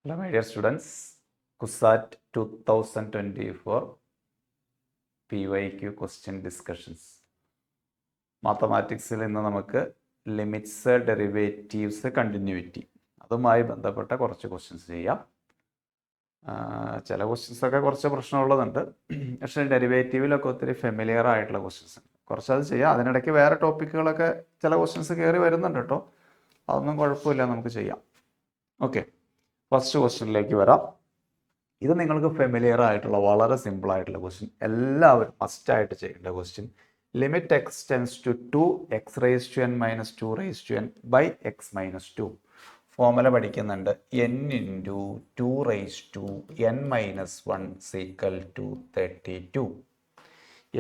Hello, my dear students. KUSAT 2024 PYQ question discussions. മാത്തമാറ്റിക്സിൽ ഇന്ന് നമുക്ക് limits, derivatives, continuity അതുമായി ബന്ധപ്പെട്ട കുറച്ച് ക്വസ്റ്റ്യൻസ് ചെയ്യാം. ചില ക്വസ്റ്റ്യൻസൊക്കെ കുറച്ച് പ്രശ്നമുള്ളതുണ്ട്, പക്ഷേ ഡെറിവേറ്റീവിലൊക്കെ ഒത്തിരി ഫെമിലിയർ ആയിട്ടുള്ള ക്വസ്റ്റ്യൻസ് ഉണ്ട്. കുറച്ചത് ചെയ്യാം. അതിനിടയ്ക്ക് വേറെ ടോപ്പിക്കുകളൊക്കെ ചില ക്വസ്റ്റ്യൻസ് കയറി വരുന്നുണ്ട് കേട്ടോ. അതൊന്നും കുഴപ്പമില്ല, നമുക്ക് ചെയ്യാം. ഓക്കെ, ഫസ്റ്റ് ക്വസ്റ്റ്യനിലേക്ക് വരാം. ഇത് നിങ്ങൾക്ക് ഫെമിലിയർ ആയിട്ടുള്ള വളരെ സിമ്പിൾ ആയിട്ടുള്ള ക്വസ്റ്റ്യൻ, എല്ലാവരും മസ്റ്റായിട്ട് ചെയ്യേണ്ട question. Limit x tends to 2x raise to n minus 2 raise to n by x minus 2. Formula പഠിക്കുന്നുണ്ട്. n into 2 raise to n minus 1 equal to 32.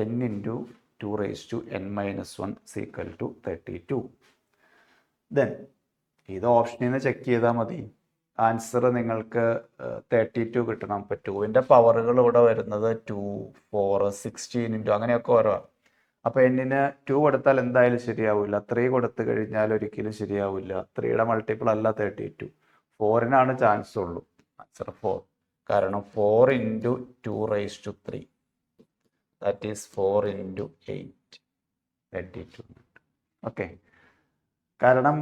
n into 2 raise to n minus 1 equal to 32. Then ഇത് ഓപ്ഷനിൽ നിന്ന് check ചെയ്താൽ മതി. Answer നിങ്ങൾക്ക് 32 കിട്ടണം. അപ്പോൾ 2ൻ്റെ പവറുകൾ ഇവിടെ വരുന്നത് 2, 4, 16 ഇൻറ്റു അങ്ങനെയൊക്കെ ഓരോ. അപ്പോൾ എന്നിന് 2 കൊടുത്താൽ എന്തായാലും ശരിയാവില്ല. 3 കൊടുത്തു കഴിഞ്ഞാൽ ഒരിക്കലും ശരിയാവില്ല. 3യുടെ മൾട്ടിപ്പിൾ അല്ല 32. 4-നാണ് ചാൻസ് ഉള്ളൂ. ആൻസർ 4. കാരണം 4 into 2 raise to 3 that is 4 into 8 32. Okay, കാരണം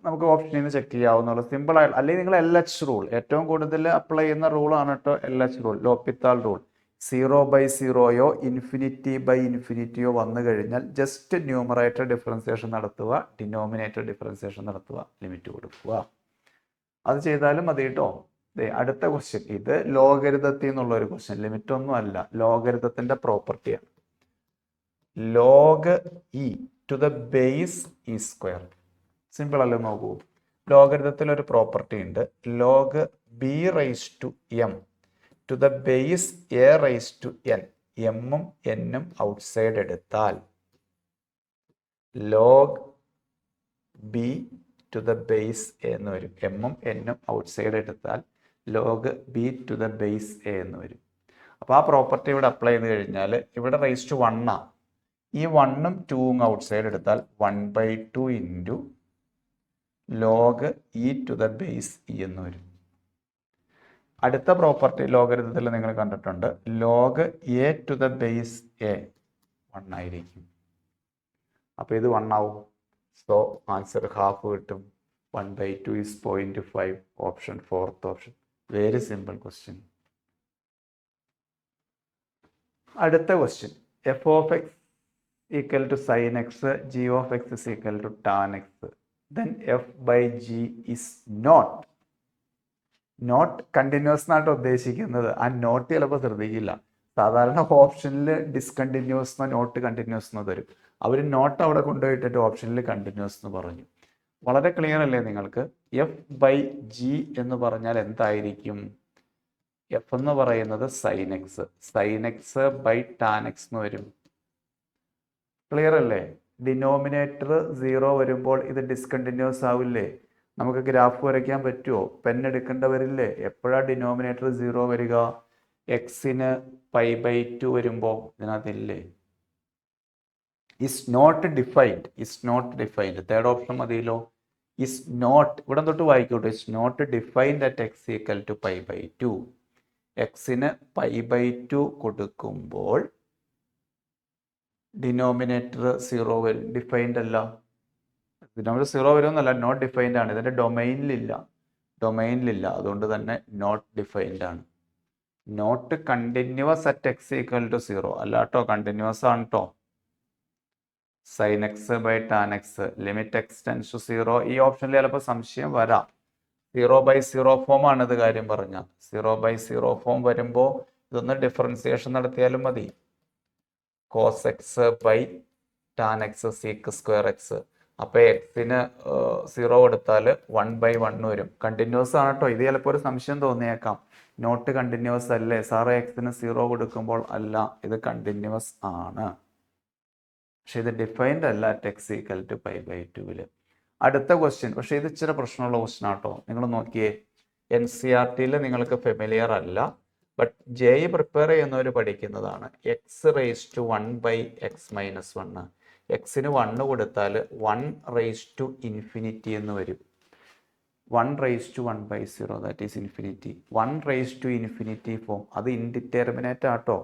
നമുക്ക് ഓപ്ഷനിൽ നിന്ന് ചെക്ക് ചെയ്യാവുന്ന സിമ്പിളായിട്ട്. അല്ലെങ്കിൽ നിങ്ങൾ LH റൂൾ ഏറ്റവും കൂടുതൽ അപ്ലൈ ചെയ്യുന്ന റൂളാണ് കേട്ടോ. LH rule, L'Hopital rule. 0/0യോ ഇൻഫിനിറ്റിയോ വന്നു കഴിഞ്ഞാൽ ജസ്റ്റ് ന്യൂമറേറ്റർ ഡിഫറൻസിയേഷൻ നടത്തുക, ഡിനോമിനേറ്റർ ഡിഫറൻസിയേഷൻ നടത്തുക, ലിമിറ്റ് കൊടുക്കുക. അത് ചെയ്താലും മതി കേട്ടോ. അടുത്ത ക്വസ്റ്റ്യൻ, ഇത് ലോഗരിതത്തിൽ നിന്നുള്ള ഒരു ക്വസ്റ്റ്യൻ, ലിമിറ്റ് ഒന്നും അല്ല, ലോഗരിതത്തിന്റെ പ്രോപ്പർട്ടിയാണ്. Log e to the base e square. Simple അല്ലേ? നോക്കൂ, ലോഗരിതത്തിൽ ഒരു പ്രോപ്പർട്ടി ഉണ്ട്. Log b raise to m to the base a raise to n. എമ്മും എന്നും ഔട്ട്സൈഡ് എടുത്താൽ log b to the base a എന്ന് വരും. എമ്മും എന്നും ഔട്ട്സൈഡ് എടുത്താൽ log b to the base a എന്ന് വരും. അപ്പോൾ ആ പ്രോപ്പർട്ടി ഇവിടെ അപ്ലൈ ചെയ്ത് കഴിഞ്ഞാൽ ഇവിടെ റൈസ് ടു 1 ആണ്. ഈ 1ഉം 2ഉം ഔട്ട്സൈഡ് എടുത്താൽ 1/2 into log e to the base e എന്ന് വരും. അടുത്ത പ്രോപ്പർട്ടി ലോഗരിതത്തിൽ നിങ്ങൾ കണ്ടിട്ടുണ്ട്. Log a to the base a 1 ആയിരിക്കും. അപ്പോൾ ഇത് 1 ആവും. സോ ആൻസർ ഹാഫ് കിട്ടും. 1/2 is 0.5. Option, fourth option. Very simple question. അടുത്ത question, f of x equal to sine x, g of x is equal to tan x. Then f by g is not continuous എന്നാണ് ഉദ്ദേശിക്കുന്നത്. ആ not ചിലപ്പോൾ ശ്രദ്ധിക്കില്ല. സാധാരണ ഓപ്ഷനിൽ discontinuous എന്നോ not continuous എന്നോ തരും. അവർ നോട്ട് അവിടെ കൊണ്ടുപോയിട്ടിട്ട് ഓപ്ഷനിൽ കണ്ടിന്യൂസ് എന്ന് പറഞ്ഞു. വളരെ ക്ലിയർ അല്ലേ നിങ്ങൾക്ക്? എഫ് ബൈ ജി എന്ന് പറഞ്ഞാൽ എന്തായിരിക്കും? എഫ് എന്ന് പറയുന്നത് sine x, sine x by tan x എന്ന് വരും. ക്ലിയർ അല്ലേ? ഡിനോമിനേറ്റർ 0 വരുമ്പോൾ ഇത് ഡിസ്കണ്ടിന്യൂസ് ആവില്ലേ? നമുക്ക് ഗ്രാഫ് വരയ്ക്കാൻ പറ്റുമോ? പെൻ എടുക്കേണ്ടവരില്ലേ? എപ്പോഴാണ് ഡിനോമിനേറ്റർ 0 വരിക? എക്സിന് π/2 വരുമ്പോൾ ഇതിനകത്തില്ലേ? Is not defined, is not defined. Third option മതിയല്ലോ. ഇസ് നോട്ട്, ഇവിടെ തൊട്ട് വായിക്കോട്ടെ. Is not defined at x equal to π/2. എക്സിന് π/2 കൊടുക്കുമ്പോൾ ഡിനോമിനേറ്റർ 0 വരും. ഡിഫൈൻഡ് അല്ല, ഡിനോമിനേറ്റർ 0 വരുമെന്നല്ല, നോട്ട് ഡിഫൈൻഡ് ആണ്. ഇതിൻ്റെ ഡൊമൈനിലില്ല, അതുകൊണ്ട് തന്നെ നോട്ട് ഡിഫൈൻഡ് ആണ്. Not continuous at x equal to 0 അല്ല കേട്ടോ, കണ്ടിന്യൂസ് ആണ് കേട്ടോ. Sine x by tan x, limit x tends to 0. ഈ ഓപ്ഷനിൽ ചിലപ്പോൾ സംശയം വരാം. 0/0 ഫോം ആണ് ഇത് കാര്യം പറഞ്ഞ. 0/0 ഫോം വരുമ്പോൾ ഇതൊന്ന് ഡിഫറൻസിയേഷൻ നടത്തിയാലും മതി. Cos x by tan x sec square x. അപ്പോൾ എക്സിന് 0 കൊടുത്താൽ 1/1 വരും. കണ്ടിന്യൂസ് ആണ് കേട്ടോ. ഇത് ചിലപ്പോൾ ഒരു സംശയം തോന്നിയേക്കാം. നോട്ട് കണ്ടിന്യൂസ് അല്ലേ സാറേ എക്സിന് 0 കൊടുക്കുമ്പോൾ? അല്ല, ഇത് കണ്ടിന്യൂസ് ആണ്, പക്ഷെ ഇത് ഡിഫൈൻഡ് അല്ല അറ്റ് എക്സ് ഈക്വൽ ടു π/2. അടുത്ത ക്വസ്റ്റ്യൻ, പക്ഷേ ഇത് ഇച്ചിരി പ്രശ്നമുള്ള ക്വസ്റ്റ്യൻ ആട്ടോ. നിങ്ങൾ നോക്കിയേ, NCERT-ൽ നിങ്ങൾക്ക് ഫെമിലിയർ അല്ല, ബട്ട് ജെ പ്രിപ്പയർ ചെയ്യുന്നവർ പഠിക്കുന്നതാണ്. X raise to 1/x - 1. എക്സിന് 1 കൊടുത്താൽ 1 റേസ് ടു ഇൻഫിനിറ്റി എന്ന് വരും. 1/1/0 ദാറ്റ് ഈസ് ഇൻഫിനിറ്റി. 1/∞ ഫോം അത് ഇൻഡിറ്റർമിനേറ്റ് ആട്ടോ.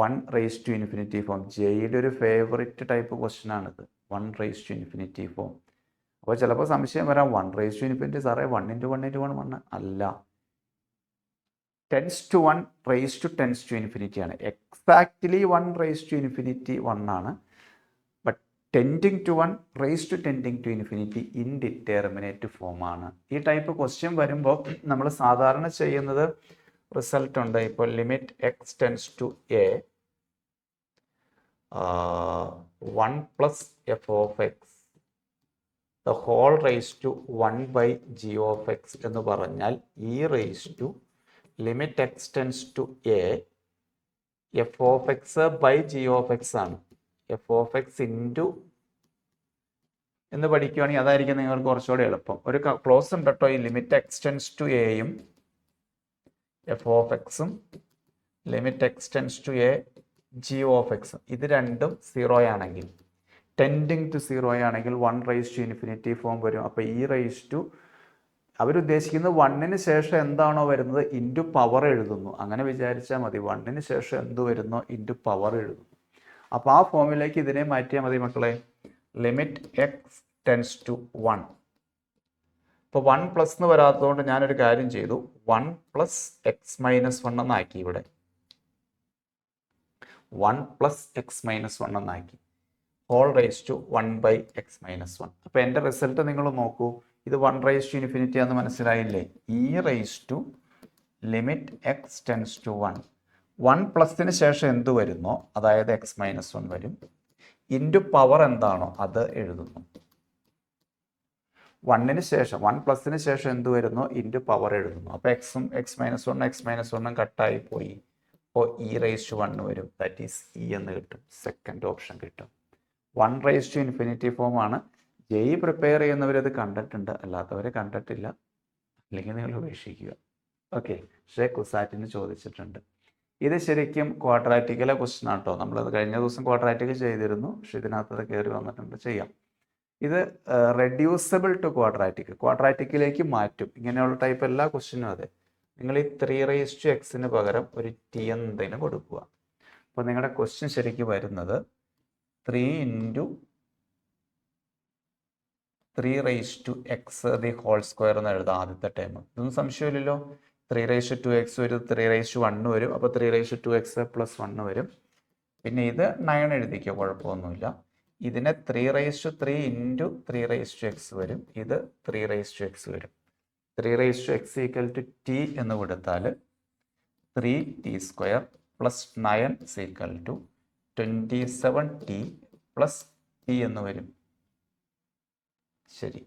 1/∞ ഫോം ജെയുടെ ഒരു ഫേവറേറ്റ് ടൈപ്പ് ക്വസ്റ്റ്യൻ ആണിത്. 1/∞ ഫോം. അപ്പോൾ ചിലപ്പോൾ സംശയം വരാം, 1/∞ സാറേ 1 × 1 × 1 അല്ല, 10⁻⁴ ആണ്. എക്സാക്ട്ലി 1/∞ 1 ആണ്. ബട്ട് 10⁻⁴ ഇൻഡിറ്റർമിനേറ്റ് ഫോം ആണ്. ഈ ടൈപ്പ് ക്വസ്റ്റ്യൻ വരുമ്പോൾ നമ്മൾ സാധാരണ ചെയ്യുന്നത് റിസൾട്ട് ഉണ്ട്. ഇപ്പോൾ limit x tends to a 1 + f of x the whole raised to 1/g of x എന്ന് പറഞ്ഞാൽ e raised to limit x tends to a f of x by g of x ആണ്. f of x into എന്ന് പഠിക്കുകയാണെങ്കിൽ അതായിരിക്കും നിങ്ങൾക്ക് കുറച്ചുകൂടി എളുപ്പം. ഒരു ക്ലോസ് ഉണ്ട് കേട്ടോ, ഈ limit x tends to aയും f of x ഉം limit x tends to a g of x ഇത് രണ്ടും 0 ആണെങ്കിൽ, ടെൻഡിങ് ടു 0 ആണെങ്കിൽ 1/∞ ഫോം വരും. അപ്പോൾ ഈ റേസ് ടു അവരുദ്ദേശിക്കുന്നത് 1ന് ശേഷം എന്താണോ വരുന്നത് ഇൻറ്റു പവർ എഴുതുന്നു. അങ്ങനെ വിചാരിച്ചാൽ മതി. 1ന് ശേഷം എന്ത് വരുന്നോ ഇൻറ്റു പവർ എഴുതുന്നു. അപ്പോൾ ആ ഫോമിലേക്ക് ഇതിനെ മാറ്റിയാൽ മതി മക്കളെ. Limit x tends to 1. ഇപ്പോൾ 1 + എന്ന് വരാത്തതുകൊണ്ട് ഞാനൊരു കാര്യം ചെയ്തു, 1 + x - 1 എന്നാക്കി. ഇവിടെ 1 + x - 1 എന്നാക്കി. Whole raise to 1/x - 1. അപ്പോൾ എൻ്റെ റിസൾട്ട് നിങ്ങൾ നോക്കൂ. ഇത് 1/∞ ആണെന്ന് മനസ്സിലായില്ലേ? e raise to limit x tends to 1. 1+ന് ശേഷം എന്ത് വരുന്നോ അതായത് x - 1 വരും. ഇൻറ്റു പവർ എന്താണോ അത് എഴുതുന്നു. 1ന് ശേഷം 1+ന് ശേഷം എന്ത് വരുന്നോ ഇൻറ്റു പവർ എഴുതുന്നു. അപ്പോൾ എക്സും x - 1 കട്ടായി പോയി. അപ്പോൾ e റേസ് ടു 1 വരും. ദാറ്റ് ഈസ് e എന്ന് കിട്ടും. സെക്കൻഡ് ഓപ്ഷൻ കിട്ടും. 1/∞ ഫോം ആണ്. ജെഇ പ്രിപ്പയർ ചെയ്യുന്നവരത് കണ്ടിട്ടുണ്ട്, അല്ലാത്തവർ കണ്ടിട്ടില്ല. അല്ലെങ്കിൽ നിങ്ങൾ ഉപേക്ഷിക്കുക. ഓക്കെ. പക്ഷേ കുസാറ്റിന് ചോദിച്ചിട്ടുണ്ട്. ഇത് ശരിക്കും ക്വാഡ്രാറ്റിക്കലെ ക്വസ്റ്റ്യൻ ആട്ടോ. നമ്മളത് കഴിഞ്ഞ ദിവസം ക്വാഡ്രാറ്റിക് ചെയ്തിരുന്നു, പക്ഷെ ഇതിനകത്ത് കയറി വന്നിട്ടുണ്ട്. ചെയ്യാം. ഇത് റെഡ്യൂസബിൾ ടു ക്വാഡ്രാറ്റിക്കിലേക്ക് മാറ്റും. ഇങ്ങനെയുള്ള ടൈപ്പ് എല്ലാ ക്വസ്റ്റ്യനും അതെ. നിങ്ങൾ ഈ 3/x പകരം ഒരു t എന്തെങ്കിലും കൊടുക്കുക. അപ്പോൾ നിങ്ങളുടെ ക്വസ്റ്റ്യൻ ശരിക്കും വരുന്നത് 3 × 3/x the whole square എന്ന് എഴുതാം ആദ്യത്തെ ടൈം. ഇതൊന്നും സംശയമില്ലല്ലോ. 3/2x വരും, 3/1 വരും. അപ്പോൾ 3/2x + 1 വരും. പിന്നെ ഇത് 9 എഴുതിക്കുക, കുഴപ്പമൊന്നുമില്ല. ഇതിനെ 3/3 × 3/x വരും. ഇത് 3/x വരും. 3/x = t എന്ന് കൊടുത്താൽ 3t² + 9 = 27t + t എന്ന് വരും. ശരി,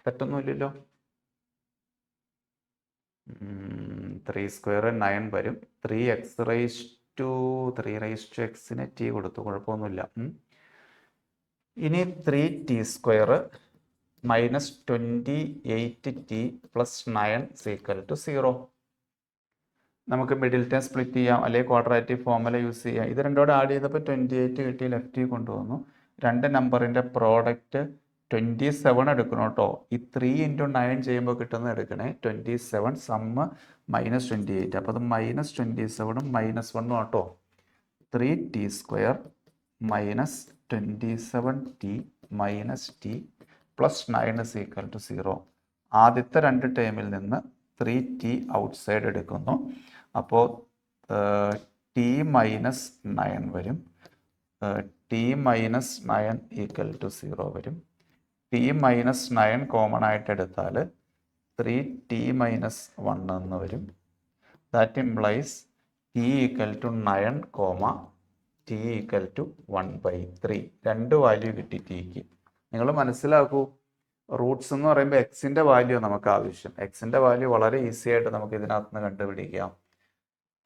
തെറ്റൊന്നുമില്ലല്ലോ. 3² 9 വരും. 3x t കൊടുത്തു, കുഴപ്പമൊന്നുമില്ല. ഇനി 3t² - 28t + 9 = 0. നമുക്ക് മിഡിൽ ടേം സ്പ്ലിറ്റ് ചെയ്യാം, അല്ലെങ്കിൽ ക്വാഡ്രാറ്റിക് ഫോർമുല യൂസ് ചെയ്യാം. ഇത് രണ്ടോടെ ആഡ് ചെയ്തപ്പോൾ 28 കിട്ടി, ലെഫ്റ്റ് കൊണ്ടുവന്നു. രണ്ട് നമ്പറിൻ്റെ പ്രോഡക്റ്റ് 27 എടുക്കണം കേട്ടോ. ഈ 3 × 9 ചെയ്യുമ്പോൾ കിട്ടുന്നത് എടുക്കണേ. 27 സമ്മ് -28. അപ്പോൾ അത് -27 -1 കേട്ടോ. 3t² - 27t - t + 9 = 0. ആദ്യത്തെ രണ്ട് ടേമിൽ നിന്ന് 3t ഔട്ട്സൈഡ് എടുക്കുന്നു. അപ്പോൾ t - 9 വരും. t - 9 = 0 വരും. t - 9 കോമൺ ആയിട്ട് എടുത്താൽ 3t - 1 എന്ന് വരും. That implies t = 9, t = 1/3. രണ്ട് വാല്യൂ കിട്ടി tക്ക്. നിങ്ങൾ മനസ്സിലാക്കൂ, റൂട്ട്സ് എന്ന് പറയുമ്പോൾ എക്സിൻ്റെ വാല്യൂ നമുക്ക് ആവശ്യം. എക്സിൻ്റെ വാല്യൂ വളരെ ഈസി ആയിട്ട് നമുക്ക് ഇതിനകത്ത് നിന്ന് കണ്ടുപിടിക്കാം.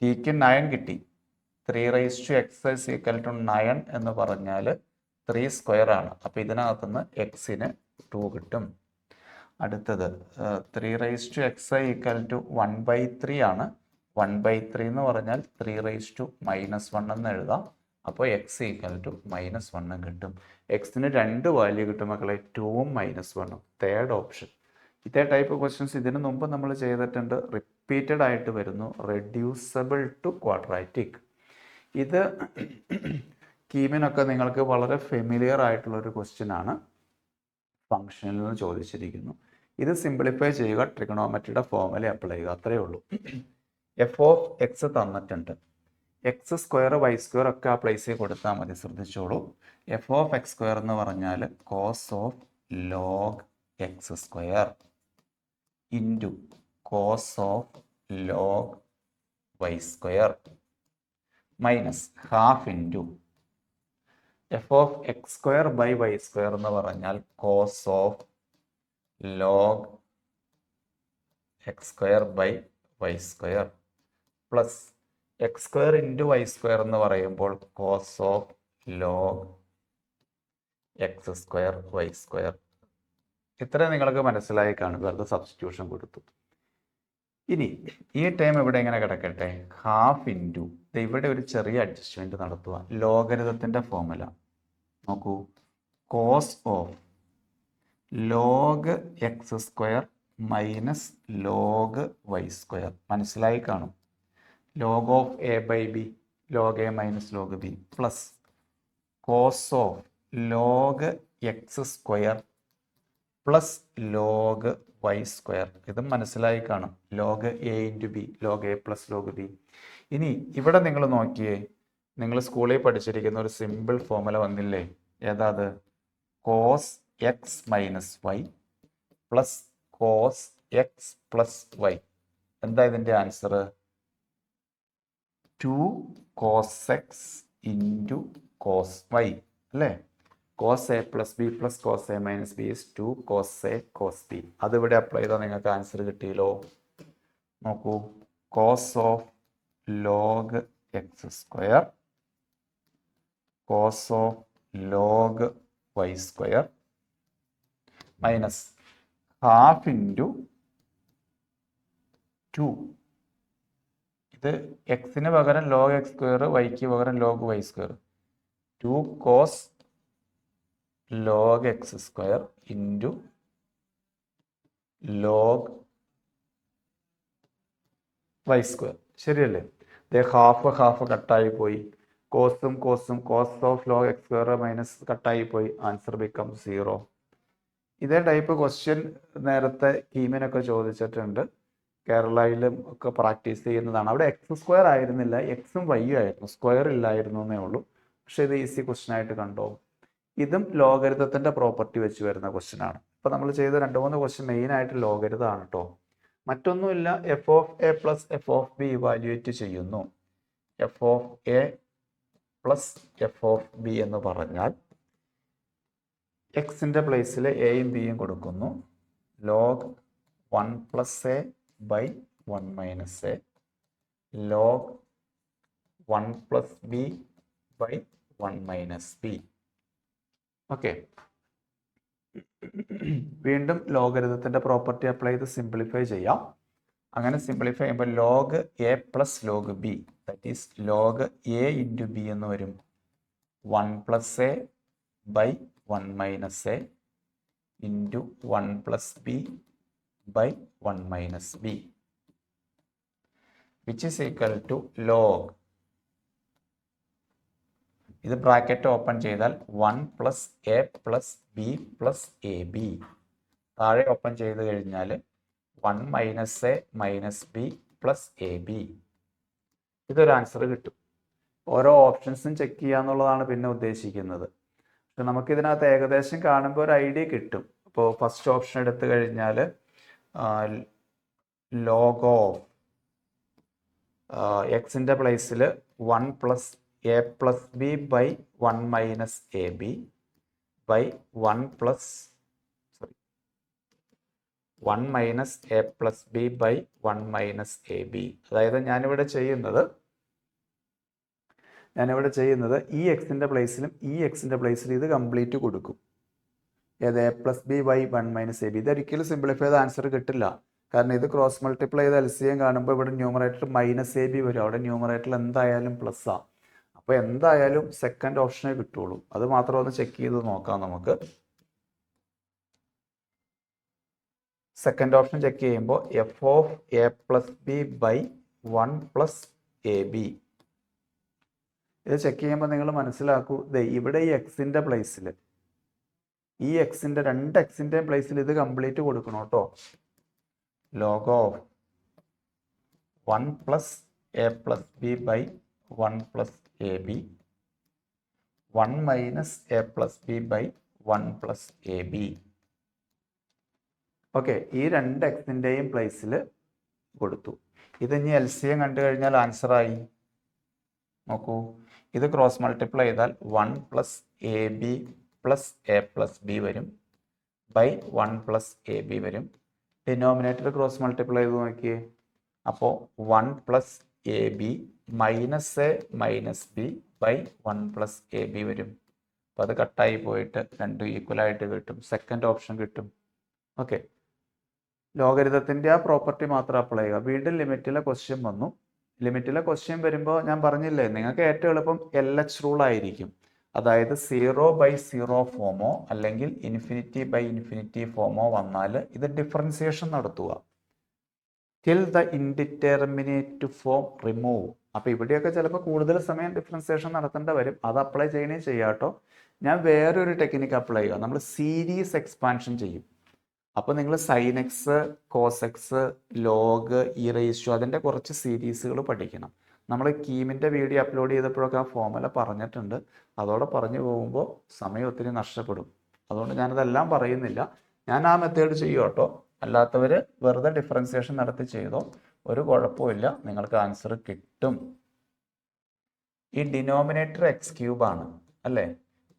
tക്ക് 9 കിട്ടി. 3/x = 9 എന്ന് പറഞ്ഞാൽ 3² ആണ്. അപ്പോൾ ഇതിനകത്തുനിന്ന് എക്സിന് 2 കിട്ടും. അടുത്തത് 3/x = 1/3 ആണ്. 1/3 എന്ന് പറഞ്ഞാൽ 3 - 1 എന്ന് എഴുതാം. അപ്പോൾ എക്സ് ഈക്വൽ ടു -1 കിട്ടും. എക്സിന് 2 വാല്യൂ കിട്ടും മക്കളെ, 2ഉം -1ഉം. Third option. ഇതേ ടൈപ്പ് ക്വസ്റ്റ്യൻസ് ഇതിനു മുമ്പ് നമ്മൾ ചെയ്തിട്ടുണ്ട്, റിപ്പീറ്റഡ് ആയിട്ട് വരുന്നു. Reducible to quadratic. ഇത് കീമിനൊക്കെ നിങ്ങൾക്ക് വളരെ ഫെമിലിയർ ആയിട്ടുള്ളൊരു ക്വസ്റ്റ്യൻ ആണ്. ഫംഗ്ഷനിൽ നിന്ന് ചോദിച്ചിരിക്കുന്നു. ഇത് സിംപ്ലിഫൈ ചെയ്യുക, ട്രിഗണോമെട്രിയുടെ ഫോർമുല അപ്ലൈ ചെയ്യുക, അത്രയേ ഉള്ളൂ. എഫ് ഓഫ് എക്സ് തന്നിട്ടുണ്ട്. എക്സ് സ്ക്വയർ വൈ സ്ക്വയർ ഒക്കെ ആ പ്ലേസിൽ കൊടുത്താൽ മതി. ശ്രദ്ധിച്ചോളൂ. എഫ് ഓഫ് എക്സ് സ്ക്വയർ എന്ന് പറഞ്ഞാൽ cos of log x square into cos of log y square minus half into f of x square by y square എന്ന് പറഞ്ഞാൽ cos of log x square by y square plus x square into y square എന്ന് പറയുമ്പോൾ cos of log x square y square. ഇത്ര നിങ്ങൾക്ക് മനസ്സിലായി കാണും. വെറുതെ substitution കൊടുത്തു. ഇനി ഈ ടൈം ഇവിടെ എങ്ങനെ കിടക്കട്ടെ, ഹാഫ് ഇൻറ്റു ഇവിടെ ഒരു ചെറിയ അഡ്ജസ്റ്റ്മെൻറ്റ് നടത്തുക. ലോഗരിതത്തിൻ്റെ ഫോർമുല നോക്കൂ, cos of log x square minus log y square. മനസ്സിലായി കാണും. Log of a by b, log a minus log b plus cos of log x square plus log y square. ഇതും മനസ്സിലായി കാണും. Log a into b, log a plus log b. ഇനി ഇവിടെ നിങ്ങൾ നോക്കിയേ, നിങ്ങൾ സ്കൂളിൽ പഠിച്ചിരിക്കുന്ന ഒരു സിമ്പിൾ ഫോർമുല വന്നില്ലേ? ഏതാ അത്? Cos x minus y plus cos x plus y. എന്താ ഇതിൻ്റെ answer? 2 cos x into cos y അല്ലേ? Cos A plus B plus cos A minus B is 2 cos A cos B. അതിവിടെ apply ചെയ്താൽ നിങ്ങൾക്ക് answer കിട്ടിയല്ലോ. നോക്കൂ, cos of log x square cos of log y square minus half into 2. ഇത് എക്സിന് പകരം log x square, വൈക്ക് പകരം log y square. 2 cos log x square into log y square. ശരിയല്ലേ? ഇത് ഹാഫ് കട്ടായി പോയി. കോസും കോസും cos of log x square minus കട്ടായി പോയി. Answer become 0. ഇതേ ടൈപ്പ് ക്വസ്റ്റ്യൻ നേരത്തെ കീമിനൊക്കെ ചോദിച്ചിട്ടുണ്ട്. കേരളയിലും ഒക്കെ പ്രാക്ടീസ് ചെയ്യുന്നതാണ്. അവിടെ എക്സ് സ്ക്വയർ ആയിരുന്നില്ല, എക്സും വൈയും ആയിരുന്നു, സ്ക്വയർ ഇല്ലായിരുന്നു എന്നേ ഉള്ളൂ. പക്ഷെ ഇത് ഈസി ക്വസ്റ്റ്യൻ ആയിട്ട് കണ്ടോ. ഇതും ലോഗരിതത്തിൻ്റെ പ്രോപ്പർട്ടി വെച്ച് വരുന്ന ക്വസ്റ്റ്യൻ ആണ്. ഇപ്പോൾ നമ്മൾ ചെയ്ത 2-3 ക്വസ്റ്റ്യൻ മെയിനായിട്ട് ലോഗരിതമാണ് കേട്ടോ. മറ്റൊന്നുമില്ല, f of a plus f of b evaluate ചെയ്യുന്നു. F of a plus f of b എന്ന് പറഞ്ഞാൽ എക്സിൻ്റെ പ്ലേസിൽ എയും ബിയും കൊടുക്കുന്നു. Log 1 plus a by 1 minus a log 1 plus b by 1 minus b. Okay, വീണ്ടും ലോഗരിതത്തിൻ്റെ പ്രോപ്പർട്ടി അപ്ലൈ ചെയ്ത് സിംപ്ലിഫൈ ചെയ്യാം. അങ്ങനെ സിംപ്ലിഫൈ ചെയ്യുമ്പോൾ log a plus log b, that is log a into b എന്ന് വരും. 1 plus a by 1 minus a into 1 plus b by 1 minus b which is equal to log, ഇത് bracket open ചെയ്താൽ 1 plus a plus B plus a b. താഴെ open ചെയ്ത് കഴിഞ്ഞാൽ 1 minus a minus b plus a b. ഇതൊരു answer കിട്ടും. ഓരോ ഓപ്ഷൻസും check ചെയ്യുക എന്നുള്ളതാണ് പിന്നെ ഉദ്ദേശിക്കുന്നത്. പക്ഷെ നമുക്കിതിനകത്ത് ഏകദേശം കാണുമ്പോൾ ഒരു ഐഡിയ കിട്ടും. ഇപ്പോൾ ഫസ്റ്റ് ഓപ്ഷൻ എടുത്തു കഴിഞ്ഞാൽ ലോഗ് ഓഫ് എക്സിൻ്റെ പ്ലേസിൽ 1 plus a plus b by 1 minus a b by 1 minus a plus b by 1 minus a b. അതായത് ഞാനിവിടെ ചെയ്യുന്നത് ഈ എക്സിൻ്റെ പ്ലേസിലും ഈ എക്സിൻ്റെ പ്ലേസിലും ഇത് കംപ്ലീറ്റ് കൊടുക്കും. ഏത്? A plus b by 1 minus a b. ഇതൊരിക്കലും സിംപ്ലിഫൈ ചെയ്ത ആൻസർ കിട്ടില്ല. കാരണം ഇത് ക്രോസ് മൾട്ടിപ്ലൈ ചെയ്ത് LCM കാണുമ്പോൾ ഇവിടെ ന്യൂമറേറ്റർ മൈനസ് എ ബി വരും. അവിടെ ന്യൂമറേറ്ററിൽ എന്തായാലും പ്ലസ് ആണ്. അപ്പോൾ എന്തായാലും സെക്കൻഡ് ഓപ്ഷനേ കിട്ടുള്ളൂ. അത് മാത്രം ഒന്ന് ചെക്ക് ചെയ്ത് നോക്കാം നമുക്ക്. സെക്കൻഡ് ഓപ്ഷൻ ചെക്ക് ചെയ്യുമ്പോൾ f of a plus b by 1 plus a b. ഇത് ചെക്ക് ചെയ്യുമ്പോൾ നിങ്ങൾ മനസ്സിലാക്കൂ, ഇവിടെ ഈ എക്സിൻ്റെ പ്ലേസിൽ, ഈ എക്സിൻ്റെ രണ്ട് എക്സിൻ്റെയും പ്ലേസിൽ ഇത് കംപ്ലീറ്റ് കൊടുക്കണം കേട്ടോ. Log of 1 plus a plus b by 1 plus a b 1 minus a plus b by 1 plus a b. Okay, ഈ രണ്ട് എക്സിൻ്റെയും പ്ലേസിൽ കൊടുത്തു. ഇത് ഇനി LCM കണ്ടു കഴിഞ്ഞാൽ ആൻസറായി. നോക്കൂ, ഇത് ക്രോസ് മൾട്ടിപ്ലൈ ചെയ്താൽ 1 plus a b plus a plus b വരും ബൈ 1 പ്ലസ് എ ബി വരും. ഡിനോമിനേറ്റർ ക്രോസ് മൾട്ടിപ്ലൈ ചെയ്ത് നോക്കിയേ. അപ്പോൾ 1 plus a b minus a minus b by 1 plus a b വരും. അപ്പോൾ അത് കട്ടായി പോയിട്ട് രണ്ടും ഈക്വലായിട്ട് കിട്ടും. സെക്കൻഡ് ഓപ്ഷൻ കിട്ടും. ഓക്കെ, ലോഗരിതത്തിൻ്റെ ആ പ്രോപ്പർട്ടി മാത്രം അപ്ലൈ ചെയ്യുക. വീണ്ടും ലിമിറ്റിലെ ക്വസ്റ്റ്യൻ വന്നു. ലിമിറ്റിലെ ക്വസ്റ്റ്യൻ വരുമ്പോൾ ഞാൻ പറഞ്ഞില്ലേ, നിങ്ങൾക്ക് ഏറ്റവും എളുപ്പം LH റൂൾ ആയിരിക്കും. അതായത് 0/0 ഫോമോ അല്ലെങ്കിൽ ഇൻഫിനിറ്റി ഫോമോ വന്നാൽ ഇത് ഡിഫറൻസിയേഷൻ നടത്തുക. Till the indeterminate form remove. അപ്പോൾ ഇവിടെയൊക്കെ ചിലപ്പോൾ കൂടുതൽ സമയം ഡിഫറൻസിയേഷൻ നടത്തേണ്ടി വരും. അത് അപ്ലൈ ചെയ്യണേ ചെയ്യാട്ടോ. ഞാൻ വേറൊരു ടെക്നിക്ക് അപ്ലൈ ചെയ്യുക. നമ്മൾ സീരീസ് എക്സ്പാൻഷൻ ചെയ്യും. അപ്പോൾ നിങ്ങൾ sine x, cos x, log, e raise to അതിൻ്റെ കുറച്ച് സീരീസുകൾ പഠിക്കണം. നമ്മൾ കീമിൻ്റെ വീഡിയോ അപ്ലോഡ് ചെയ്തപ്പോഴൊക്കെ ആ ഫോമുല പറഞ്ഞിട്ടുണ്ട്. അതോടെ പറഞ്ഞു പോകുമ്പോൾ സമയം ഒത്തിരി നഷ്ടപ്പെടും. അതുകൊണ്ട് ഞാനതെല്ലാം പറയുന്നില്ല. ഞാൻ ആ മെത്തേഡ് ചെയ്യും കേട്ടോ. അല്ലാത്തവർ വെറുതെ ഡിഫറൻസിയേഷൻ നടത്തി ചെയ്തോ, ഒരു കുഴപ്പമില്ല, നിങ്ങൾക്ക് ആൻസർ കിട്ടും. ഈ ഡിനോമിനേറ്റർ എക്സ് ക്യൂബാണ് അല്ലേ.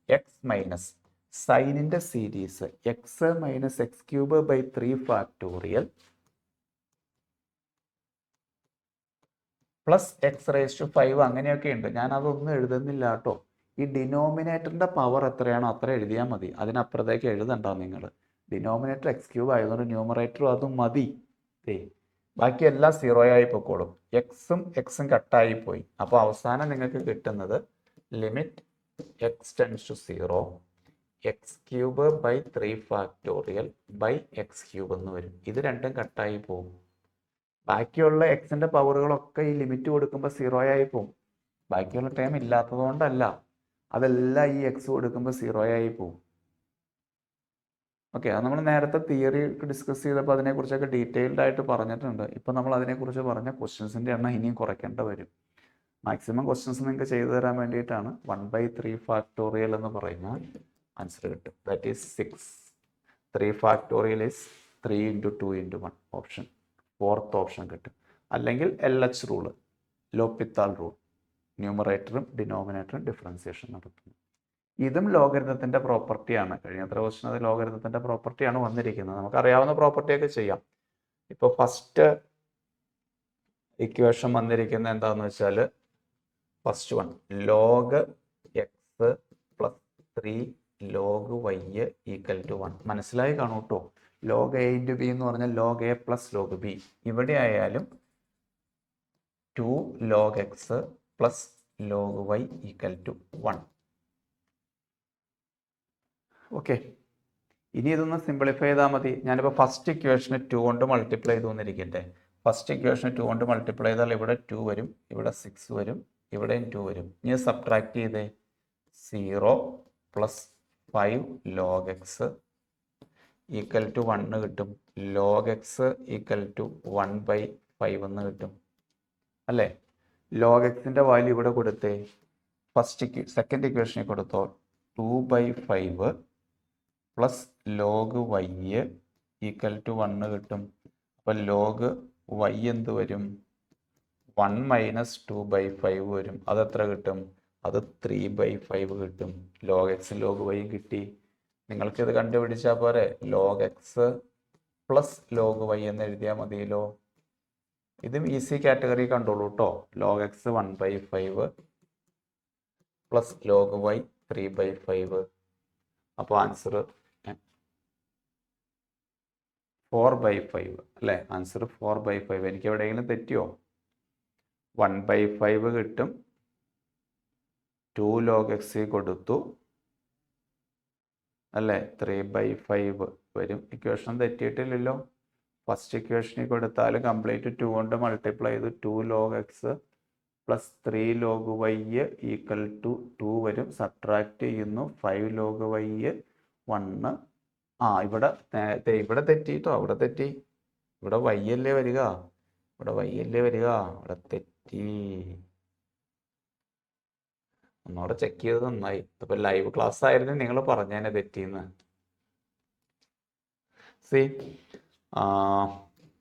എക്സ് മൈനസ് സൈനിൻ്റെ series x minus x cube by 3 factorial plus x raise to 5 അങ്ങനെയൊക്കെ ഉണ്ട്. ഞാൻ അതൊന്നും എഴുതുന്നില്ല കേട്ടോ. ഈ ഡിനോമിനേറ്ററിൻ്റെ പവർ എത്രയാണോ അത്ര എഴുതിയാൽ മതി. അതിനപ്പുറത്തേക്ക് എഴുതണ്ട നിങ്ങൾ. ഡിനോമിനേറ്റർ എക്സ് ക്യൂബ് ആയതുകൊണ്ട് ന്യൂമറേറ്ററും അതും മതി. ബാക്കി എല്ലാം 0 ആയി പൊക്കോളും. എക്സും കട്ടായി പോയി. അപ്പോൾ അവസാനം നിങ്ങൾക്ക് കിട്ടുന്നത് limit x tends to 0 x cube by 3 factorial by x cube എന്ന് വരും. ഇത് രണ്ടും കട്ടായി പോകും. ബാക്കിയുള്ള എക്സിൻ്റെ പവറുകളൊക്കെ ഈ ലിമിറ്റ് കൊടുക്കുമ്പോൾ 0 ആയി പോകും. ബാക്കിയുള്ള ടൈം ഇല്ലാത്തത് കൊണ്ടല്ല, അതെല്ലാം ഈ എക്സ് കൊടുക്കുമ്പോൾ 0 ആയി പോകും. ഓക്കെ, അത് നമ്മൾ നേരത്തെ തിയറി ഡിസ്കസ് ചെയ്തപ്പോൾ അതിനെക്കുറിച്ചൊക്കെ ഡീറ്റെയിൽഡ് ആയിട്ട് പറഞ്ഞിട്ടുണ്ട്. ഇപ്പം നമ്മൾ അതിനെക്കുറിച്ച് പറഞ്ഞ ക്വസ്റ്റ്യൻസിൻ്റെ എണ്ണം ഇനിയും കുറയ്ക്കേണ്ടി വരും. മാക്സിമം ക്വസ്റ്റ്യൻസ് നിങ്ങൾക്ക് ചെയ്തു തരാൻ വേണ്ടിയിട്ടാണ്. 1/3 ഫാക്ടോറിയൽ എന്ന് പറഞ്ഞാൽ ആൻസർ കിട്ടും. That is 6. 3 factorial is 3 × 2 × 1 option. 4th option കിട്ടും. അല്ലെങ്കിൽ LH റൂള്, ലോപിത്താൾ റൂൾ, ന്യൂമറേറ്ററും ഡിനോമിനേറ്ററും ഡിഫറൻസിയേഷൻ നടത്തുന്നു. ഇതും ലോഗരിതത്തിൻ്റെ പ്രോപ്പർട്ടിയാണ്. കഴിഞ്ഞത്ര ക്വസ്റ്റ്യൻ അത് ലോഗരിതത്തിൻ്റെ പ്രോപ്പർട്ടിയാണ് വന്നിരിക്കുന്നത്. നമുക്കറിയാവുന്ന പ്രോപ്പർട്ടിയൊക്കെ ചെയ്യാം. ഇപ്പോൾ ഫസ്റ്റ് ഇക്വേഷൻ വന്നിരിക്കുന്നത് എന്താണെന്ന് വെച്ചാൽ first one log x plus 3 log y equal to 1. മനസ്സിലായി കാണൂ കേട്ടോ. ലോഗ് എ ഇൻറ്റു ബി എന്ന് പറഞ്ഞാൽ log a plus log b. ഇവിടെ ആയാലും 2 log x plus log y equal to 1. Okay, ഇനി ഇതൊന്ന് സിംപ്ലിഫൈ ചെയ്താൽ മതി. ഞാനിപ്പോൾ ഫസ്റ്റ് ഇക്വേഷന് 2 കൊണ്ട് മൾട്ടിപ്ലൈ ചെയ്തു വന്നിരിക്കട്ടെ. ഫസ്റ്റ് ഇക്വേഷന് 2 കൊണ്ട് മൾട്ടിപ്ലൈ ചെയ്താൽ ഇവിടെ 2 വരും, ഇവിടെ 6 വരും, ഇവിടെയും 2 വരും. ഇനി സബ്ട്രാക്ട് ചെയ്തേ. 0 plus 5 log x equal to 1 കിട്ടും. ലോഗ് എക്സ് ഈക്വൽ ടു 1/5 എന്ന് കിട്ടും അല്ലേ. ലോഗ് എക്സിൻ്റെ വാല്യൂ ഇവിടെ കൊടുത്തേ. സെക്കൻഡ് ഇക്വേഷനിൽ കൊടുത്തോ 2/5 plus log y equal to 1 കിട്ടും. അപ്പോൾ ലോഗ് വൈ എന്ത് വരും? 1 മൈനസ് 2/5 വരും. അതെത്ര കിട്ടും? അത് 3/5 കിട്ടും. ലോഗ് എക്സ് ലോഗ് വൈയും കിട്ടി. നിങ്ങൾക്കിത് കണ്ടുപിടിച്ചാൽ പോരെ. Log x plus log y എന്ന് എഴുതിയാൽ മതിയല്ലോ. ഇതും ഈസി കാറ്റഗറി കണ്ടോളൂ കേട്ടോ. Log x 1/5 plus log y 3/5. അപ്പോൾ ആൻസർ 4/5 അല്ലേ. ആൻസർ 4/5. എനിക്ക് എവിടെയെങ്കിലും തെറ്റിയോ? 1/5 കിട്ടും, 2 log x കൊടുത്തു അല്ലേ, 3/5 വരും. ഇക്വേഷൻ തെറ്റിയിട്ടില്ലല്ലോ. ഫസ്റ്റ് ഇക്വേഷനിൽ കൊടുത്താൽ കംപ്ലീറ്റ് 2 കൊണ്ട് മൾട്ടിപ്ലൈ ചെയ്ത് 2 log x plus 3 log y equal to 2 വരും. സബ്ട്രാക്ട് ചെയ്യുന്നു. 5 log y 1. ഇവിടെ തെറ്റിട്ടോ, അവിടെ തെറ്റി. ഇവിടെ y അല്ലേ വരിക, ഇവിടെ തെറ്റി. ഒന്നുകൂടെ ചെക്ക് ചെയ്ത് നന്നായി. ഇപ്പൊ ലൈവ് ക്ലാസ് ആയിരുന്നു, നിങ്ങൾ പറഞ്ഞേനെ തെറ്റിന്ന്.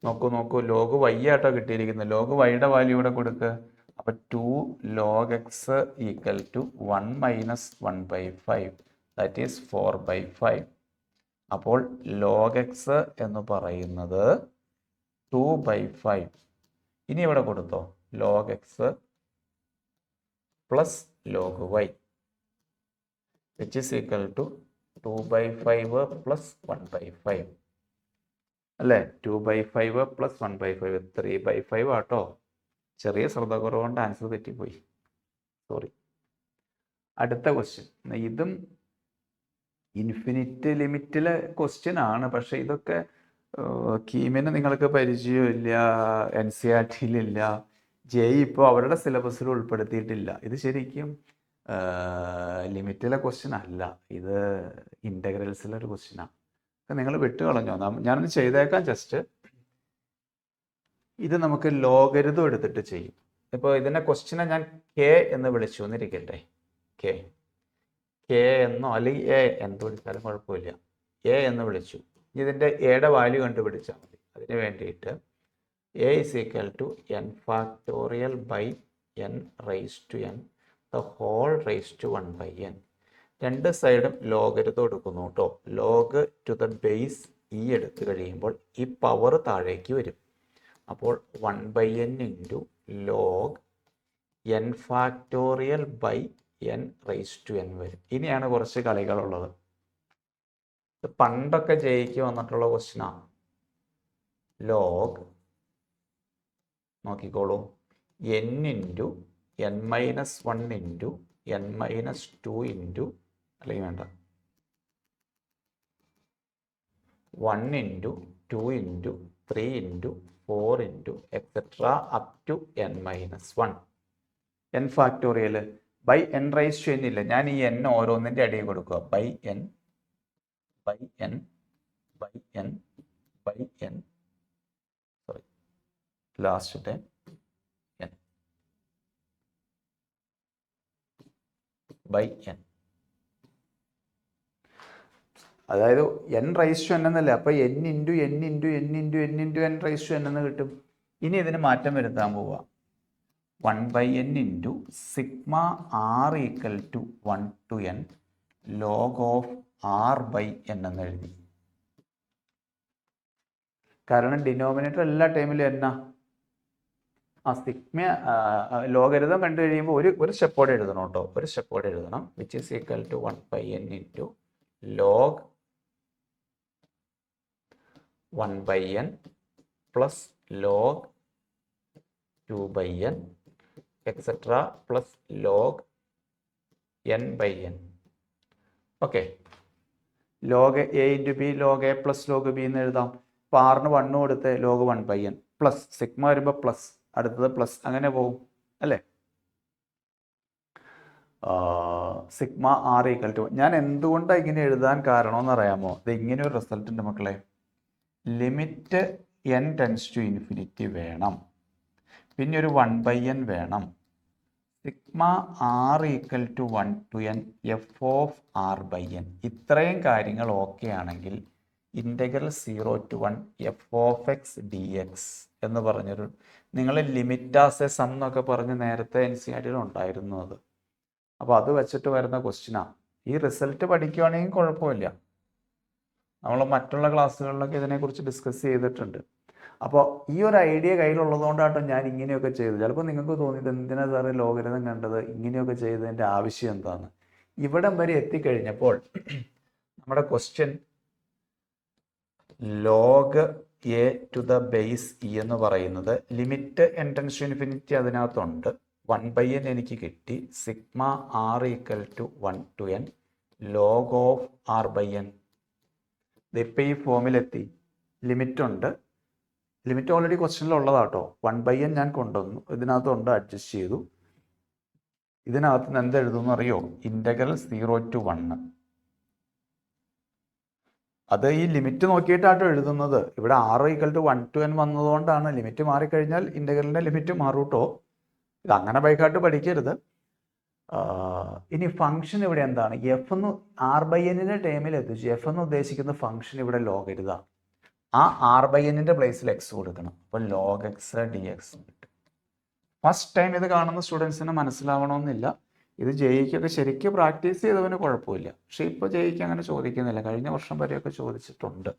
നോക്കൂ ലോഗ് y ആട്ടോ കിട്ടിയിരിക്കുന്നത്. ലോഗ് yയുടെ വാല്യൂ ഇവിടെ കൊടുക്കുക. അപ്പൊ 2 log x equal to 1 minus 1/5, that is 4/5. അപ്പോൾ log x എന്ന് പറയുന്നത് 2/5. ഇനി ഇവിടെ കൊടുത്തോ log x plus log y which is equal to 2/5 plus 1/5 അല്ലേ. 2/5 പ്ലസ് 1/5 3/5 ആട്ടോ. ചെറിയ ശ്രദ്ധ കുറവുകൊണ്ട് ആൻസർ തെറ്റിപ്പോയി, സോറി. അടുത്ത ക്വസ്റ്റ്യൻ, ഇതും ഇൻഫിനിറ്റ് ലിമിറ്റിലെ ക്വസ്റ്റ്യൻ ആണ്. പക്ഷെ ഇതൊക്കെ കീമിന് നിങ്ങൾക്ക് പരിചയമില്ല, NCERT-യിലില്ല, JEE ഇപ്പോൾ അവരുടെ സിലബസിൽ ഉൾപ്പെടുത്തിയിട്ടില്ല. ഇത് ശരിക്കും ലിമിറ്റിലെ ക്വസ്റ്റ്യൻ അല്ല, ഇത് ഇൻ്റഗ്രൽസിലെ ഒരു ക്വസ്റ്റ്യനാണ്. നിങ്ങൾ വിട്ടുകളഞ്ഞോ, ഞാനൊന്ന് ചെയ്തേക്കാം ജസ്റ്റ്. ഇത് നമുക്ക് ലോഗരിതം എടുത്തിട്ട് ചെയ്യും. ഇപ്പോൾ ഇതിൻ്റെ ക്വസ്റ്റ്യനെ ഞാൻ കെ എന്ന് വിളിച്ചു എന്നിരിക്കട്ടെ, കെ എന്നോ അല്ലെങ്കിൽ എ എന്ത് വിളിച്ചാലും കുഴപ്പമില്ല, എ എന്ന് വിളിച്ചു. ഇതിൻ്റെ എയുടെ വാല്യൂ കണ്ടുപിടിച്ചാൽ മതി. അതിന് വേണ്ടിയിട്ട് a is equal to n factorial by n raise to n the whole raise to 1/n. രണ്ട് സൈഡും ലോഗരിതം എടുക്കുന്നു കേട്ടോ. Log to the base e എടുത്തു കഴിയുമ്പോൾ ഈ പവർ താഴേക്ക് വരും. അപ്പോൾ 1/n into log n factorial by n raise to n വരും. ഇനിയാണ് കുറച്ച് കളികളുള്ളത്. പണ്ടൊക്കെ ജയിക്ക് വന്നിട്ടുള്ള ക്വസ്റ്റ്യനാണ്. ലോഗ് നോക്കിക്കോളൂ, n into n-1 into n-2 into, അല്ലെങ്കിൽ വേണ്ട, 1 into 2 into 3 into 4 into etcetera up to n-1. n factorial by n raise to n ഇല്ല, ഞാൻ ഈ n ഓരോന്നിൻ്റെ അടിയിൽ കൊടുക്കുക. By n by n by n by n, sorry last time n by n. അതായത് n raise to n എന്നല്ലേ, അപ്പോൾ n into n into n into n into n raise to n എന്ന് കിട്ടും. ഇനി ഇതിന് മാറ്റം വരുത്താൻ പോവുക. 1/n into sigma r equal to 1 to n log of r by n എന്ന് എഴുതി. കാരണം ഡിനോമിനേറ്റർ എല്ലാ ടൈമിലും എന്നാ സിഗ്മ ലോഗരിതം കണ്ടു കഴിയുമ്പോൾ ഒരു സ്റ്റെപ്പോടെ എഴുതണം കേട്ടോ, ഒരു സ്റ്റെപ്പോടെ എഴുതണം. Which is equal to 1/n into log 1/n plus log 2/n etcetera plus log n/n. Okay, log a into b log a plus log b എന്ന് എഴുതാം. അപ്പോൾ ആറിന് 1 കൊടുത്ത് ലോഗ് 1/n പ്ലസ് സിഗ്മ വരുമ്പോൾ പ്ലസ്, അടുത്തത് പ്ലസ്, അങ്ങനെ പോകും അല്ലേ. സിഗ്മ ആർ ഈക്വൽ ടു, ഞാൻ എന്തുകൊണ്ടാണ് ഇങ്ങനെ എഴുതാൻ കാരണമെന്ന് അറിയാമോ? ഇത് ഇങ്ങനെ ഒരു റിസൾട്ട് ഉണ്ട് മക്കളെ. Limit n tends to infinity വേണം, പിന്നെ ഒരു 1/n വേണം. Sigma r equal to 1 to n f of r by n. ഇത്രയും കാര്യങ്ങൾ ഓക്കെ ആണെങ്കിൽ integral 0 to 1 f of x d x എന്ന് പറഞ്ഞൊരു, നിങ്ങൾ ലിമിറ്റാസ് എ സം എന്നൊക്കെ പറഞ്ഞ് നേരത്തെ NCERT-യിൽ ഉണ്ടായിരുന്നു അത്. അപ്പോൾ അത് വെച്ചിട്ട് വരുന്ന ക്വസ്റ്റ്യനാണ്. ഈ റിസൾട്ട് പഠിക്കുകയാണെങ്കിൽ കുഴപ്പമില്ല. നമ്മൾ മറ്റുള്ള ക്ലാസ്സുകളിലൊക്കെ ഇതിനെക്കുറിച്ച് ഡിസ്കസ് ചെയ്തിട്ടുണ്ട്. അപ്പോൾ ഈ ഒരു ഐഡിയ കയ്യിലുള്ളതുകൊണ്ടാട്ടോ ഞാൻ ഇങ്ങനെയൊക്കെ ചെയ്തത്. ചിലപ്പോൾ നിങ്ങൾക്ക് തോന്നിയത് എന്തിനാ സാറേ ലോഗരിതം കണ്ടത്, ഇങ്ങനെയൊക്കെ ചെയ്തതിൻ്റെ ആവശ്യം എന്താണ്? ഇവിടം വരെ എത്തിക്കഴിഞ്ഞപ്പോൾ നമ്മുടെ question log a to the base e എന്ന് പറയുന്നത് limit n tends to infinity അതിനകത്തുണ്ട്. 1/n എനിക്ക് കിട്ടി. Sigma r equal to 1 to n log of r/n. ഇതിപ്പോൾ ഈ ഫോമിലെത്തി. ലിമിറ്റ് ഉണ്ട്. ലിമിറ്റ് ഓൾറെഡി ക്വസ്റ്റ്യനിലുള്ളതാട്ടോ. 1/n ഞാൻ കൊണ്ടുവന്നു, ഇതിനകത്തുണ്ട്, അഡ്ജസ്റ്റ് ചെയ്തു. ഇതിനകത്ത് നിന്ന് എന്ത് എഴുതുമെന്ന് അറിയോ? Integral 0 to 1. അത് ഈ ലിമിറ്റ് നോക്കിയിട്ടാട്ടോ എഴുതുന്നത്. ഇവിടെ r equal to 1 to n വന്നതുകൊണ്ടാണ്. ലിമിറ്റ് മാറിക്കഴിഞ്ഞാൽ ഇൻ്റഗ്രലിൻ്റെ ലിമിറ്റ് മാറും കേട്ടോ. ഇത് അങ്ങനെ ബൈക്കാട്ട് പഠിക്കരുത്. ഇനി ഫംഗ്ഷൻ ഇവിടെ എന്താണ്? എഫ് എന്ന് r/n ടേമിൽ എത്തിച്ചു. എഫ് എന്ന് ഉദ്ദേശിക്കുന്ന ഫംഗ്ഷൻ ഇവിടെ ലോഗരിതാണ്. ആ r/n പ്ലേസിൽ എക്സ് കൊടുക്കണം. അപ്പോൾ ലോഗ് എക്സ് ഡി എക്സ് കിട്ടും. ഫസ്റ്റ് ടൈം ഇത് കാണുന്ന സ്റ്റുഡൻസിന് മനസ്സിലാവണമെന്നില്ല. ഇത് ജെയ്ക്കൊക്കെ ശരിക്കും പ്രാക്ടീസ് ചെയ്തവന് കുഴപ്പമില്ല. പക്ഷെ ഇപ്പോൾ ജെയ്ക്ക് അങ്ങനെ ചോദിക്കുന്നില്ല. കഴിഞ്ഞ വർഷം വരെയൊക്കെ ചോദിച്ചിട്ടുണ്ട്.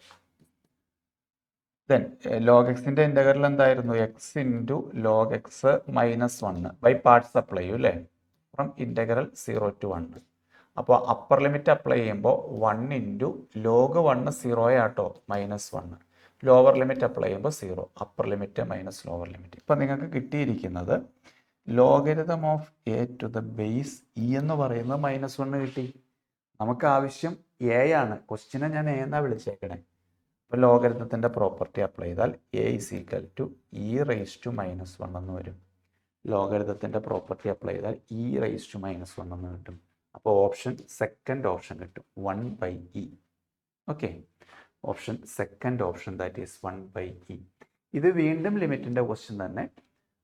ദെൻ ലോഗ് എക്സിൻ്റെ ഇൻ്റഗ്രൽ എന്തായിരുന്നു? X into log x minus 1 by parts apply ചെയ്യും അല്ലേ? From integral 0 to 1. അപ്പോൾ അപ്പർ ലിമിറ്റ് അപ്ലൈ ചെയ്യുമ്പോൾ 1 ഇൻറ്റു ലോഗ് 1 0 ആട്ടോ, -1. ലോവർ ലിമിറ്റ് അപ്ലൈ ചെയ്യുമ്പോൾ 0. Upper limit minus lower limit. ഇപ്പം നിങ്ങൾക്ക് കിട്ടിയിരിക്കുന്നത് logarithm of a to the base e എന്ന് പറയുന്നത് -1 കിട്ടി. നമുക്ക് ആവശ്യം എ ആണ്. ക്വസ്റ്റ്യനെ ഞാൻ എ എന്നാണ് വിളിച്ചേക്കണേ. അപ്പോൾ ലോഗരിതത്തിൻ്റെ പ്രോപ്പർട്ടി അപ്ലൈ ചെയ്താൽ a is equal to e⁻⁻1 എന്ന് വരും. ലോഗരിതത്തിൻ്റെ പ്രോപ്പർട്ടി അപ്ലൈ ചെയ്താൽ e⁻⁻1 എന്ന് കിട്ടും. അപ്പോൾ ഓപ്ഷൻ സെക്കൻഡ് ഓപ്ഷൻ കിട്ടും, 1/e. Okay, option second option, that is 1/e. ഇത് വീണ്ടും ലിമിറ്റിൻ്റെ ക്വസ്റ്റ്യൻ തന്നെ.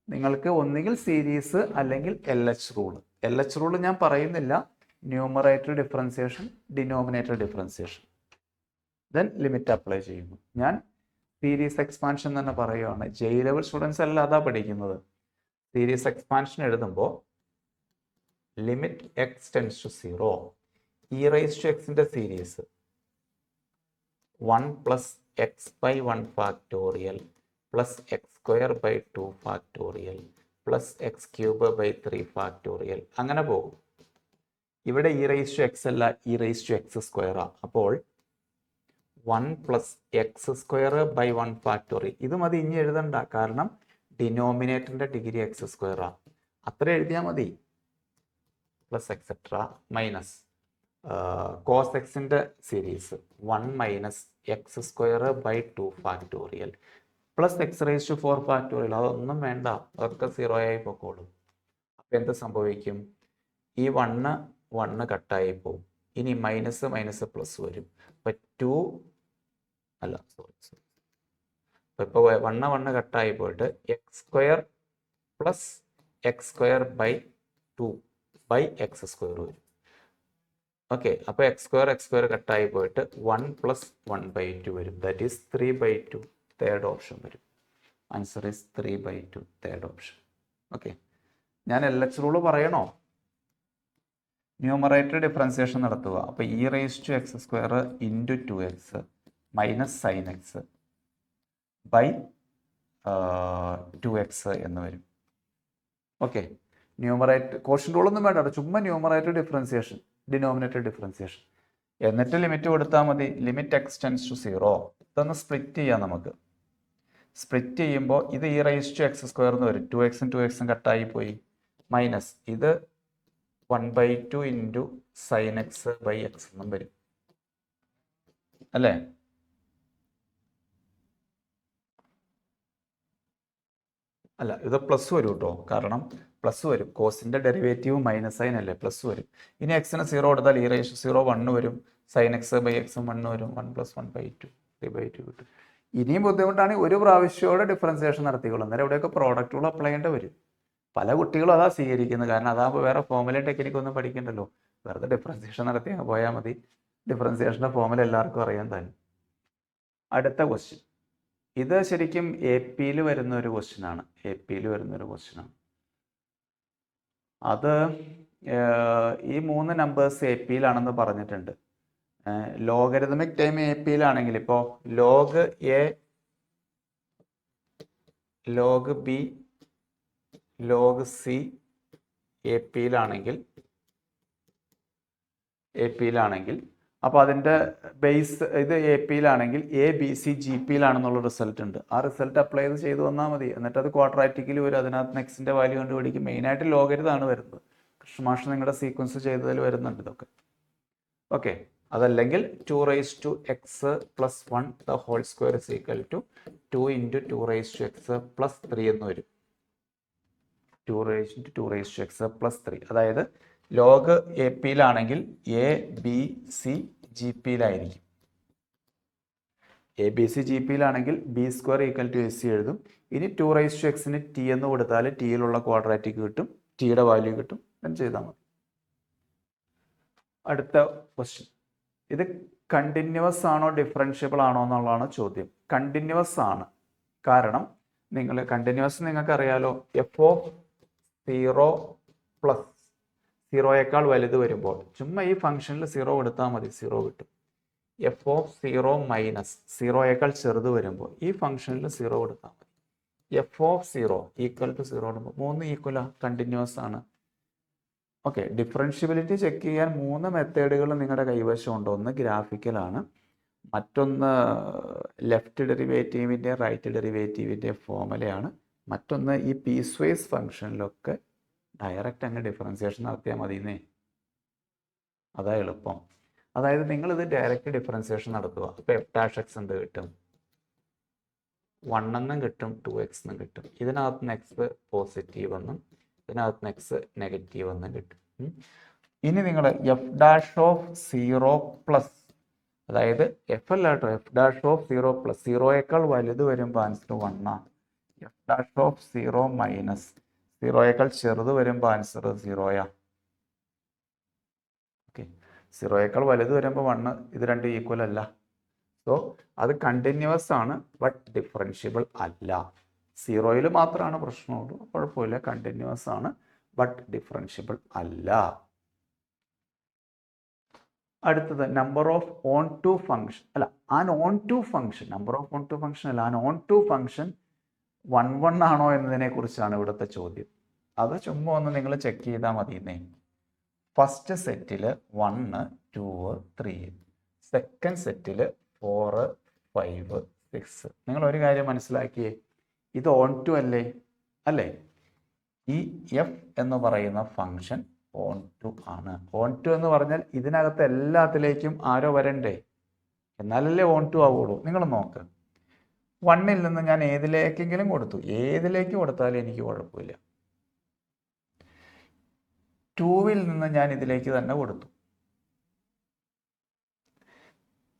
നിങ്ങൾക്ക് ഒന്നുകിൽ സീരീസ് അല്ലെങ്കിൽ LH റൂൾ. LH റൂൾ ഞാൻ പറയുന്നില്ല. Numerator differentiation, denominator differentiation, then limit apply ചെയ്യുന്നു. ഞാൻ സീരീസ് എക്സ്പാൻഷൻ തന്നെ പറയുകയാണ്. ജെ ലെവൽ സ്റ്റുഡൻസ് അല്ല അതാ പഠിക്കുന്നത്. സീരീസ് എക്സ്പാൻഷൻ എഴുതുമ്പോൾ limit x tends to 0, e⁻⁻ series 1 + x/1 factorial plus x² 2 factorial plus x³ 3 factorial അങ്ങനെ പോകും. ഇവിടെ e⁻⁻x അല്ല, e⁻⁻x². അപ്പോൾ 1 + x² 1 ഫാക്ടോറിയൽ. ഇത് മതി, ഇനി എഴുതണ്ട. കാരണം ഡിനോമിനേറ്ററിൻ്റെ ഡിഗ്രി x². അത്ര എഴുതിയാൽ മതി. പ്ലസ് എക്സെട്ര മൈനസ് കോസ് എക്സിൻ്റെ series 1 - x² 2 factorial plus x⁻⁴ factorial. അതൊന്നും വേണ്ട, അതൊക്കെ 0 ആയി പോയിക്കോളും. അപ്പം എന്ത് സംഭവിക്കും? ഈ 1 കട്ടായി പോകും. ഇനി മൈനസ് പ്ലസ് വരും. അപ്പം 2 അല്ല സോറി ഇപ്പോൾ 1 കട്ടായി പോയിട്ട് x² പ്ലസ് x² 2 x² വരും. ഓക്കെ, അപ്പോൾ x² കട്ടായി പോയിട്ട് 1 + 1/2 വരും. That is 3/2. തേർഡ് ഓപ്ഷൻ വരും. Answer is 3/2, third option. Okay, ഞാൻ LH റൂൾ പറയണോ? ന്യൂമറേറ്റർ ഡിഫറൻസിയേഷൻ നടത്തുക. അപ്പോൾ e⁻⁻x² into 2x minus sin x by 2x എന്ന് വരും. ഓക്കെ, ന്യൂമറേറ്റർ കോഷ്യൻ റൂളൊന്നും വേണ്ട, ചുമ്മാ ന്യൂമറേറ്റർ ഡിഫറൻസിയേഷൻ, ഡിനോമിനേറ്റർ ഡിഫറൻസിയേഷൻ. എന്നിട്ട് ലിമിറ്റ് കൊടുത്താൽ മതി. Limit x tends to 0. ഇതൊന്ന് സ്പ്ലിറ്റ് ചെയ്യാം നമുക്ക്. സ്പ്ലിറ്റ് ചെയ്യുമ്പോൾ ഇത് e⁻⁻x² എന്ന് വരും. 2x ഉം 2x ഉം കട്ടായി പോയി. മൈനസ് ഇത് 1/2 into sin x by x എന്നും വരും അല്ലേ? അല്ല, ഇത് പ്ലസ് വരും കേട്ടോ. കാരണം പ്ലസ് വരും. കോസിൻ്റെ ഡെറിവേറ്റീവ് മൈനസ് സൈൻ അല്ലേ, പ്ലസ് വരും. ഇനി എക്സിന് 0 കൊടുത്താൽ e⁻⁻0 1 വരും. sin x ബൈ x 1 വരും. 1 + 1/2 3/2 കിട്ടും. ഇനിയും ബുദ്ധിമുട്ടാണെങ്കിൽ ഒരു പ്രാവശ്യമോടെ ഡിഫറൻസിയേഷൻ നടത്തിക്കോളും. അന്നേരം ഇവിടെയൊക്കെ പ്രോഡക്റ്റുകൾ അപ്ലൈ ചെയ്യേണ്ടി വരും. പല കുട്ടികളും അതാ സ്വീകരിക്കുന്നത്. കാരണം അതാകുമ്പോൾ വേറെ ഫോമുലയും ടെക്നിക്കൊന്നും പഠിക്കണ്ടല്ലോ. വെറുതെ ഡിഫറൻസിയേഷൻ നടത്തി അങ്ങ് പോയാൽ മതി. ഡിഫറൻസിയേഷൻ്റെ ഫോമുല എല്ലാവർക്കും അറിയാൻ തന്നെ. അടുത്ത ക്വസ്റ്റ്യൻ. ഇത് ശരിക്കും AP വരുന്ന ഒരു ക്വസ്റ്റ്യനാണ്. AP വരുന്ന ഒരു ക്വസ്റ്റ്യനാണ്. അത് ഈ 3 നമ്പേഴ്സ് AP പറഞ്ഞിട്ടുണ്ട്. ലോഗരിതമിക് ടൈം AP ഇപ്പോൾ log A, log B, log C AP അപ്പോൾ അതിൻ്റെ ബേസ് ഇത് എ പിയിലാണെങ്കിൽ എ ബി സി ജി പിയിലാണെന്നുള്ള റിസൾട്ട് ഉണ്ട്. ആ റിസൾട്ട് അപ്ലൈ ചെയ്ത് വന്നാൽ മതി. എന്നിട്ട് അത് ക്വാഡ്രാറ്റിക്കൽ വരും. അതിനകത്ത് നെക്സ്റ്റിൻ്റെ വാല്യൂ കണ്ടുപിടിക്കും. മെയിനായിട്ട് ലോഗരിതാണ് വരുന്നത്. കൃഷ്ണമാഷ് നിങ്ങളുടെ സീക്വൻസ് ചെയ്തതിൽ വരുന്നുണ്ട് ഇതൊക്കെ. ഓക്കെ, അതല്ലെങ്കിൽ 2^x+1 the whole square is equal to 2 × 2^x+3 എന്ന് വരും. 2^2x+3. അതായത് ലോഗ് എ പിയിലാണെങ്കിൽ എ ബി സി ജി പിയിലായിരിക്കും. എ ബി സി ജി പിയിലാണെങ്കിൽ b² = ac എഴുതും. ഇനി 2^x ടി എന്ന് കൊടുത്താൽ ടിയിലുള്ള ക്വാഡ്രാറ്റിക് കിട്ടും, ടിയുടെ വാല്യൂ കിട്ടും. എന്ന് ചെയ്താൽ മതി. അടുത്ത ക്വസ്റ്റ്യൻ, ഇത് കണ്ടിന്യൂവസ് ആണോ ഡിഫറൻഷ്യബിൾ ആണോ എന്നുള്ളതാണ് ചോദ്യം. കണ്ടിന്യൂവസ് ആണ്. കാരണം കണ്ടിന്യൂവസ് നിങ്ങൾക്ക് അറിയാലോ, f(0) പ്ലസ് 0യേക്കാൾ വലുത് വരുമ്പോൾ ചുമ്മാ ഈ ഫംഗ്ഷനിൽ 0 കൊടുത്താൽ മതി, 0 കിട്ടും. f(0) മൈനസ് 0യേക്കാൾ ചെറുത് വരുമ്പോൾ ഈ ഫംഗ്ഷനിൽ 0 കൊടുത്താൽ മതി. f(0) = 0 ഇടുമ്പോൾ 3 ഈക്വലാ, കണ്ടിന്യൂവസ് ആണ്. ഓക്കെ, ഡിഫറൻഷ്യബിലിറ്റി ചെക്ക് ചെയ്യാൻ 3 മെത്തേഡുകൾ നിങ്ങളുടെ കൈവശം ഉണ്ട്. ഒന്ന് ഗ്രാഫിക്കലാണ്, മറ്റൊന്ന് ലെഫ്റ്റ് ഡെറിവേറ്റീവിൻ്റെ റൈറ്റ് ഡെറിവേറ്റീവിൻ്റെ ഫോർമുലയാണ്, മറ്റൊന്ന് ഈ പീസ് വൈസ് ഫംഗ്ഷനിലൊക്കെ ഡയറക്റ്റ് അങ്ങ് ഡിഫറൻസിയേഷൻ നടത്തിയാൽ മതിയെന്നേ. അതാ എളുപ്പം. അതായത് നിങ്ങളിത് ഡയറക്റ്റ് ഡിഫറൻസിയേഷൻ നടത്തുക. അപ്പോൾ f' എന്ത് കിട്ടും? 1 എന്നും കിട്ടും, 2x എന്നും കിട്ടും. ഇതിനകത്ത് നിന്ന് x പോസിറ്റീവ് എന്നും ഇതിനകത്ത് നിന്ന് x നെഗറ്റീവ് എന്നും കിട്ടും. ഇനി നിങ്ങൾ f'(0) പ്ലസ്, അതായത് f അല്ല കേട്ടോ, f'(0) പ്ലസ് 0യേക്കാൾ വലുത് വരുമ്പോൾ ആൻസർ 1 ആണ്. f'(0) മൈനസ് 0യേക്കാൾ ചെറുത് വരുമ്പോൾ ആൻസർ 0 ഓക്കെ, 0യേക്കാൾ വലുത് വരുമ്പോൾ 1, ഇത് രണ്ടും ഈക്വൽ അല്ല. സോ അത് കണ്ടിന്യൂവസ് ആണ്, ബട്ട് ഡിഫറൻഷ്യബിൾ അല്ല. 0യിൽ മാത്രമാണ് പ്രശ്നമുള്ളൂ, കുഴപ്പമില്ല. കണ്ടിന്യൂവസ് ആണ്, ബട്ട് ഡിഫറൻഷ്യബിൾ അല്ല. അടുത്തത് number of onto function അല്ല an onto function, number of onto function അല്ല, ആൻ ഓൺ ടു ഫംഗ്ഷൻ 1 ആണോ എന്നതിനെ കുറിച്ചാണ് ഇവിടുത്തെ ചോദ്യം. അത് ചുമ്മാ ഒന്ന് നിങ്ങൾ ചെക്ക് ചെയ്താൽ മതിയെന്നേ. ഫസ്റ്റ് സെറ്റിൽ 1, 2, 3, സെക്കൻഡ് സെറ്റിൽ 4, 5, 6. നിങ്ങൾ ഒരു കാര്യം മനസ്സിലാക്കിയേ, ഇത് ഓൺ ടു അല്ലേ? അല്ലേ? ഈ എഫ് എന്ന് പറയുന്ന ഫംഗ്ഷൻ ഓൺ ടു ആണ്. ഓൺ ടു എന്ന് പറഞ്ഞാൽ ഇതിനകത്ത് എല്ലാത്തിലേക്കും ആരോ വരണ്ടേ, എന്നാലല്ലേ ഓൺ ടു ആവുള്ളൂ. നിങ്ങൾ നോക്ക്, 1ൽ നിന്ന് ഞാൻ ഏതിലേക്കെങ്കിലും കൊടുത്തു, ഏതിലേക്ക് കൊടുത്താലും എനിക്ക് കുഴപ്പമില്ല. 2ൽ നിന്ന് ഞാൻ ഇതിലേക്ക് തന്നെ കൊടുത്തു,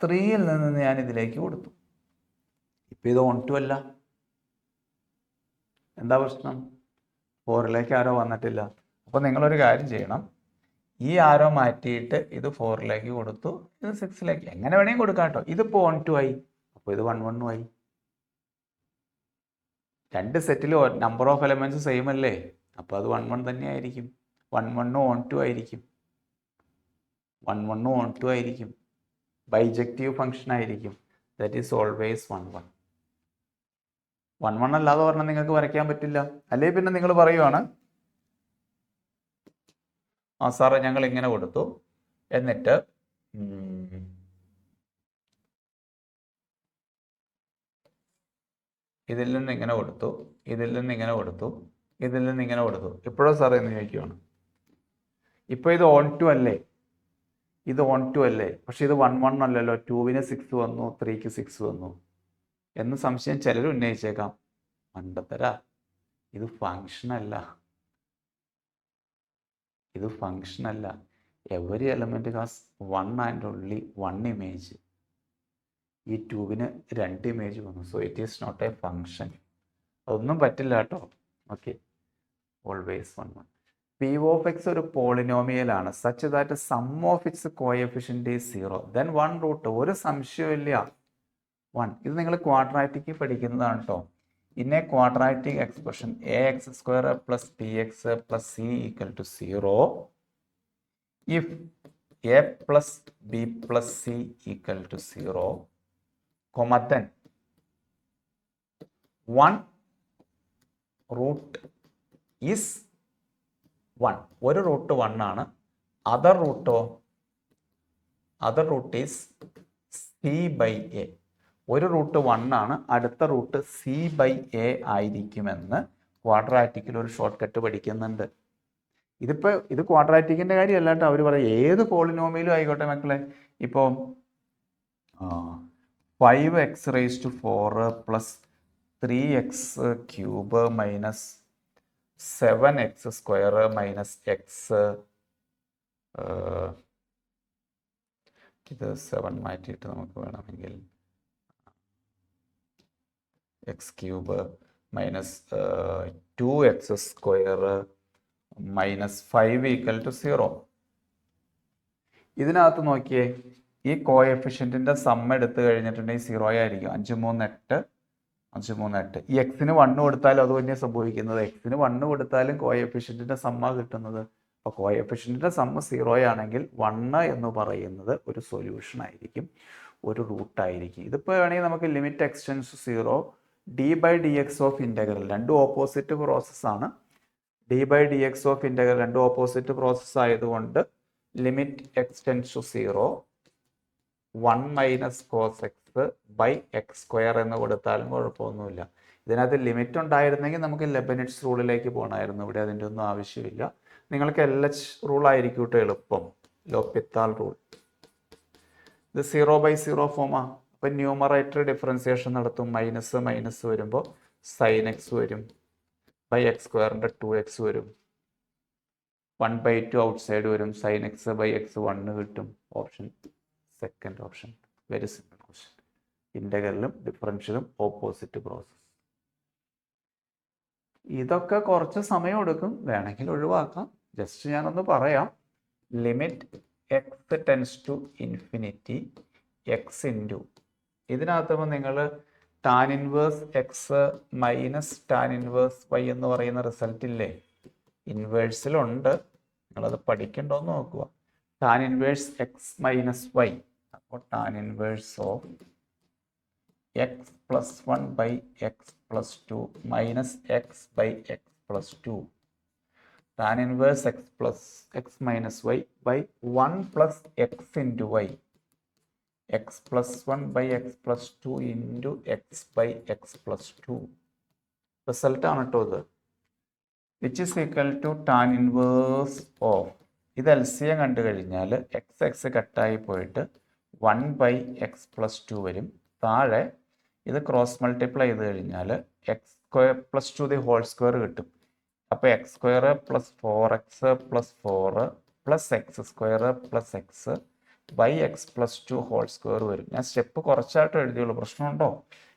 3ൽ നിന്ന് ഞാൻ ഇതിലേക്ക് കൊടുത്തു. ഇപ്പം ഇത് ഓൺ ടു അല്ല. എന്താ പ്രശ്നം? 4ലേക്ക് ആരോ വന്നിട്ടില്ല. അപ്പോൾ നിങ്ങളൊരു കാര്യം ചെയ്യണം, ഈ ആരോ മാറ്റിയിട്ട് ഇത് 4ലേക്ക് കൊടുത്തു, ഇത് 6ലേക്ക്, എങ്ങനെ വേണമെങ്കിൽ കൊടുക്കാം കേട്ടോ. ഇതിപ്പോൾ ഓൺ ടു ആയി, അപ്പോൾ ഇത് 1, 1 ആയി. രണ്ട് സെറ്റിൽ നമ്പർ ഓഫ് എലമെൻറ്റ്സ് സെയിം അല്ലേ, അപ്പോൾ അത് 1, 1 തന്നെ ആയിരിക്കും. 1, 1 ഓൺ ടു ആയിരിക്കും, 1, 1 ഓൺ ടു ആയിരിക്കും. ബൈജക്റ്റീവ് ഫംഗ്ഷൻ ആയിരിക്കും. That is always 1, 1. 1, 1 അല്ലാതെ പറഞ്ഞാൽ നിങ്ങൾക്ക് വരയ്ക്കാൻ പറ്റില്ല. അല്ലെങ്കിൽ പിന്നെ നിങ്ങൾ പറയുവാണ്, ആ സാറേ ഞങ്ങൾ ഇങ്ങനെ കൊടുത്തു, എന്നിട്ട് ഇതിൽ നിന്ന് ഇങ്ങനെ കൊടുത്തു, ഇതിൽ നിന്ന് ഇങ്ങനെ കൊടുത്തു, ഇതിൽ നിന്ന് ഇങ്ങനെ കൊടുത്തു, ഇപ്പോഴോ സാറേ എന്ന് ചോദിക്കുവാണ്. ഇപ്പോൾ ഇത് ഓൺ ടു അല്ലേ? ഇത് ഓൺ ടു അല്ലേ? പക്ഷെ ഇത് 1, 1 അല്ലല്ലോ. 2ന് 6 വന്നു, 3ക്ക് 6 വന്നു എന്ന് സംശയം ചിലർ ഉന്നയിച്ചേക്കാം. മണ്ടത്തരാ, ഇത് ഫങ്ഷൻ അല്ല, ഇത് ഫങ്ഷൻ അല്ല. Every element has 1 and only 1 image. ഈ 2ന് 2 ഇമേജ് വന്നു. So it is not a function. അതൊന്നും പറ്റില്ല കേട്ടോ. Okay, always 1, 1. P of x ഒരു പോളിനോമിയലാണ് such that sum of its coefficient is 0. Then 1 root, ഒരു സംശയമില്ല 1. ഇത് നിങ്ങൾ ക്വാഡ്രാറ്റിക് പഠിക്കുന്നതാണ് കേട്ടോ. In a quadratic expression ax² + bx + c = 0 if a + b + c = 0, then 1 root is 1. ഒരു റൂട്ട് 1 ആണ്, അതർ റൂട്ടോ other root is c by a. ഒരു റൂട്ട് 1 ആണ്, അടുത്ത റൂട്ട് സി ബൈ എ ആയിരിക്കുമെന്ന് ക്വാഡ്രാറ്റിക്കിൽ ഒരു ഷോർട്ട് കട്ട് പഠിക്കുന്നുണ്ട്. ഇത് ക്വാഡ്രാറ്റിക്കിൻ്റെ കാര്യമല്ല കേട്ടോ. അവർ പറയും ഏത് പോളിനോമിയലും ആയിക്കോട്ടെ മക്കളെ. ഇപ്പോൾ 5x⁴ plus 3x³ minus 7x² minus X, ഇത് 7 മാറ്റിയിട്ട് നമുക്ക് വേണമെങ്കിൽ x³ മൈനസ് 2x² മൈനസ് 5 = 0. ഇതിനകത്ത് നോക്കിയേ, ഈ കോഎഫിഷ്യൻറ്റിൻ്റെ സം എടുത്തു കഴിഞ്ഞിട്ടുണ്ടെങ്കിൽ 0 ആയിരിക്കും. 5 3 8, 5 3 8. ഈ എക്സിന് 1 കൊടുത്താലും അത് തന്നെയാണ് സംഭവിക്കുന്നത്. എക്സിന് 1 കൊടുത്താലും കോഎഫിഷ്യൻറ്റിൻ്റെ സമ്മാണ് കിട്ടുന്നത്. അപ്പോൾ കോഎഫിഷ്യൻറ്റിൻ്റെ സമ്മ് 0 ആണെങ്കിൽ 1 എന്ന് പറയുന്നത് ഒരു സൊല്യൂഷൻ ആയിരിക്കും, ഒരു റൂട്ടായിരിക്കും. ഇതിപ്പോൾ വേണമെങ്കിൽ നമുക്ക് limit x tends 0 d/dx of integral, രണ്ടും ഓപ്പോസിറ്റ് പ്രോസസ്സാണ്. d/dx ഓഫ് ഇൻ്റഗ്രൽ രണ്ടും ഓപ്പോസിറ്റ് പ്രോസസ്സ് ആയതുകൊണ്ട് limit x tends 0 1 minus cos x by x² എന്ന് കൊടുത്താലും കുഴപ്പമൊന്നുമില്ല. ഇതിനകത്ത് ലിമിറ്റ് ഉണ്ടായിരുന്നെങ്കിൽ നമുക്ക് ലെബനിറ്റ്സ് റൂളിലേക്ക് പോകണമായിരുന്നു. ഇവിടെ അതിൻ്റെ ഒന്നും ആവശ്യമില്ല. നിങ്ങൾക്ക് LH റൂൾ ആയിരിക്കും കേട്ടോ എളുപ്പം, ലോപിത്താൾ റൂൾ. ഇത് 0/0 ഫോമാണ്. അപ്പം ന്യൂമറേറ്റർ ഡിഫറൻസിയേഷൻ നടത്തും. മൈനസ് മൈനസ് വരുമ്പോൾ സൈൻ എക്സ് വരും, ബൈ x² 2x വരും, 1/2 ഔട്ട്സൈഡ് വരും, സൈൻ എക്സ് ബൈ x 1 കിട്ടും. Option second option. Very simple question. ഇൻ്റഗ്രലും ഡിഫറൻഷ്യലും ഓപ്പോസിറ്റ് പ്രോസസ്. ഇതൊക്കെ കുറച്ച് സമയം എടുക്കും, വേണമെങ്കിൽ ഒഴിവാക്കാം. ജസ്റ്റ് ഞാനൊന്ന് പറയാം. Limit x tends to infinity x into, ഇതിനകത്തുമ്പോൾ നിങ്ങൾ tan inverse x minus tan inverse y എന്ന് പറയുന്ന റിസൾട്ട് ഇല്ലേ, ഇൻവേഴ്സിലുണ്ട്. നിങ്ങളത് പഠിക്കണ്ടോന്ന് നോക്കുക. Tan inverse x minus y, അപ്പോൾ tan inverse of x plus 1 by x plus 2 minus x by x plus 2. Tan inverse x plus x minus y by 1 plus x into y, x plus 1 by x plus 2 into x by x plus 2. റിസൾട്ടാണ് കേട്ടോ ഇത്. Which is equal to tan inverse of, ഇത് LCM കണ്ടു കഴിഞ്ഞാൽ X കട്ടായി പോയിട്ട് 1 by x plus 2 വരും. താഴെ ഇത് ക്രോസ് മൾട്ടിപ്ലൈ ചെയ്ത് കഴിഞ്ഞാൽ x² plus 2 the whole square കിട്ടും. അപ്പോൾ x² plus 4x plus 4 plus x² plus x by x plus 2 whole square വരും. ഞാൻ സ്റ്റെപ്പ് കുറച്ചായിട്ട് എഴുതിയുള്ളൂ, പ്രശ്നമുണ്ടോ?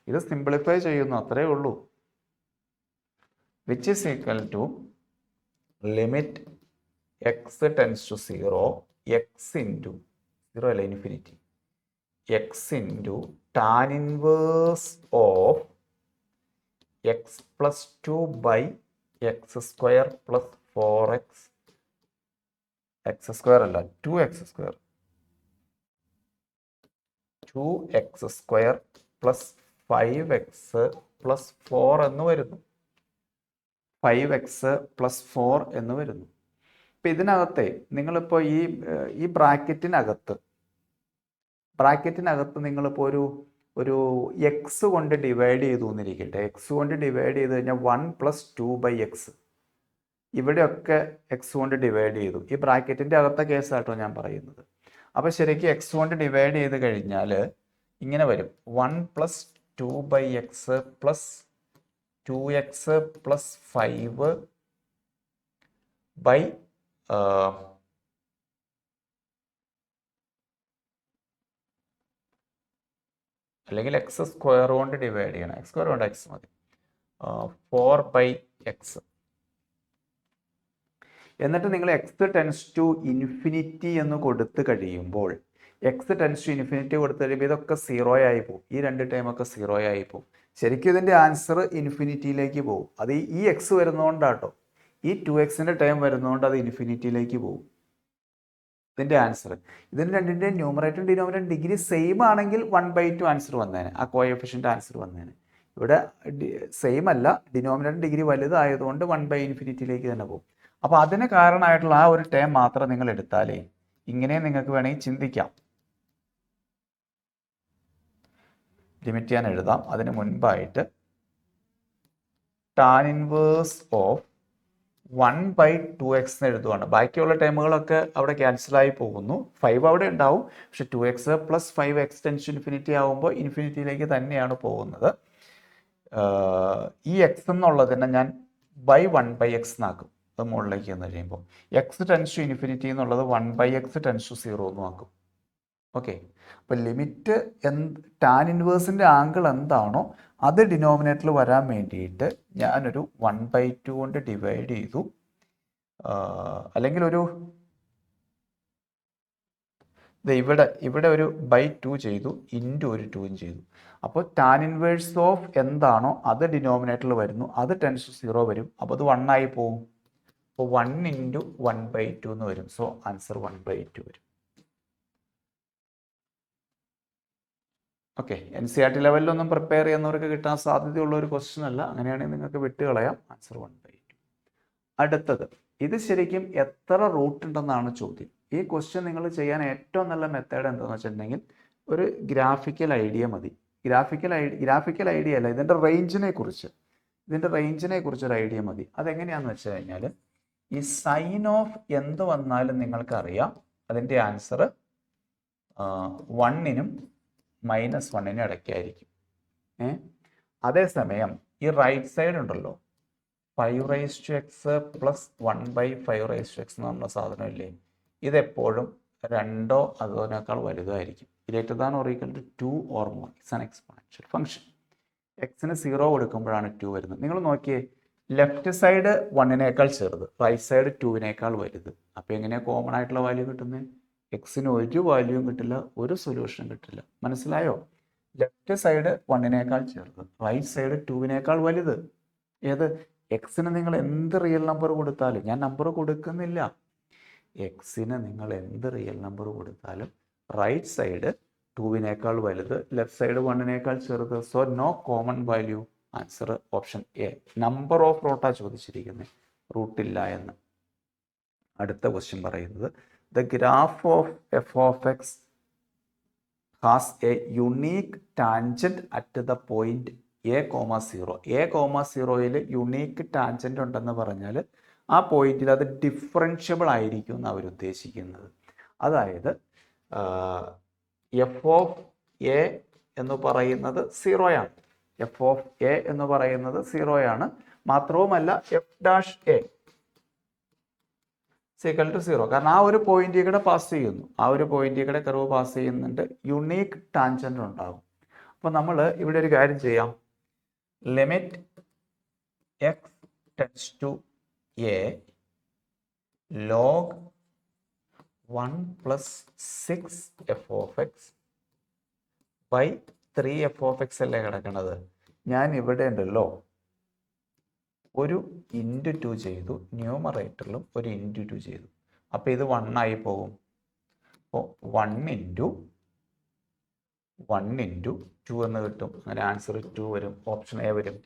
ഇത് സിംപ്ലിഫൈ ചെയ്യുന്നു, അത്രയേ ഉള്ളൂ. Which is equal to limit x tends to 0 x into 0 അല്ല infinity, x into tan inverse of x plus 2 by x² plus 4x, x² അല്ല 2x², 2x² plus 5x plus 4 എന്ന് വരുന്നു. 5x പ്ലസ് 4 എന്ന് വരുന്നു. ഇപ്പം ഇതിനകത്തെ നിങ്ങളിപ്പോൾ ഈ ബ്രാക്കറ്റിനകത്ത് നിങ്ങളിപ്പോൾ ഒരു എക്സ് കൊണ്ട് ഡിവൈഡ് ചെയ്തു എന്നിരിക്കട്ടെ. എക്സ് കൊണ്ട് ഡിവൈഡ് ചെയ്ത് കഴിഞ്ഞാൽ 1 പ്ലസ് 2/x, ഇവിടെയൊക്കെ എക്സ് കൊണ്ട് ഡിവൈഡ് ചെയ്തു. ഈ ബ്രാക്കറ്റിൻ്റെ അകത്തെ കേസാട്ടോ ഞാൻ പറയുന്നത്. അപ്പോൾ ശരിക്കും എക്സ് കൊണ്ട് ഡിവൈഡ് ചെയ്ത് കഴിഞ്ഞാൽ ഇങ്ങനെ വരും, 1 plus 2/x plus 2x plus 5 by അല്ലെങ്കിൽ x² കൊണ്ട് ഡിവൈഡ് ചെയ്യണം. x² കൊണ്ട് x മതി. 4/x. എന്നിട്ട് നിങ്ങൾ എക്സ് ടെൻസ് ടു ഇൻഫിനിറ്റി എന്ന് കൊടുത്തു കഴിയുമ്പോൾ, എക്സ് ടെൻസ് ടു ഇൻഫിനിറ്റി കൊടുത്തു കഴിയുമ്പോൾ ഇതൊക്കെ 0 ആയി പോകും. ഈ രണ്ട് ടൈമൊക്കെ 0 ആയി പോകും. ശരിക്കും ഇതിൻ്റെ ആൻസർ ഇൻഫിനിറ്റിയിലേക്ക് പോകും. അത് ഈ എക്സ് വരുന്നതുകൊണ്ടാട്ടോ. ഈ 2x ടൈം വരുന്നതുകൊണ്ട് അത് ഇൻഫിനിറ്റിയിലേക്ക് പോകും. ഇതിൻ്റെ ആൻസർ, ഇതിന് രണ്ടിൻ്റെ ന്യൂമറേറ്ററും ഡിനോമിനേറ്ററും ഡിഗ്രി സെയിം ആണെങ്കിൽ 1/2 ആൻസർ വന്നേനെ, ആ കോഎഫിഷ്യൻ്റ് ആൻസർ വന്നേനെ. ഇവിടെ സെയിം അല്ല, ഡിനോമിനേറ്റർ ഡിഗ്രി വലുതായതുകൊണ്ട് 1/∞ തന്നെ പോകും. അപ്പോൾ അതിന് കാരണമായിട്ടുള്ള ആ ഒരു ടേം മാത്രം നിങ്ങൾ എടുത്താലേ ഇങ്ങനെ നിങ്ങൾക്ക് വേണമെങ്കിൽ ചിന്തിക്കാം. ലിമിറ്റ് ഞാൻ എഴുതാം. അതിന് മുൻപായിട്ട് ടാൻ ഇൻവേഴ്സ് ഓഫ് 1/2x എന്ന് എഴുതുവാണ്. ബാക്കിയുള്ള ടേമുകളൊക്കെ അവിടെ ക്യാൻസലായി പോകുന്നു. 5 അവിടെ ഉണ്ടാവും, പക്ഷെ 2x plus 5x tense infinity ആകുമ്പോൾ ഇൻഫിനിറ്റിയിലേക്ക് തന്നെയാണ് പോകുന്നത്. ഈ എക്സ് എന്നുള്ളതിനെ ഞാൻ ബൈ 1/x എന്നാക്കും. അത് മുകളിലേക്ക് എന്ന് കഴിയുമ്പോൾ എക്സ് ടെൻസ് ടു ഇൻഫിനിറ്റി എന്നുള്ളത് 1/x ടെൻസ് ടു 0 എന്നും ആക്കും. ഓക്കെ, അപ്പോൾ ലിമിറ്റ് ടാൻ ഇൻവേഴ്സിൻ്റെ ആംഗിൾ എന്താണോ അത് ഡിനോമിനേറ്ററിൽ വരാൻ വേണ്ടിയിട്ട് ഞാനൊരു 1/2 കൊണ്ട് ഡിവൈഡ് ചെയ്തു, അല്ലെങ്കിൽ ഇവിടെ ഒരു /2 ചെയ്തു, ഇൻറ്റു ഒരു 2 ചെയ്തു. അപ്പോൾ ടാൻ ഇൻവേഴ്സ് ഓഫ് എന്താണോ അത് ഡിനോമിനേറ്ററിൽ വരുന്നു, അത് ടെൻസ് ടു 0 വരും. അപ്പോൾ അത് 1 ആയി പോകും. അപ്പോൾ 1 × 1/2 എന്ന് വരും. സോ ആൻസർ 1/2 വരും. ഓക്കെ, NCERT ലെവലിലൊന്നും പ്രിപ്പയർ ചെയ്യുന്നവർക്ക് കിട്ടാൻ സാധ്യതയുള്ള ഒരു ക്വസ്റ്റ്യൻ അല്ല. അങ്ങനെയാണെങ്കിൽ നിങ്ങൾക്ക് വിട്ടുകളയാം. ആൻസർ 1/2. അടുത്തത്, ഇത് ശരിക്കും എത്ര റൂട്ട് ഉണ്ടെന്നാണ് ചോദ്യം. ഈ ക്വസ്റ്റ്യൻ നിങ്ങൾ ചെയ്യാൻ ഏറ്റവും നല്ല മെത്തേഡ് എന്താണെന്ന് വെച്ചിട്ടുണ്ടെങ്കിൽ ഒരു ഗ്രാഫിക്കൽ ഐഡിയ മതി. ഗ്രാഫിക്കൽ ഐഡിയ അല്ല, ഇതിൻ്റെ റേഞ്ചിനെ കുറിച്ച് ഒരു ഐഡിയ മതി. അതെങ്ങനെയാണെന്ന് വെച്ച് കഴിഞ്ഞാൽ ഈ സൈൻ ഓഫ് എന്ത് വന്നാലും നിങ്ങൾക്കറിയാം അതിൻ്റെ ആൻസർ 1-നും -1-നും ഇടയ്ക്കായിരിക്കും. അതേസമയം ഈ റൈറ്റ് സൈഡ് ഉണ്ടല്ലോ, 5x പ്ലസ് 1/5x എന്ന് പറഞ്ഞ സാധനം ഇല്ലേ, ഇതെപ്പോഴും 2 അതിനേക്കാൾ വലുതായിരിക്കും. Greater than or equal to 2 or more. It's an exponential function. എക്സിന് 0 കൊടുക്കുമ്പോഴാണ് 2 വരുന്നത്. നിങ്ങൾ നോക്കിയേ, ലെഫ്റ്റ് സൈഡ് 1-നേക്കാൾ ചെറുത്, റൈറ്റ് സൈഡ് 2-നേക്കാൾ വലുത്. അപ്പോൾ എങ്ങനെയാണ് കോമൺ ആയിട്ടുള്ള വാല്യൂ കിട്ടുന്നത്? എക്സിന് ഒരു വാല്യൂവും കിട്ടില്ല, ഒരു സൊല്യൂഷനും കിട്ടില്ല. മനസ്സിലായോ? ലെഫ്റ്റ് സൈഡ് 1-നേക്കാൾ ചെറുത്, റൈറ്റ് സൈഡ് 2-നേക്കാൾ വലുത്. ഏത്? എക്സിന് നിങ്ങൾ എന്ത് റിയൽ നമ്പർ കൊടുത്താലും, ഞാൻ നമ്പർ കൊടുക്കുന്നില്ല, എക്സിന് നിങ്ങൾ എന്ത് റിയൽ നമ്പർ കൊടുത്താലും റൈറ്റ് സൈഡ് 2-നേക്കാൾ വലുത്, ലെഫ്റ്റ് സൈഡ് 1-നേക്കാൾ ചെറുത്. So no common value. Answer option a. Number of റൂട്ടാണ് ചോദിച്ചിരിക്കുന്നത്, റൂട്ടില്ല എന്ന്. അടുത്ത ക്വസ്റ്റ്യൻ പറയുന്നത്, the graph of f of x has a unique tangent at the point a,0. a,0യിൽ യുണീക്ക് ടാൻജന്റ് ഉണ്ടെന്ന് പറഞ്ഞാൽ ആ പോയിന്റിൽ അത് ഡിഫറൻഷ്യബിൾ ആയിരിക്കും എന്ന് അവർ ഉദ്ദേശിക്കുന്നത്. അതായത് എഫ് ഓഫ് എ എന്ന് പറയുന്നത് 0 ആണ്. എഫ് ഓഫ് എ എന്ന് പറയുന്നത് 0 ആണ്. മാത്രവുമല്ല f dash a equal to 0, കാരണം ആ ഒരു പോയിന്റിൽ കൂടെ പാസ് ചെയ്യുന്നു, ആ ഒരു പോയിന്റിൽ കൂടെ കർവ് പാസ് ചെയ്യുന്നുണ്ട്, യുണീക്ക് ടാൻജന്റ് ഉണ്ടാകും. അപ്പോൾ നമ്മൾ ഇവിടെ ഒരു കാര്യം ചെയ്യാം. Limit x tends to a log 1 + 6 f of x by 3 f of x അല്ലേ കിടക്കണത്. ഞാൻ ഇവിടെ ഉണ്ടല്ലോ ഒരു × 2 ചെയ്തു, ന്യൂമറേറ്ററിലും ഒരു × 2 ചെയ്തു. അപ്പോൾ ഇത് 1 ആയി പോകും. അപ്പോൾ 1 × 2 എന്ന് കിട്ടും. അങ്ങനെ ആൻസർ 2 വരും. ഓപ്ഷൻ എ വരും.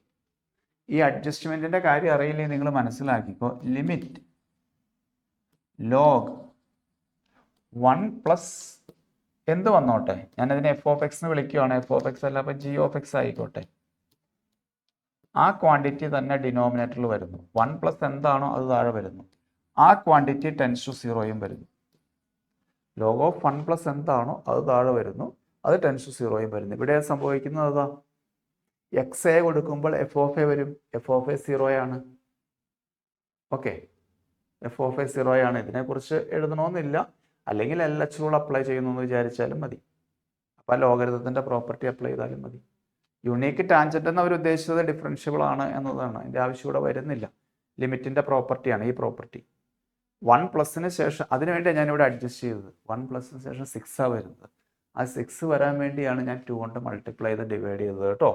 ഈ അഡ്ജസ്റ്റ്മെൻറ്റിൻ്റെ കാര്യം അറിയില്ലേ, നിങ്ങൾ മനസ്സിലാക്കിക്കോ. ലിമിറ്റ് ലോഗ് 1 പ്ലസ് എന്ത് വന്നോട്ടെ, ഞാനതിനെ എഫ് ഓഫ് എക്സ് എന്ന് വിളിക്കുകയാണ്. എഫ് ഓഫ് എക്സ് അല്ല, അപ്പോൾ ജി ഓഫ് എക്സ് ആയിക്കോട്ടെ. ആ ക്വാണ്ടിറ്റി തന്നെ ഡിനോമിനേറ്ററിൽ വരുന്നു. 1 പ്ലസ് എന്താണോ അത് താഴെ വരുന്നു. ആ ക്വാണ്ടിറ്റി ടെൻസ് ടു 0 വരുന്നു. ലോഗ് ഓഫ് 1 പ്ലസ് എന്താണോ അത് താഴെ വരുന്നു, അത് ടെൻസ് ടു 0 വരുന്നു. ഇവിടെ സംഭവിക്കുന്നത് അതാ, എക്സ് എ കൊടുക്കുമ്പോൾ എഫ് ഓഫ് എ വരും. എഫ് ഓഫ് എ 0 ആണ്. ഓക്കെ, എഫ് ഓഫ് എ 0 ആണ്. ഇതിനെക്കുറിച്ച് എഴുതണമെന്നില്ല, അല്ലെങ്കിൽ LH റൂൾ അപ്ലൈ ചെയ്യുന്നു എന്ന് വിചാരിച്ചാലും മതി. അപ്പോൾ ലോഗരിതത്തിൻ്റെ പ്രോപ്പർട്ടി അപ്ലൈ ചെയ്താലും മതി. യുണീക്ക് ടാൻജന്റ് എന്ന് അവർ ഉദ്ദേശിച്ചത് ഡിഫറൻഷ്യബിൾ ആണ് എന്നതാണ്. അതിൻ്റെ ആവശ്യം ഇവിടെ വരുന്നില്ല. ലിമിറ്റിൻ്റെ പ്രോപ്പർട്ടിയാണ് ഈ പ്രോപ്പർട്ടി. 1 പ്ലസിന് ശേഷം, അതിനുവേണ്ടി ഞാനിവിടെ അഡ്ജസ്റ്റ് ചെയ്തത്. 1 പ്ലസിന് ശേഷം 6 വരുന്നത്. ആ 6 വരാൻ വേണ്ടിയാണ് ഞാൻ 2 കൊണ്ട് മൾട്ടിപ്ലൈ ചെയ്ത് ഡിവൈഡ് ചെയ്തത് കേട്ടോ.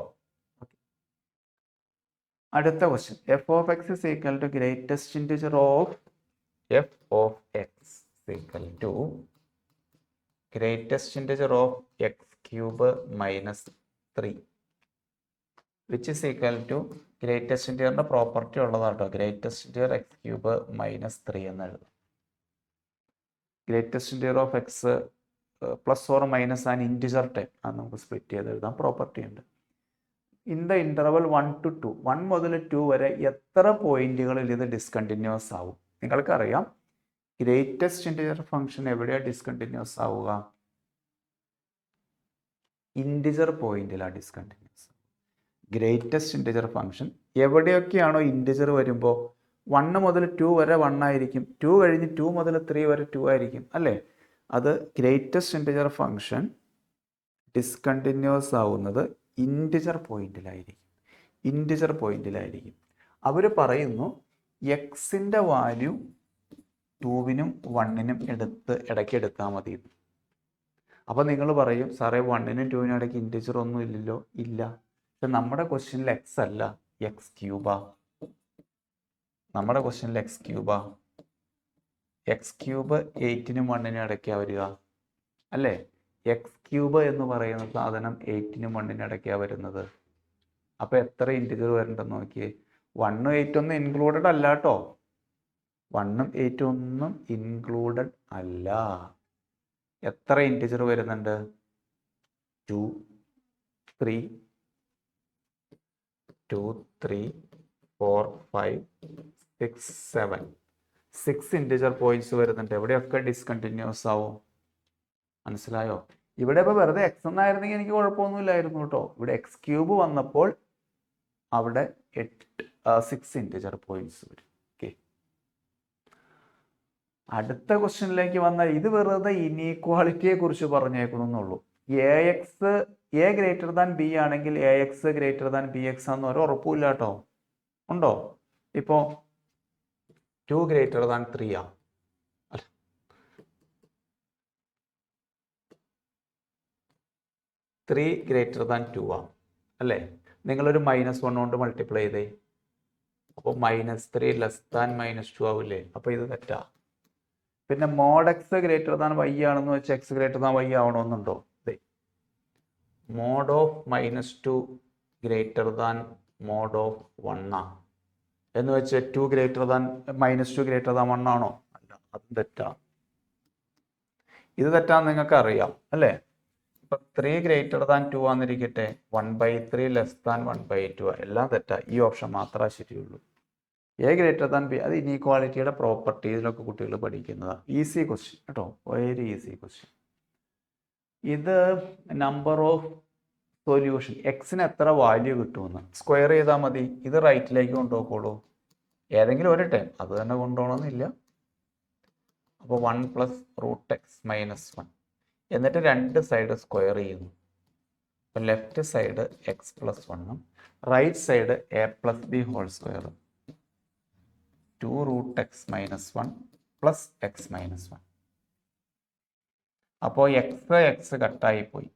അടുത്ത question, f of x is equal to greatest integer of f of x equal to greatest integer of x³ - 3 which is equal to greatest ഇൻറ്റിജറിൻ്റെ പ്രോപ്പർട്ടി ഉള്ളതാട്ടോ. ഗ്രേറ്റസ്റ്റ് ഇൻറ്റിജർ x³ - 3 എന്ന് എഴുതാം. Greatest integer of x plus or minus an integer type അത് നമുക്ക് split ചെയ്ത് എഴുതാം property ഉണ്ട്. In the interval 1 to 2 1 മുതൽ 2 വരെ എത്ര പോയിന്റുകളിൽ ഇത് ഡിസ്കണ്ടിന്യൂസ് ആവും? നിങ്ങൾക്കറിയാം ഗ്രേറ്റസ്റ്റ് ഇൻറ്റിജർ ഫംഗ്ഷൻ എവിടെയാണ് ഡിസ്കണ്ടിന്യൂസ് ആവുക? ഇൻറ്റിജർ പോയിന്റിലാണ് ഡിസ്കണ്ടിന്യൂസ്. ഗ്രേറ്റസ്റ്റ് ഇൻറ്റിജർ ഫംഗ്ഷൻ എവിടെയൊക്കെയാണോ ഇൻറ്റിജർ വരുമ്പോൾ 1 മുതൽ 2 വരെ 1 ആയിരിക്കും, 2 കഴിഞ്ഞ് 2 മുതൽ 3 വരെ 2 ആയിരിക്കും അല്ലേ? അത് ഗ്രേറ്റസ്റ്റ് ഇൻറ്റിജർ ഫംഗ്ഷൻ ഡിസ്കണ്ടിന്യൂസ് ആവുന്നത് ഇൻറ്റിജർ പോയിന്റിലായിരിക്കും. ഇൻറ്റിജർ പോയിന്റിലായിരിക്കും. അവർ പറയുന്നു എക്സിൻ്റെ വാല്യൂ 2-നും 1-നും ഇടയ്ക്ക് എടുത്താൽ മതി. അപ്പോൾ നിങ്ങൾ പറയും സാറേ 1-നും 2-നും ഇടയ്ക്ക് ഇൻറ്റിജർ ഒന്നും ഇല്ലല്ലോ. ഇല്ല, പക്ഷെ നമ്മുടെ ക്വസ്റ്റ്യനിൽ എക്സ് അല്ല, എക്സ് ക്യൂബാ. നമ്മുടെ ക്വസ്റ്റ്യനിൽ എക്സ് ക്യൂബാ. എക്സ് ക്യൂബ് 8-നും 1-നും ഇടയ്ക്കാണ് വരിക അല്ലേ? എക്സ് ക്യൂബ് എന്ന് പറയുന്ന സാധനം 8-നും 1-നും ഇടയ്ക്കാണ് വരുന്നത്. അപ്പോൾ എത്ര ഇൻറ്റിജർ വരണ്ടെന്ന് നോക്കിയേ. 1ഉം 8 ഒന്നും ഇൻക്ലൂഡഡ് അല്ല കേട്ടോ. 1ഉം 8 ഒന്നും ഇൻക്ലൂഡഡ് അല്ല. എത്ര ഇൻറ്റിജർ വരുന്നുണ്ട്? 2, 3, 4, 5, 6, 7 6 ഇൻറ്റിജർ പോയിന്റ്സ് വരുന്നുണ്ട്. എവിടെയൊക്കെ ഡിസ്കണ്ടിന്യൂസ് ആവും. മനസ്സിലായോ? ഇവിടെ ഇപ്പോൾ വെറുതെ എക്സ് എന്നായിരുന്നെങ്കിൽ എനിക്ക് കുഴപ്പമൊന്നുമില്ലായിരുന്നു കേട്ടോ. ഇവിടെ എക്സ് ക്യൂബ് വന്നപ്പോൾ അവിടെ 6 ഇൻറ്റിജർ പോയിന്റ്സ് വരും. ഓക്കെ, അടുത്ത ക്വസ്റ്റ്യനിലേക്ക് വന്നാൽ ഇത് വെറുതെ ഇനീക്വാളിറ്റിയെ കുറിച്ച് പറഞ്ഞേക്കണമെന്നുള്ളൂ. എ ഗ്രേറ്റർ ദാൻ ബി ആണെങ്കിൽ A X greater than B X ആണെന്ന് ഒരു ഉറപ്പില്ല കേട്ടോ. ഉണ്ടോ? ഇപ്പോൾ 2 ഗ്രേറ്റർ ദാൻ 3 ആ, 3 ഗ്രേറ്റർ ദാൻ 2 ആ അല്ലേ? നിങ്ങളൊരു -1 കൊണ്ട് മൾട്ടിപ്ലൈ ചെയ്തേ. അപ്പോൾ -3 ലെസ് ദാൻ -2 ആവില്ലേ? അപ്പോൾ ഇത് തെറ്റാ. പിന്നെ mod x greater than y ആണെന്ന് വെച്ചാൽ എക്സ് ഗ്രേറ്റർ ദാൻ വൈ ആവണമെന്നുണ്ടോ? Mod of -2 greater than mod of 1 ആ എന്ന് വെച്ച് 2 ഗ്രേറ്റർ ദാൻ -2 ഗ്രേറ്റർ ദാൻ 1 ആണോ? അല്ല, അതും തെറ്റാ. ഇത് തെറ്റാന്ന് നിങ്ങൾക്ക് അറിയാം അല്ലേ? ഇപ്പൊ 3 ഗ്രേറ്റർ ദാൻ 2 ആന്നിരിക്കട്ടെ, 1/3 ലെസ് ദാൻ 1/2 എല്ലാം തെറ്റാ. ഈ ഓപ്ഷൻ മാത്രമേ ശരിയുള്ളൂ. എ ഗ്രേറ്റർ ദാൻ ബി, അത് ഇനീക്വാളിറ്റിയുടെ പ്രോപ്പർട്ടീസിലൊക്കെ കുട്ടികൾ പഠിക്കുന്നതാണ്. ഈസി ക്വസ്റ്റ്യൻ കേട്ടോ, വെരി ഈസി ക്വസ്റ്റ്യൻ. ഇത് നമ്പർ ഓഫ് സൊല്യൂഷൻ, എക്സിന് എത്ര വാല്യൂ കിട്ടുമെന്ന് സ്ക്വയർ ചെയ്താൽ മതി. ഇത് റൈറ്റിലേക്ക് കൊണ്ടുപോയിക്കോളൂ, ഏതെങ്കിലും ഒരു ടൈം, അത് തന്നെ കൊണ്ടുപോകണമെന്നില്ല. അപ്പോൾ 1 + √x - 1 എന്നിട്ട് 2 സൈഡ് സ്ക്വയർ ചെയ്യുന്നു. അപ്പം ലെഫ്റ്റ് സൈഡ് x + 1ഉം right side a + b whole square 2 √x - 1 + x - 1. അപ്പോൾ എക്സ് കട്ടായിപ്പോയി,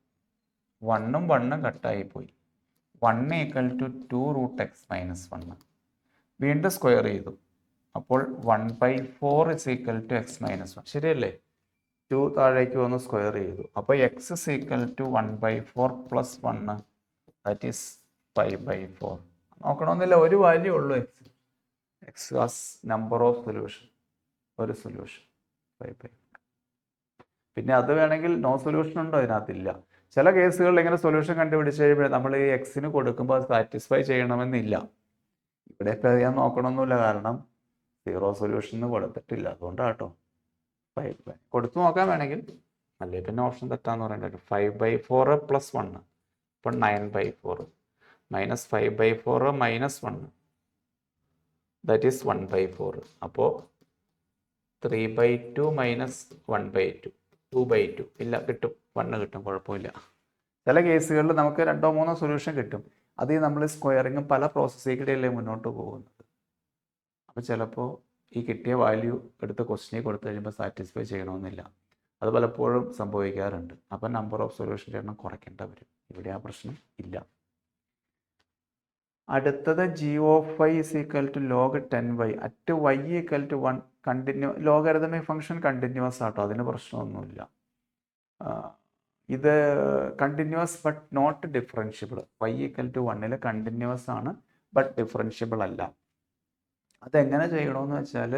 1ഉം 1ഉം കട്ടായിപ്പോയി. 1 = 2 √x - 1. വീണ്ടും സ്ക്വയർ ചെയ്തു. അപ്പോൾ 1/4 = x - 1. ശരിയല്ലേ? 2 താഴേക്ക് വന്ന് സ്ക്വയർ ചെയ്തു. അപ്പോൾ x = 1/4 + 1, ദാറ്റ് ഈസ് 5/4. നോക്കണമെന്നില്ല, ഒരു വാല്യൂ ഉള്ളൂ X has number of solution, ഒരു സൊല്യൂഷൻ 5/4. പിന്നെ അത് വേണമെങ്കിൽ നോ സൊല്യൂഷൻ ഉണ്ടോ? അതിനകത്തില്ല. ചില കേസുകളിൽ ഇങ്ങനെ സൊല്യൂഷൻ കണ്ടുപിടിച്ച് കഴിയുമ്പോൾ നമ്മൾ ഈ എക്സിന് കൊടുക്കുമ്പോൾ അത് സാറ്റിസ്ഫൈ ചെയ്യണമെന്നില്ല. ഇവിടെ ഇപ്പോൾ ഞാൻ നോക്കണമെന്നില്ല, കാരണം 0 സൊല്യൂഷൻ കൊടുത്തിട്ടില്ല, അതുകൊണ്ടാണ് കേട്ടോ. 5 കൊടുത്തു നോക്കാൻ വേണമെങ്കിൽ, അല്ലേ പിന്നെ ഓപ്ഷൻ തെറ്റാന്ന് പറയേണ്ടത്. 5/4 + 1, അപ്പോൾ 9/4 -5/4 - 1, ദാറ്റ് ഈസ് 1/4. അപ്പോൾ 3/2 - 1/2 2/2 ഇല്ല, കിട്ടും, 1 കിട്ടും, കുഴപ്പമില്ല. ചില കേസുകളിൽ നമുക്ക് 2 3 സൊല്യൂഷൻ കിട്ടും. അത് നമ്മൾ സ്ക്വയറിങ്ങും പല പ്രോസസ്സിലൂടെയല്ലേ മുന്നോട്ട് പോകുന്നത്. അപ്പോൾ ചിലപ്പോൾ ഈ കിട്ടിയ വാല്യൂ എടുത്ത് ക്വസ്റ്റിനെ കൊടുത്തു കഴിയുമ്പോൾ സാറ്റിസ്ഫൈ ചെയ്യണമെന്നില്ല. അത് പലപ്പോഴും സംഭവിക്കാറുണ്ട്. അപ്പം നമ്പർ ഓഫ് സൊല്യൂഷൻ്റെ എണ്ണം കുറയ്ക്കേണ്ട വരും. ഇവിടെ ആ പ്രശ്നം ഇല്ല. അടുത്തത് g(y) = log 10y at y = 1 continue. Logarithmic function continuous ആട്ടോ, അതിന് പ്രശ്നമൊന്നുമില്ല. ഇത് continuous but not differentiable. y = 1 continuous ആണ് ബട്ട് ഡിഫറൻഷ്യബിൾ അല്ല. അതെങ്ങനെ ചെയ്യണമെന്ന് വെച്ചാൽ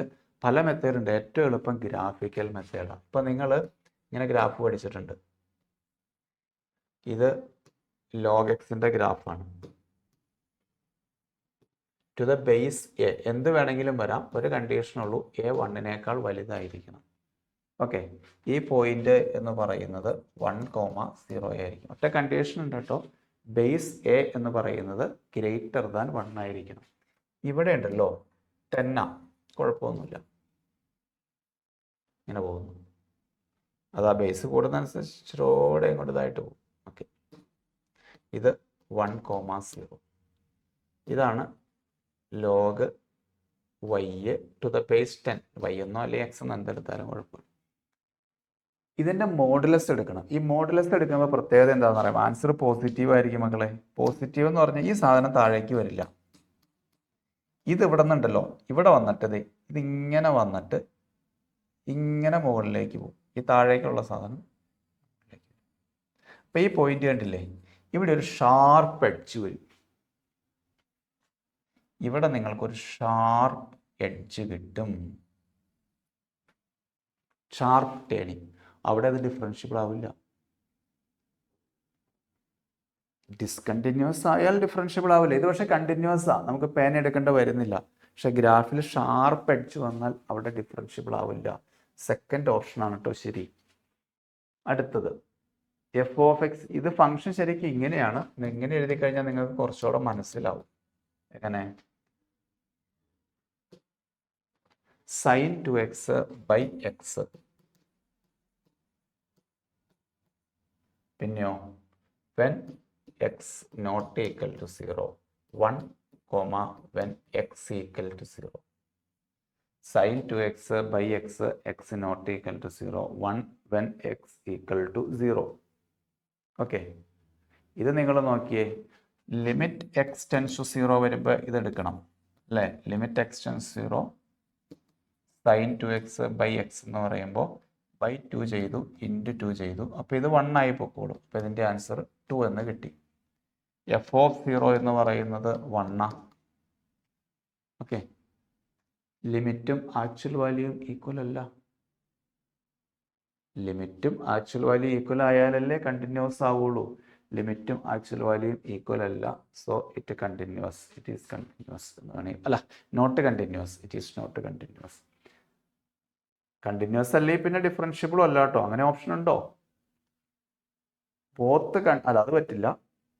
പല മെത്തേഡുണ്ട്. ഏറ്റവും എളുപ്പം ഗ്രാഫിക്കൽ മെത്തേഡാണ്. ഇപ്പോൾ നിങ്ങൾ ഇങ്ങനെ ഗ്രാഫ് പഠിച്ചിട്ടുണ്ട്. ഇത് ലോഗ് എക്സിൻ്റെ ഗ്രാഫാണ്. ടു ദ ബേസ് എ എന്ത് വേണമെങ്കിലും വരാം, ഒരു കണ്ടീഷനുള്ളൂ, എ 1നേക്കാൾ വലുതായിരിക്കണം. ഓക്കെ, ഈ പോയിന്റ് എന്ന് പറയുന്നത് 1,0 ആയിരിക്കും. ഒറ്റ കണ്ടീഷൻ ഉണ്ട് കേട്ടോ, ബേസ് എ എന്ന് പറയുന്നത് ഗ്രേറ്റർ ദാൻ 1 ആയിരിക്കണം. ഇവിടെ ഉണ്ടല്ലോ 10 കുഴപ്പമൊന്നുമില്ല, ഇങ്ങനെ പോകുന്നു. അത് ആ ബേസ് കൂടുന്നതനുസരിച്ച് ഇച്ചിരോടെ ഇങ്ങോട്ട് ഇതായിട്ട് പോകും. ഓക്കെ, ഇത് 1,0. ഇതാണ് log y to the base 10. Y എന്നോ അല്ലെങ്കിൽ എക്സ് എന്നോ എന്തെടുത്താലും കുഴപ്പമില്ല. ഇതിൻ്റെ മോഡുലസ് എടുക്കണം. ഈ മോഡുലസ് എടുക്കുമ്പോൾ പ്രത്യേകത എന്താണെന്ന് പറയുമ്പോൾ ആൻസർ പോസിറ്റീവ് ആയിരിക്കും മക്കളെ. പോസിറ്റീവ് എന്ന് പറഞ്ഞാൽ ഈ സാധനം താഴേക്ക് വരില്ല. ഇത് ഇവിടെ നിന്നുണ്ടല്ലോ, ഇവിടെ വന്നിട്ട് ഇതിങ്ങനെ വന്നിട്ട് ഇങ്ങനെ മുകളിലേക്ക് പോകും. ഈ താഴേക്കുള്ള സാധനം. അപ്പം ഈ പോയിന്റ് കണ്ടില്ലേ, ഇവിടെ ഒരു ഷാർപ്പ് എഡ്ജ് വരും. ഇവിടെ നിങ്ങൾക്കൊരു ഷാർപ്പ് എഡ്ജ് കിട്ടും, ഷാർപ്പ് ടേണിങ്. അവിടെ അത് ഡിഫറൻഷ്യബിൾ ആവില്ല. ഡിസ്കണ്ടിന്യൂസ് ആയാൽ ഡിഫറൻഷ്യബിൾ ആവില്ല. ഇത് പക്ഷേ കണ്ടിന്യൂസ് ആണ്, നമുക്ക് പേന എടുക്കേണ്ട വരുന്നില്ല. പക്ഷെ ഗ്രാഫിൽ ഷാർപ്പ് എഡ്ജ് വന്നാൽ അവിടെ ഡിഫറൻഷ്യബിൾ ആവില്ല. സെക്കൻഡ് ഓപ്ഷനാണ് കേട്ടോ ശരി. അടുത്തത് എഫ് ഓഫ് എക്സ്. ഇത് ഫംഗ്ഷൻ ശരിക്കും ഇങ്ങനെയാണ്. ഇങ്ങനെ എഴുതി കഴിഞ്ഞാൽ നിങ്ങൾക്ക് കുറച്ചുകൂടെ മനസ്സിലാവും. എങ്ങനെ? sin 2x by x. പിന്നെയോ when x not equal to 0, 1, when x equal to 0. sin 2x by x, x not equal to 0, 1 when x equal to 0. Okay, ഇത് നിങ്ങൾ നോക്കിയേ. ലിമിറ്റ് എക്സ് ടെൻസ് ടു 0 വരുമ്പോൾ ഇതെടുക്കണം അല്ലേ? Limit x tends 0, sin 2x by x എന്ന് പറയുമ്പോൾ by 2 ചെയ്തു, into 2 ചെയ്തു. അപ്പോൾ ഇത് 1 ആയി പൊക്കോളും. അപ്പോൾ ഇതിൻ്റെ ആൻസർ 2 എന്ന് കിട്ടി. എഫ് ഓഫ് 0 എന്ന് പറയുന്നത് 1. ഓക്കെ, ലിമിറ്റും ആക്ച്വൽ വാല്യൂയും ഈക്വൽ അല്ല. ലിമിറ്റും ആക്ച്വൽ വാല്യൂ ഈക്വൽ ആയാലല്ലേ കണ്ടിന്യൂസ് ആവുള്ളൂ. ലിമിറ്റും ആക്ച്വൽ വാല്യൂയും ഈക്വൽ അല്ല. So it continuous, it is continuous എന്ന് വേണമെങ്കിൽ, അല്ല not continuous, it is not continuous. Continuous അല്ലേ പിന്നെ ഡിഫറൻഷ്യബിളും അല്ല കേട്ടോ. അങ്ങനെ ഓപ്ഷൻ ഉണ്ടോ? ബോത്ത് അല്ല, അത് പറ്റില്ല.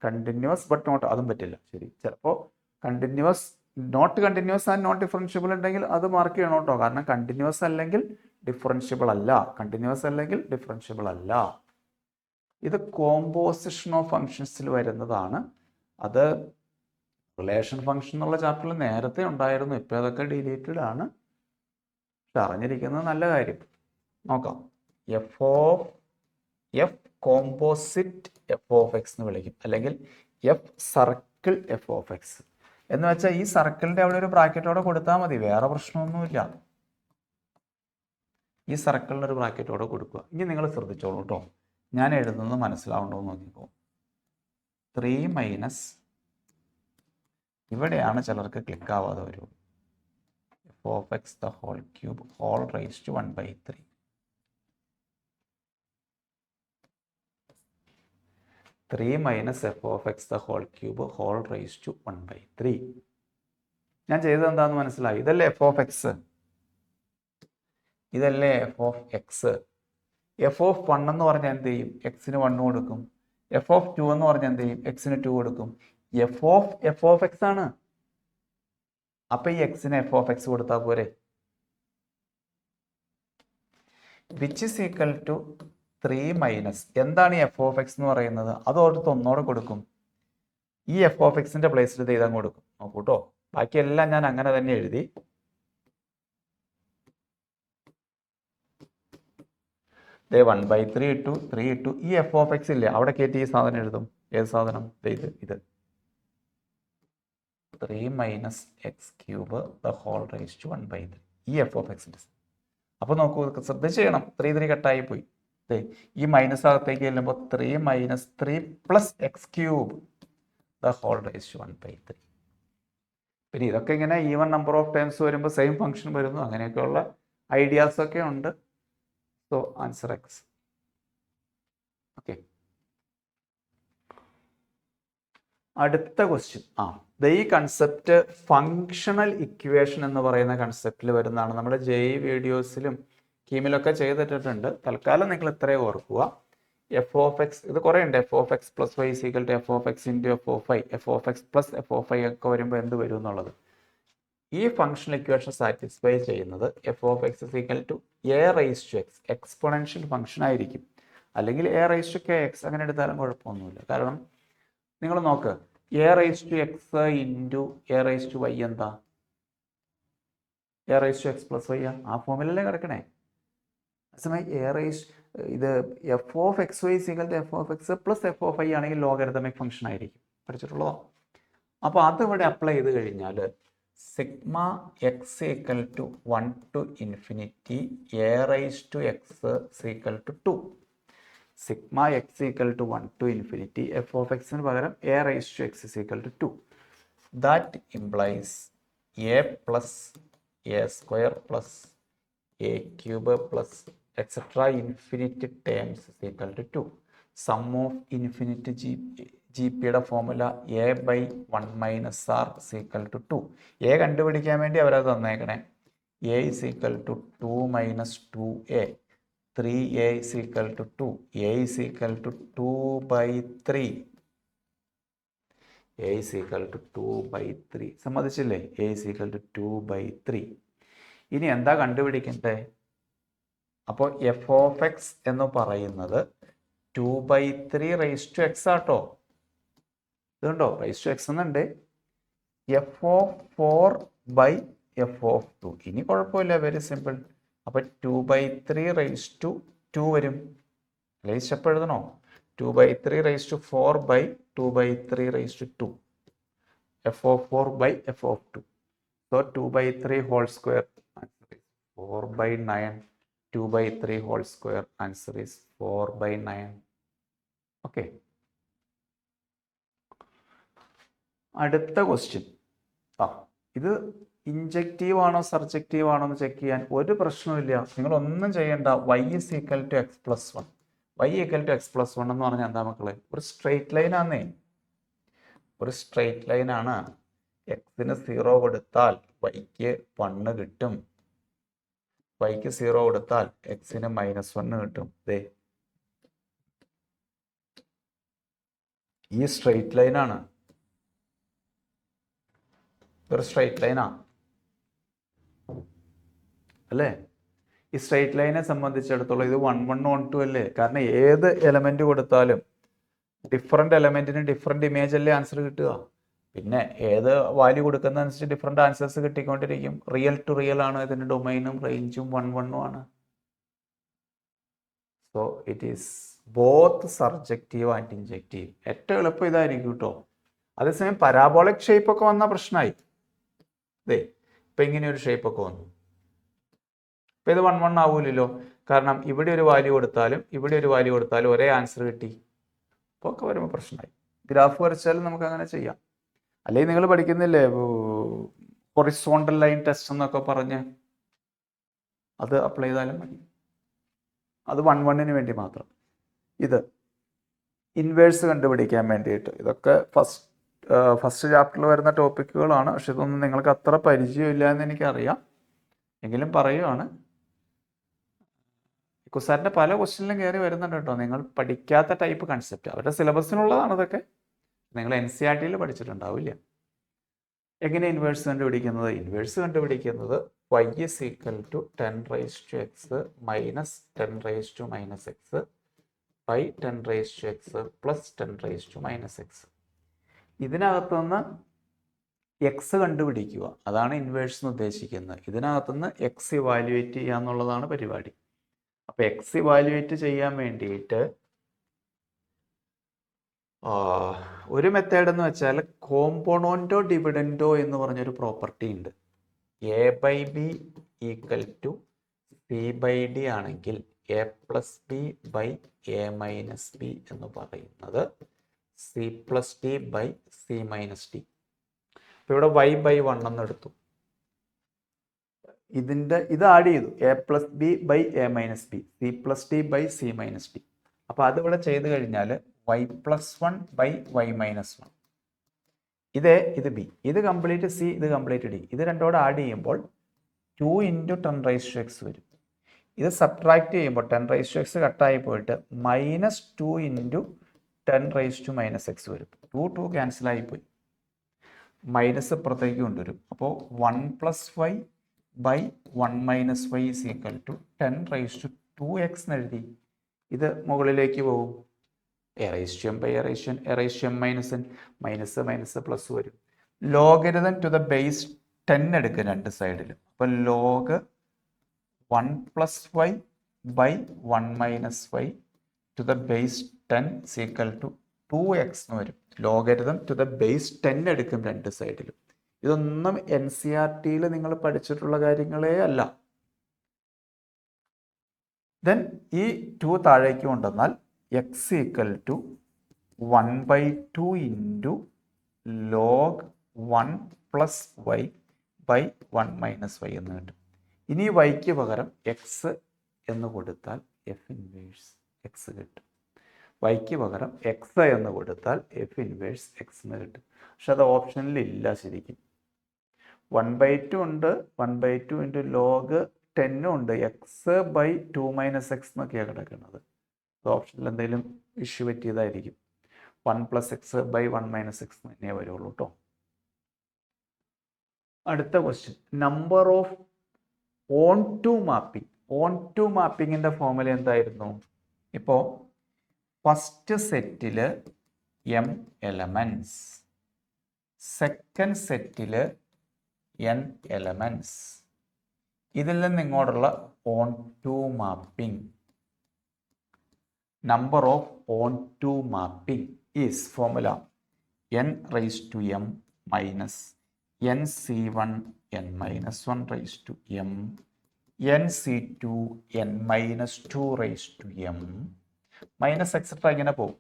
കണ്ടിന്യൂസ് ബട്ട് നോട്ട്, അതും പറ്റില്ല. ശരി, ചിലപ്പോൾ continuous, not continuous and not differentiable ഉണ്ടെങ്കിൽ അത് മാർക്ക് ചെയ്യണം കേട്ടോ. കാരണം കണ്ടിന്യൂസ് അല്ലെങ്കിൽ ഡിഫറൻഷ്യബിൾ അല്ല, കണ്ടിന്യൂസ് അല്ലെങ്കിൽ ഡിഫറൻഷ്യബിൾ അല്ല. ഇത് കോമ്പോസിഷൻ ഓഫ് ഫങ്ഷൻസിൽ വരുന്നതാണ്. അത് റിലേഷൻ ഫങ്ഷൻ എന്നുള്ള ചാപ്റ്ററിൽ നേരത്തെ ഉണ്ടായിരുന്നു. ഇപ്പോൾ അതൊക്കെ ഡിലീറ്റഡ് ആണ്. അറിഞ്ഞിരിക്കുന്നത് നല്ല കാര്യം. നോക്കാം. F composite F of X എന്ന് വിളിക്കും, അല്ലെങ്കിൽ F circle F of X എന്ന് വെച്ചാൽ ഈ സർക്കിളിൻ്റെ അവിടെ ഒരു ബ്രാക്കറ്റോടെ കൊടുത്താൽ മതി, വേറെ പ്രശ്നമൊന്നുമില്ല. ഈ സർക്കിളിന് ഒരു ബ്രാക്കറ്റോടെ കൊടുക്കുക. ഇനി നിങ്ങൾ ശ്രദ്ധിച്ചോളൂ കേട്ടോ, ഞാൻ എഴുതുന്നത് മനസ്സിലാവുണ്ടോ എന്ന് നോക്കിക്കോ. 3 - ഇവിടെയാണ് ചിലർക്ക് ക്ലിക്ക് ആവാതെ വരും. F of x the whole cube whole raise to 1/3. 3 - f of x the whole cube whole raise to 1/3. ഞാൻ ചെയ്തത് എന്താണെന്ന് മനസ്സിലായി? ഇതല്ലേ എഫ് ഓഫ് എക്സ്, ഇതല്ലേ f of x. F of 1 എന്ന് പറഞ്ഞാൽ എന്ത് ചെയ്യും? എക്സിന് 1 കൊടുക്കും. എഫ് ഓഫ് 2 എന്ന് പറഞ്ഞാൽ എന്ത് ചെയ്യും? എക്സിന് 2 കൊടുക്കും. എഫ് ഓഫ് എക്സ് ആണ്. അപ്പൊ ഈ എക്സിന് എഫ് ഓഫ് എക്സ് കൊടുത്താൽ പോരെ? വിച്ച് ഇസ് ഈക്വൽ ടു 3 - എന്താണ് ഈ എഫ് ഓഫ് എക്സ് എന്ന് പറയുന്നത്? അത് ഓർത്ത് ഒന്നോടെ കൊടുക്കും. ഈ എഫ് ഓഫ് എക്സിന്റെ പ്ലേസിൽ ഇത് എഴുതാൻ കൊടുക്കും. നോക്കൂട്ടോ, ബാക്കിയെല്ലാം ഞാൻ അങ്ങനെ തന്നെ എഴുതി. ദേ 1/3 ഇട്ടു, 3 ഇട്ടു. ഈ എഫ് ഓഫ് എക്സ് ഇല്ലേ, അവിടെ കയറ്റി ഈ സാധനം എഴുതും. ഏത് സാധനം? ഇത് 3 - x³ the whole raise to 1/3. ഈ എഫ് ഓഫ് എക്സിന്റെ. അപ്പൊ നോക്കൂ, ശ്രദ്ധിച്ച് ചെയ്യണം. 3 കട്ടായി പോയി. ഈ മൈനസ് അകത്തേക്ക് ചെല്ലുമ്പോൾ 3 - 3 + x³ the whole raise to 1/3. പിന്നെ ഇതൊക്കെ ഇങ്ങനെ ഈവൻ നമ്പർ ഓഫ് ടൈംസ് വരുമ്പോൾ സെയിം ഫംഗ്ഷൻ വരുന്നു. അങ്ങനെയൊക്കെയുള്ള ഐഡിയാസ് ഒക്കെ ഉണ്ട്. So answer X. അടുത്ത ക്വസ്റ്റ്യൻ ഈ കൺസെപ്റ്റ് ഫങ്ഷണൽ ഇക്വേഷൻ എന്ന് പറയുന്ന കൺസെപ്റ്റിൽ വരുന്നതാണ്. നമ്മുടെ JEE വീഡിയോസിലും കീമിലൊക്കെ ചെയ്തിട്ടുണ്ട്. തൽക്കാലം നിങ്ങൾ ഇത്രയും ഓർക്കുക. എഫ് ഓഫ് എക്സ്, ഇത് കുറേ ഉണ്ട്. F of x plus y equal to f of x into f of y, f of x plus f of y ഒക്കെ വരുമ്പോൾ എന്ത് വരും എന്നുള്ളത്. ഈ ഫങ്ഷണൽ ഇക്വേഷൻ സാറ്റിസ്ഫൈ ചെയ്യുന്നത് f of x is equal to a raise to x, exponential function ആയിരിക്കും. അല്ലെങ്കിൽ a raise to k x അങ്ങനെ എടുത്താലും കുഴപ്പമൊന്നുമില്ല. കാരണം നിങ്ങൾ നോക്ക്, a raise to x into a raise to y എന്താ? A raise to x plus y ആ ഫോമിലല്ലേ കിടക്കണേ. അതേസമയം എ റൈസ് ഇത് f of x y equal to f of x plus f of y ആണെങ്കിൽ ലോഗരിതമിക് ഫംഗ്ഷൻ ആയിരിക്കും. പഠിച്ചിട്ടുള്ളതോ? അപ്പോൾ അത് ഇവിടെ അപ്ലൈ ചെയ്ത് കഴിഞ്ഞാൽ sigma x equal to 1 to infinity a raise to x equal to 2. Sigma x equal to 1 to infinity f of എക്സിന് പകരം a raise to x equal to 2. That implies a plus a square plus a cube plus etcetera infinity terms equal to 2. Sum of infinity G പിയുടെ formula a by 1 minus r equal to 2. A കണ്ടുപിടിക്കാൻ വേണ്ടി അവരത് തന്നേക്കണേ. A is equal to 2 minus 2a, 3a is equal to 2. A is equal to 2 by 3. A is equal to 2 by 3. സമ്മതിച്ചില്ലേ? A is equal to 2 by 3. ഇനി എന്താ കണ്ടുപിടിക്കണ്ടേ? അപ്പോൾ F of X എന്ന് പറയുന്നത് 2 by 3 raise to x ആട്ടോ. ഇതുണ്ടോ? Raise to x എന്നുണ്ട്. F of 4 by f of 2. ഇനി കുഴപ്പമില്ല, വെരി സിമ്പിൾ. അപ്പോൾ 2 by 3 റൈസ് ടു 2 വരും. റൈസ് എപ്പോൾ എഴുതണോ? 2 by 3 raise to 4 by 2 by 3 raise to 2. F of 4 by f of 2. So 2 by 3 whole square answer is 4 by 9. 2 by 3 whole square answer is 4 by 9. Okay. അടുത്ത question. ഇത് injective ആണോ surjective ആണോ എന്ന് check ചെയ്യാൻ ഒരു പ്രശ്നമില്ല. നിങ്ങളൊന്നും ചെയ്യണ്ട. y is equal to x plus 1. y equal to x plus 1 എന്ന് പറഞ്ഞാൽ എന്താ മക്കളെ? ഒരു സ്ട്രെയിറ്റ് ലൈൻ ആണേ. ഒരു സ്ട്രെയിറ്റ് ലൈൻ ആണ്. എക്സിന് 0 കൊടുത്താൽ വൈക്ക് 1 കിട്ടും. വൈക്ക് 0 കൊടുത്താൽ എക്സിന് -1 കിട്ടും. ദേ ഈ സ്ട്രെയിറ്റ് ലൈൻ ആണ്. ഒരു സ്ട്രെയിറ്റ് ലൈനാ അല്ലേ? ഈ സ്ട്രെയിറ്റ് ലൈനെ സംബന്ധിച്ചിടത്തോളം ഇത് 1 1 1 2 അല്ലേ? കാരണം ഏത് എലമെന്റ് കൊടുത്താലും ഡിഫറെന്റ് എലമെന്റിന് ഡിഫറെന്റ് ഇമേജ് അല്ലേ ആൻസർ കിട്ടുക. പിന്നെ ഏത് വാല്യൂ കൊടുക്കുന്നതനുസരിച്ച് ഡിഫറെന്റ് ആൻസേഴ്സ് കിട്ടിക്കൊണ്ടിരിക്കും. റിയൽ ടു റിയൽ ആണ് ഇതിന്റെ ഡൊമൈനും റേഞ്ചും 1 1 ആണ്. So it is both surjective and injective. ഏറ്റവും എളുപ്പം ഇതായിരിക്കും കേട്ടോ. അതേസമയം പരാബോളിക് ഷേപ്പ് ഒക്കെ വന്ന പ്രശ്നമായി. ഇതേ ഇപ്പം ഇങ്ങനെ ഒരു ഷേപ്പ് ഒക്കെ വന്നു. ഇപ്പം ഇത് 1 1 ആവൂലല്ലോ. കാരണം ഇവിടെ ഒരു വാല്യൂ കൊടുത്താലും ഇവിടെ ഒരു വാല്യൂ കൊടുത്താലും ഒരേ ആൻസർ കിട്ടി. അപ്പോൾ ഒക്കെ വരുമ്പോൾ പ്രശ്നമായി. ഗ്രാഫ് വരച്ചാലും നമുക്ക് അങ്ങനെ ചെയ്യാം. അല്ലെങ്കിൽ നിങ്ങൾ പഠിക്കുന്നില്ലേ ഹൊറിസോണ്ടൽ ലൈൻ ടെസ്റ്റ് എന്നൊക്കെ പറഞ്ഞ് അത് അപ്ലൈ ചെയ്താലും മതി. അത് 1 1 വേണ്ടി മാത്രം. ഇത് ഇൻവേഴ്സ് കണ്ടുപിടിക്കാൻ വേണ്ടിയിട്ട് ഇതൊക്കെ ഫസ്റ്റ് ചാപ്റ്ററിൽ വരുന്ന ടോപ്പിക്കുകളാണ്. പക്ഷെ ഇതൊന്നും നിങ്ങൾക്ക് അത്ര പരിചയമില്ല എന്ന് എനിക്കറിയാം. എങ്കിലും പറയുവാണ്. കുസാറിൻ്റെ പല ക്വസ്റ്റ്യനിലും കയറി വരുന്നുണ്ട് കേട്ടോ. നിങ്ങൾ പഠിക്കാത്ത ടൈപ്പ് കൺസെപ്റ്റ് അവരുടെ സിലബസിനുള്ളതാണ് ഇതൊക്കെ. നിങ്ങൾ NCERT-യിൽ പഠിച്ചിട്ടുണ്ടാവില്ല. എങ്ങനെ ഇൻവേഴ്സ് കണ്ടുപിടിക്കുന്നത്? ഇൻവേഴ്സ് കണ്ടുപിടിക്കുന്നത് y is equal to 10 raised to x minus 10 raised to minus x by 10 raised to x plus 10 raised to minus x. ഇതിനകത്തുനിന്ന് എക്സ് കണ്ടുപിടിക്കുക. അതാണ് ഇൻവേഴ്സ് എന്ന് ഉദ്ദേശിക്കുന്നത്. ഇതിനകത്തുനിന്ന് എക്സ് ഇവാലുവേറ്റ് ചെയ്യുക എന്നുള്ളതാണ് പരിപാടി. അപ്പോൾ എക്സ് ഇവാലുവേറ്റ് ചെയ്യാൻ വേണ്ടിയിട്ട് ഒരു മെത്തേഡ് എന്ന് വെച്ചാൽ കോമ്പോണൻറ്റോ ഡിവിഡൻറ്റോ എന്ന് പറഞ്ഞൊരു പ്രോപ്പർട്ടി ഉണ്ട്. A by b equal to c by d ആണെങ്കിൽ a plus b by a minus b എന്ന് പറയുന്നത് c plus d by c minus d. അപ്പോൾ ഇവിടെ y ബൈ 1 എന്ന് എടുത്തു. ഇത് ആഡ് ചെയ്തു. A plus b by a minus b, c plus d by c minus d. അപ്പോൾ അതിവിടെ ചെയ്ത് കഴിഞ്ഞാൽ y plus 1 by y minus 1. ഇത് ബി, ഇത് കംപ്ലീറ്റ് സി, ഇത് കംപ്ലീറ്റ് ഡി. ഇത് രണ്ടോടെ ആഡ് ചെയ്യുമ്പോൾ 2 × 10⁻⁴ വരും. ഇത് സബ്ട്രാക്ട് ചെയ്യുമ്പോൾ 10⁻⁴ കട്ടായി പോയിട്ട് -2 × 10⁻⁻⁻x വരും. 2 ക്യാൻസൽ ആയിപ്പോയി, മൈനസ് ഇപ്പുറത്തേക്ക് കൊണ്ടുവരും. അപ്പോൾ 1 + y / 1 - y = 10⁻²x എന്ന് എഴുതി. ഇത് മുകളിലേക്ക് പോകും, മൈനസ് മൈനസ് പ്ലസ് വരും. ലോഗരിതം ടു ദ ബേസ് 10 എടുക്കുക രണ്ട് സൈഡിലും. അപ്പോൾ log 1 + y / 1 - y to the base 10 = 2x എന്ന് വരും. ലോഗരിതം ടു ദ ബേസ് 10 എടുക്കും രണ്ട് സൈഡിലും. ഇതൊന്നും NCERT-യിൽ നിങ്ങൾ പഠിച്ചിട്ടുള്ള കാര്യങ്ങളേ അല്ല. ദെൻ ഈ 2 താഴേക്ക് കൊണ്ടുവന്നാൽ x = 1/2 × log 1 + y / 1 - y എന്ന് കിട്ടും. ഇനി വൈക്ക് പകരം x എന്ന് കൊടുത്താൽ f ഇൻവേഴ്സ് x കിട്ടും. വൈക്ക് പകരം x എന്ന് കൊടുത്താൽ f ഇൻവേഴ്സ് x എന്ന് കിട്ടും. പക്ഷെ അത് ഓപ്ഷനിൽ ഇല്ല ശരിക്കും. 1/2 ഉണ്ട്, 1/2 × log 10 ഉണ്ട്, x/2 - x എന്നൊക്കെയാണ് കിടക്കുന്നത്. അത് ഓപ്ഷനിൽ എന്തെങ്കിലും ഇഷ്യൂ പറ്റിയതായിരിക്കും. 1 + x / 1 - x എന്നേ വരുള്ളൂ കേട്ടോ. അടുത്ത question, number of onto mapping. Onto മാപ്പിങ്ങിൻ്റെ ഫോർമുല എന്തായിരുന്നു? ഇപ്പോൾ ഫസ്റ്റ് സെറ്റിൽ m എലമെൻറ്റ്സ്, സെക്കൻഡ് സെറ്റിൽ n എലമെൻറ്റ്സ്. ഇതിൽ നിന്ന് ഇങ്ങോട്ടുള്ള onto mapping, number of onto mapping is formula n⁻m - nc1 n - 1/m nc2 n - 2/m minus etcetera ഇങ്ങനെ പോകും.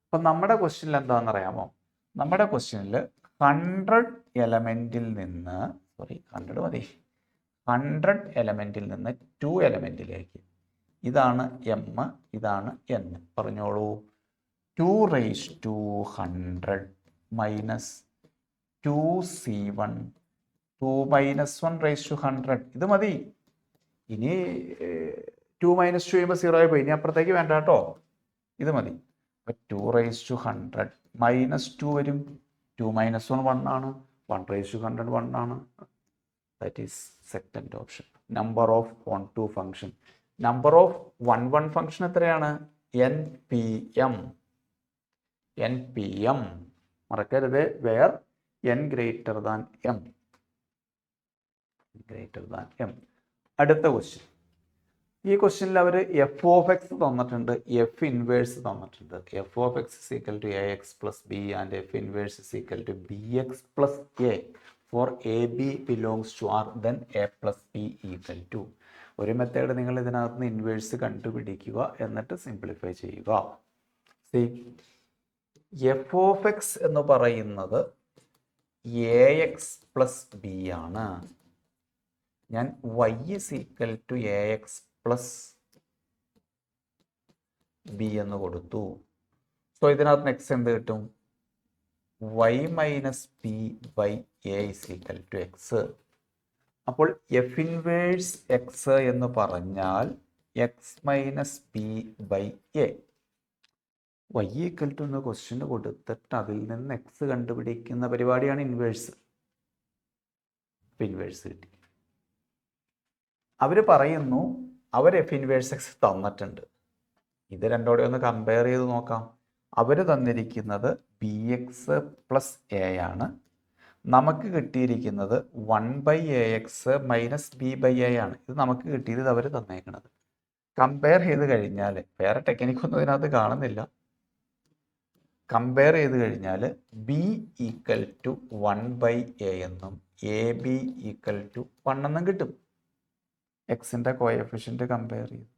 അപ്പം നമ്മുടെ ക്വസ്റ്റ്യനിൽ എന്താണെന്ന് അറിയാമോ? നമ്മുടെ ക്വസ്റ്റ്യനിൽ 100 എലമെൻറ്റിൽ നിന്ന് 100 എലമെൻറ്റിൽ നിന്ന് 2 എലമെൻറ്റിലേക്ക്, ഇതാണ് m, ഇതാണ് n. പറഞ്ഞോളൂ. 2⁻100 - 2c1 2 - 1/100 ഇത് മതി. ഇനി 2 - 2 ചെയ്യുമ്പോൾ 0 ആയി പോയി. ഇനി അപ്പുറത്തേക്ക് വേണ്ട കേട്ടോ, ഇത് മതി. അപ്പം 2⁻100 -2 വരും. 2 - 1 1 ആണ്, 1⁻100 1 ആണ്. That is second option. Number of onto function. Number of 1 function എത്രയാണ്? npm. മറക്കരുത്, വേർ n > m. അടുത്ത ക്വസ്റ്റ്യൻ. ഈ ക്വസ്റ്റ്യനിൽ അവർ f(x) തന്നിട്ടുണ്ട്, f ഇൻവേഴ്സ് തന്നിട്ടുണ്ട്. f(x) = ax + b and f inverse = bx + a for ab belongs to R, then a + b = ഒരു method നിങ്ങൾ ഇതിനകത്ത് നിന്ന് ഇൻവേഴ്സ് കണ്ടുപിടിക്കുക, എന്നിട്ട് സിംപ്ലിഫൈ ചെയ്യുക. f(x) എന്ന് പറയുന്നത് ax + b ആണ്. ഞാൻ y = ax + b എന്ന് കൊടുത്തു. സോ ഇതിനകത്ത് x എന്ത് കിട്ടും? y - b/a = x. അപ്പോൾ f ഇൻവേഴ്സ് x എന്ന് പറഞ്ഞാൽ x - b/a. y = എന്ന് ക്വസ്റ്റ്യന് കൊടുത്തിട്ട് അതിൽ നിന്ന് x കണ്ടുപിടിക്കുന്ന പരിപാടിയാണ് ഇൻവേഴ്സ്. ഇൻവേഴ്സ് കിട്ടി. അവർ പറയുന്നു അവർ f ഇൻവേഴ്സ് x തന്നിട്ടുണ്ട്. ഇത് രണ്ടോടെ ഒന്ന് കമ്പയർ ചെയ്ത് നോക്കാം. അവർ തന്നിരിക്കുന്നത് bx + a ആണ്. നമുക്ക് കിട്ടിയിരിക്കുന്നത് 1/ax - b/a ആണ്. ഇത് നമുക്ക് കിട്ടിയത് അവർ തന്നേക്കണത്. കമ്പയർ ചെയ്ത് കഴിഞ്ഞാൽ വേറെ ടെക്നിക്കൊന്നും ഇതിനകത്ത് കാണുന്നില്ല. കമ്പയർ ചെയ്ത് കഴിഞ്ഞാൽ b = 1/a എന്നും ab = 1 എന്നും കിട്ടും. എക്സിൻ്റെ കോഎഫിഷ്യൻ്റ് കമ്പയർ ചെയ്തു.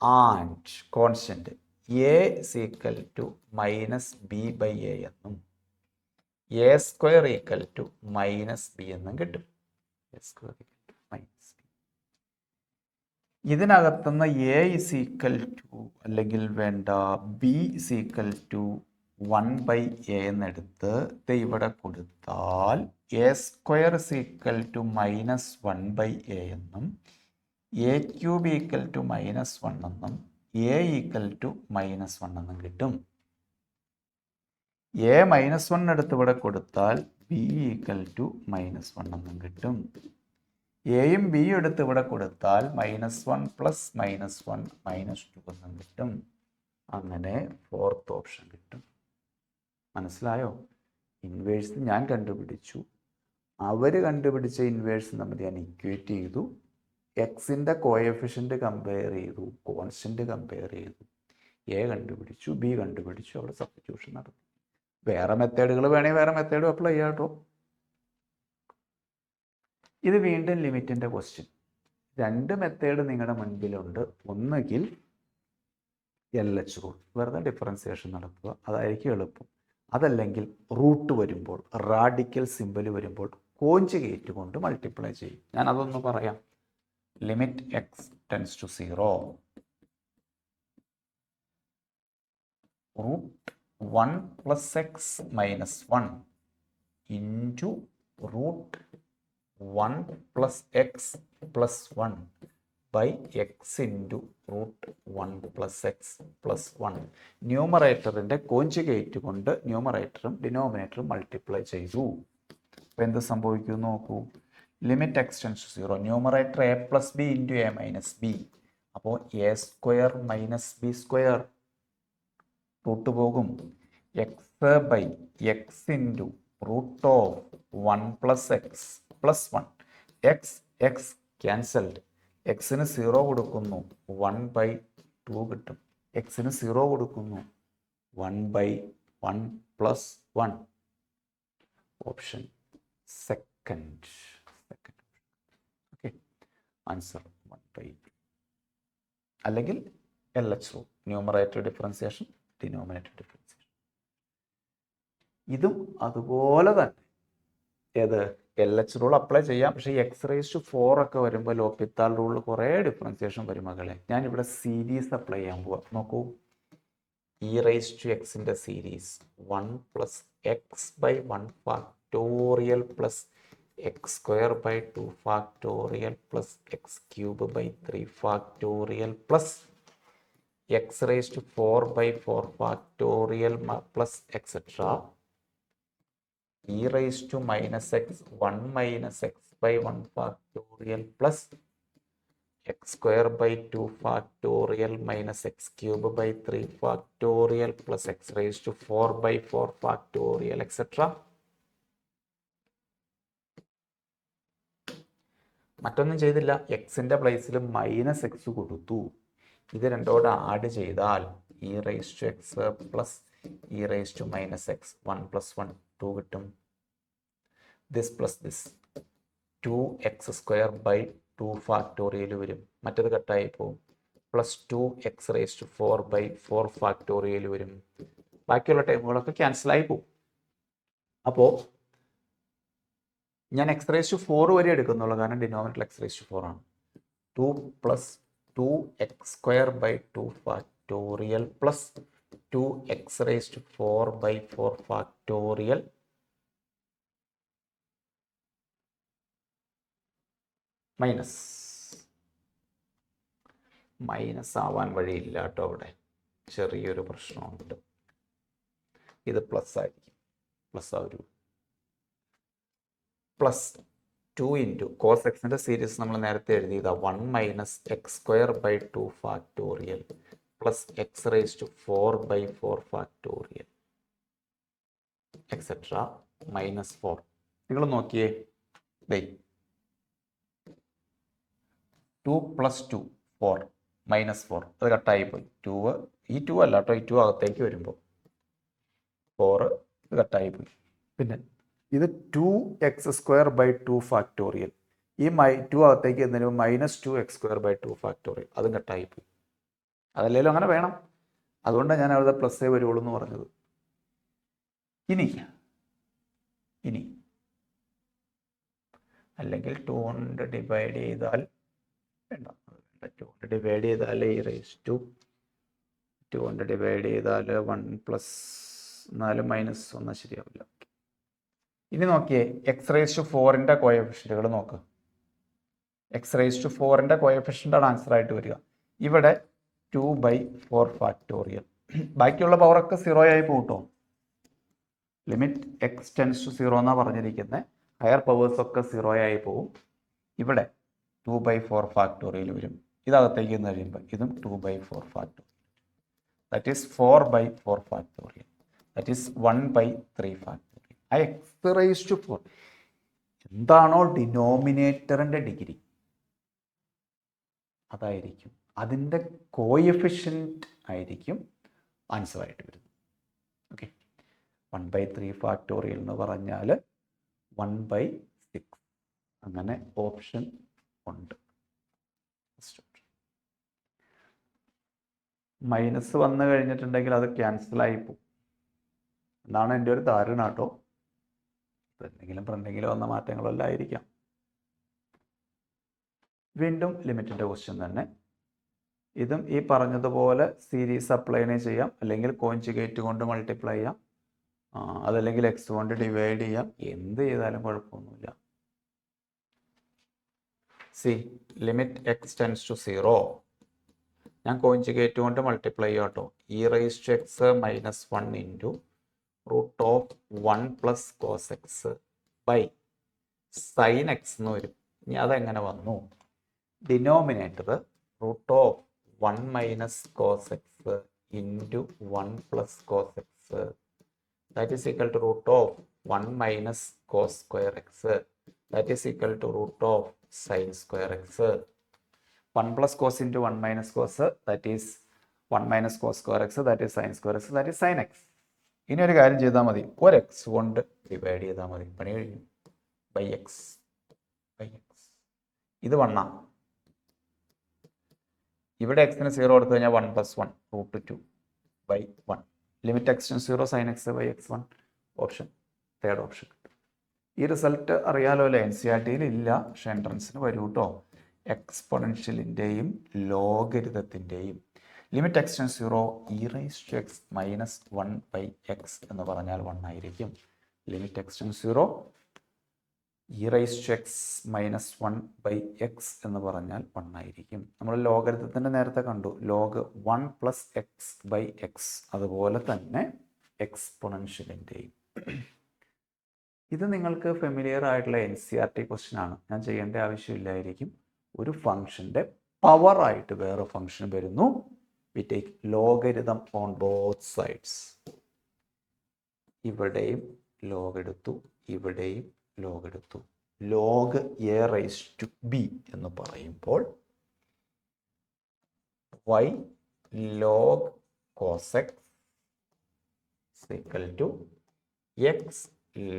ആൻഡ് കോൺസ്റ്റൻറ്റ് a = -b/a എന്നും a² = -b എന്നും കിട്ടും. ഇതിനകത്തുനിന്ന് a = അല്ലെങ്കിൽ വേണ്ട b = 1/a എന്നെടുത്ത് ഇവിടെ കൊടുത്താൽ a² = -1/a എന്നും a³ = -1 എന്നും a = -1 എന്നും കിട്ടും. a -1 എടുത്ത് ഇവിടെ കൊടുത്താൽ b = -1 എന്നും കിട്ടും. എയും ബിയും എടുത്ത് ഇവിടെ കൊടുത്താൽ -1 + -1 -2 എന്നും കിട്ടും. അങ്ങനെ ഫോർത്ത് ഓപ്ഷൻ കിട്ടും. മനസ്സിലായോ? ഇൻവേഴ്സ് ഞാൻ കണ്ടുപിടിച്ചു, അവർ കണ്ടുപിടിച്ച ഇൻവേഴ്സ് തമ്മിൽ ഞാൻ ഇക്വേറ്റ് ചെയ്തു, എക്സിൻ്റെ കോഎഫിഷ്യൻ്റ് കമ്പയർ ചെയ്തു, കോൺസ്റ്റൻറ്റ് കമ്പയർ ചെയ്തു, എ കണ്ടുപിടിച്ചു, ബി കണ്ടുപിടിച്ചു, അവിടെ സബ്സ്റ്റിറ്റ്യൂഷൻ നടത്തി. വേറെ മെത്തേഡുകൾ വേണമെങ്കിൽ വേറെ മെത്തേഡും അപ്ലൈ ചെയ്യാം കേട്ടോ. ഇത് വീണ്ടും ലിമിറ്റിൻ്റെ ക്വസ്റ്റ്യൻ. രണ്ട് മെത്തേഡ് നിങ്ങളുടെ മുൻപിലുണ്ട്. ഒന്നുകിൽ LH റൂൾ, വെറുതെ ഡിഫറൻസിയേഷൻ നടത്തുക, അതായിരിക്കും എളുപ്പം. അതല്ലെങ്കിൽ റൂട്ട് വരുമ്പോൾ, റാഡിക്കൽ സിമ്പൽ വരുമ്പോൾ കോഞ്ചുഗേറ്റ് കൊണ്ട് മൾട്ടിപ്ലൈ ചെയ്യും. ഞാൻ അതൊന്ന് പറയാം. Limit x tends to 0 √1 + x - 1 into √1 + x + 1 by x into √1 + x + 1. ന്യൂമറേറ്ററിൻ്റെ കോഞ്ചുഗേറ്റ് കൊണ്ട് ന്യൂമറേറ്ററും ഡിനോമിനേറ്ററും മൾട്ടിപ്ലൈ ചെയ്തു. അപ്പോൾ എന്ത് സംഭവിക്കും നോക്കൂ. Limit x tends to 0, numerator a + b into a - b. അപ്പോൾ a² - b², റൂട്ട് പോകും. x/x into √1 + x + 1. x cancelled. എക്സിന് 0 കൊടുക്കുന്നു, 1/2 കിട്ടും. എക്സിന് 0 കൊടുക്കുന്നു, 1/1 + 1. Option second. Okay, answer 1/2. അല്ലെങ്കിൽ LH rule, numerator differentiation, denominator differentiation. ഇതും അതുപോലെ തന്നെ ഏത് LH റൂൾ അപ്ലൈ ചെയ്യാം. പക്ഷേ x⁴ ഒക്കെ വരുമ്പോൾ ലോപ്പിത്താൾ റൂളിൽ കുറേ ഡിഫറൻസിയേഷൻ വരും മകളെ. ഞാനിവിടെ സീരീസ് അപ്ലൈ ചെയ്യാൻ പോവാം. നോക്കൂ, e⁻x series 1 + x/1 factorial + x² / 2 factorial + x³ / 3 factorial + x⁴/4 factorial + et cetera e⁻x 1 - x/1 factorial + x² / 2 factorial - x³ / 3 factorial + x⁴/4 factorial et cetera. മറ്റൊന്നും ചെയ്തില്ല, എക്സിൻ്റെ പ്ലേസിൽ -x കൊടുത്തു. ഇത് രണ്ടോടെ ആഡ് ചെയ്താൽ e⁻x + e⁻x 1 + 1 2 കിട്ടും. This plus this 2x² / 2 factorial വരും. മറ്റത് കട്ടായി പോകും. +2x⁴/4 ഫാക്ടോറിയൽ വരും. ബാക്കിയുള്ള ടൈമുകളൊക്കെ ക്യാൻസലായി പോകും. അപ്പോൾ ഞാൻ x⁴ വരെ എടുക്കുന്നുള്ളൂ, കാരണം ഡിനോമിനേറ്റർ x⁴ ആണ്. 2 + 2x² / 2 factorial + 2x⁴/4 factorial minus ആവാൻ വഴിയില്ല കേട്ടോ. അവിടെ ചെറിയൊരു പ്രശ്നമുണ്ട്. ഇത് പ്ലസ് ആയിരിക്കും, പ്ലസ് ആ ഒരു +2 ഇൻറ്റു cos x-ൻ്റെ സീരീസ് നമ്മൾ നേരത്തെ എഴുതിയതാ 1 - x² / 2 factorial + x⁴/4 factorial et cetera -4. നിങ്ങൾ നോക്കിയേ, 2 + 2 4 -4, അത് കട്ടായി പോയി. 2 ഈ 2 അല്ല കേട്ടോ, ഈ 2 അകത്തേക്ക് വരുമ്പോൾ 4 ഇത് കട്ടായി പോയി. പിന്നെ ഇത് 2x² / 2 ഫാക്ടോറിയൽ, ഈ 2 അകത്തേക്ക് എന്നതിന് -2x² / 2 ഫാക്ടോറിയൽ, അതും കട്ടായി പോയി. അതല്ലേലും അങ്ങനെ വേണം, അതുകൊണ്ടാണ് ഞാൻ അവിടെ പ്ലസ്സേ വരുള്ളൂ എന്ന് പറഞ്ഞത്. ഇനി അല്ലെങ്കിൽ 2 കൊണ്ട് ഡിവൈഡ് ചെയ്താൽ വേണ്ട, 2 കൊണ്ട് ഡിവൈഡ് ചെയ്താൽ e⁻2 കൊണ്ട് ഡിവൈഡ് ചെയ്താൽ 1 + എന്നാലും -1 ശരിയാവില്ല. ഇനി നോക്കിയേ, x⁴ കോയഫിഷ്യന്റുകൾ നോക്കുക. x⁴ കോയഫിഷ്യൻ്റാണ് ആൻസർ ആയിട്ട് വരിക. ഇവിടെ 2/4 ഫാക്ടോറിയൽ. ബാക്കിയുള്ള പവറൊക്കെ 0 ആയി പോകട്ടോ. ലിമിറ്റ് x ടെൻസ് ടു 0 എന്നാണ് പറഞ്ഞിരിക്കുന്നത്. ഹയർ പവേഴ്സ് ഒക്കെ 0 ആയി പോകും. ഇവിടെ 2/4 ഫാക്ടോറിയൽ വരും. ഇതകത്തേക്ക് എന്ന് കഴിയുമ്പോൾ ഇതും 2/4 factorial. That is 4/4 factorial. That is 1/3 factorial. ആ x⁴ എന്താണോ ഡിനോമിനേറ്ററിൻ്റെ ഡിഗ്രി അതായിരിക്കും, അതിൻ്റെ കോഎഫിഷ്യൻ്റ് ആയിരിക്കും ആൻസർ ആയിട്ട് വരുന്നത്. ഓക്കെ, 1/3 ഫാക്ടോറിയൽ എന്ന് പറഞ്ഞാൽ 1/6. അങ്ങനെ ഓപ്ഷൻ ഉണ്ട്. മൈനസ് വന്നു കഴിഞ്ഞിട്ടുണ്ടെങ്കിൽ അത് ക്യാൻസലായി പോകും എന്നാണ് എൻ്റെ ഒരു ധാരണ കേട്ടോ. എന്തെങ്കിലും വന്ന മാറ്റങ്ങളെല്ലാം ആയിരിക്കാം. വീണ്ടും ലിമിറ്റിൻ്റെ ക്വസ്റ്റ്യൻ തന്നെ. ഇതും ഈ പറഞ്ഞതുപോലെ സീരീസ് അപ്ലൈനെ ചെയ്യാം, അല്ലെങ്കിൽ കോൺജുഗേറ്റ് കൊണ്ട് മൾട്ടിപ്ലൈ ചെയ്യാം, അതല്ലെങ്കിൽ എക്സ് കൊണ്ട് ഡിവൈഡ് ചെയ്യാം. എന്ത് ചെയ്താലും കുഴപ്പമൊന്നുമില്ല. C limit x tends to 0. ഞാൻ കോൺജുഗേറ്റ് കൊണ്ട് മൾട്ടിപ്ലൈ ചെയ്യാം കേട്ടോ. e⁻x -1 into √1 + cos x by sin x എന്ന് വരും. ഇനി അതെങ്ങനെ വന്നു? Denominator √1 - cos x into 1 + cos x, that is equal to √1 - cos square x, that is equal to √sin square x. 1 + cos into 1 - cos, that is 1 - cos square x, that is sin square x, that is sin x. ഇനി ഒരു കാര്യം ചെയ്താൽ മതി, ഒരു X കൊണ്ട് divide ചെയ്താൽ മതി, പണി കഴിഞ്ഞു. By x. ഇത് 1 ആണ്. ഇവിടെ എക്സിന് 0 കൊടുത്തു കഴിഞ്ഞാൽ 1 + 1 √2/1. Limit x → 0 sin x / x1. Option third option. ഈ റിസൾട്ട് അറിയാലോ അല്ലേ? NCERT-യിൽ ഇല്ല, പക്ഷെ എൻട്രൻസിന് വരൂ കേട്ടോ. എക്സ്പൊണൻഷ്യലിൻ്റെയും ലോഗരിതത്തിൻ്റെയും ലിമിറ്റ് x → 0 e⁻x -1/x എന്ന് പറഞ്ഞാൽ 1 ആയിരിക്കും. ലിമിറ്റ് x → 0 e⁻x -1/x എന്ന് പറഞ്ഞാൽ 1 ആയിരിക്കും. നമ്മൾ ലോഗരിതത്തിൻ്റെ നേരത്തെ കണ്ടു, ലോഗ് 1 + x/x. അതുപോലെ തന്നെ എക്സ്പൊണൻഷ്യലിൻ്റെയും. ഇത് നിങ്ങൾക്ക് ഫെമിലിയർ ആയിട്ടുള്ള NCERT ക്വസ്റ്റ്യൻ ആണ്. ഞാൻ ചെയ്യേണ്ട ആവശ്യമില്ലായിരിക്കും. ഒരു ഫംഗ്ഷൻ്റെ പവർ ആയിട്ട് വേറെ ഫംഗ്ഷൻ വരുന്നു. We take logarithm on both sides. ഇവിടെയും ലോഗ് എടുത്തു, ഇവിടെയും ലോഗ് എടുത്തു. ലോഗ് a⁻b എന്ന് പറയുമ്പോൾ y log cos x equal to x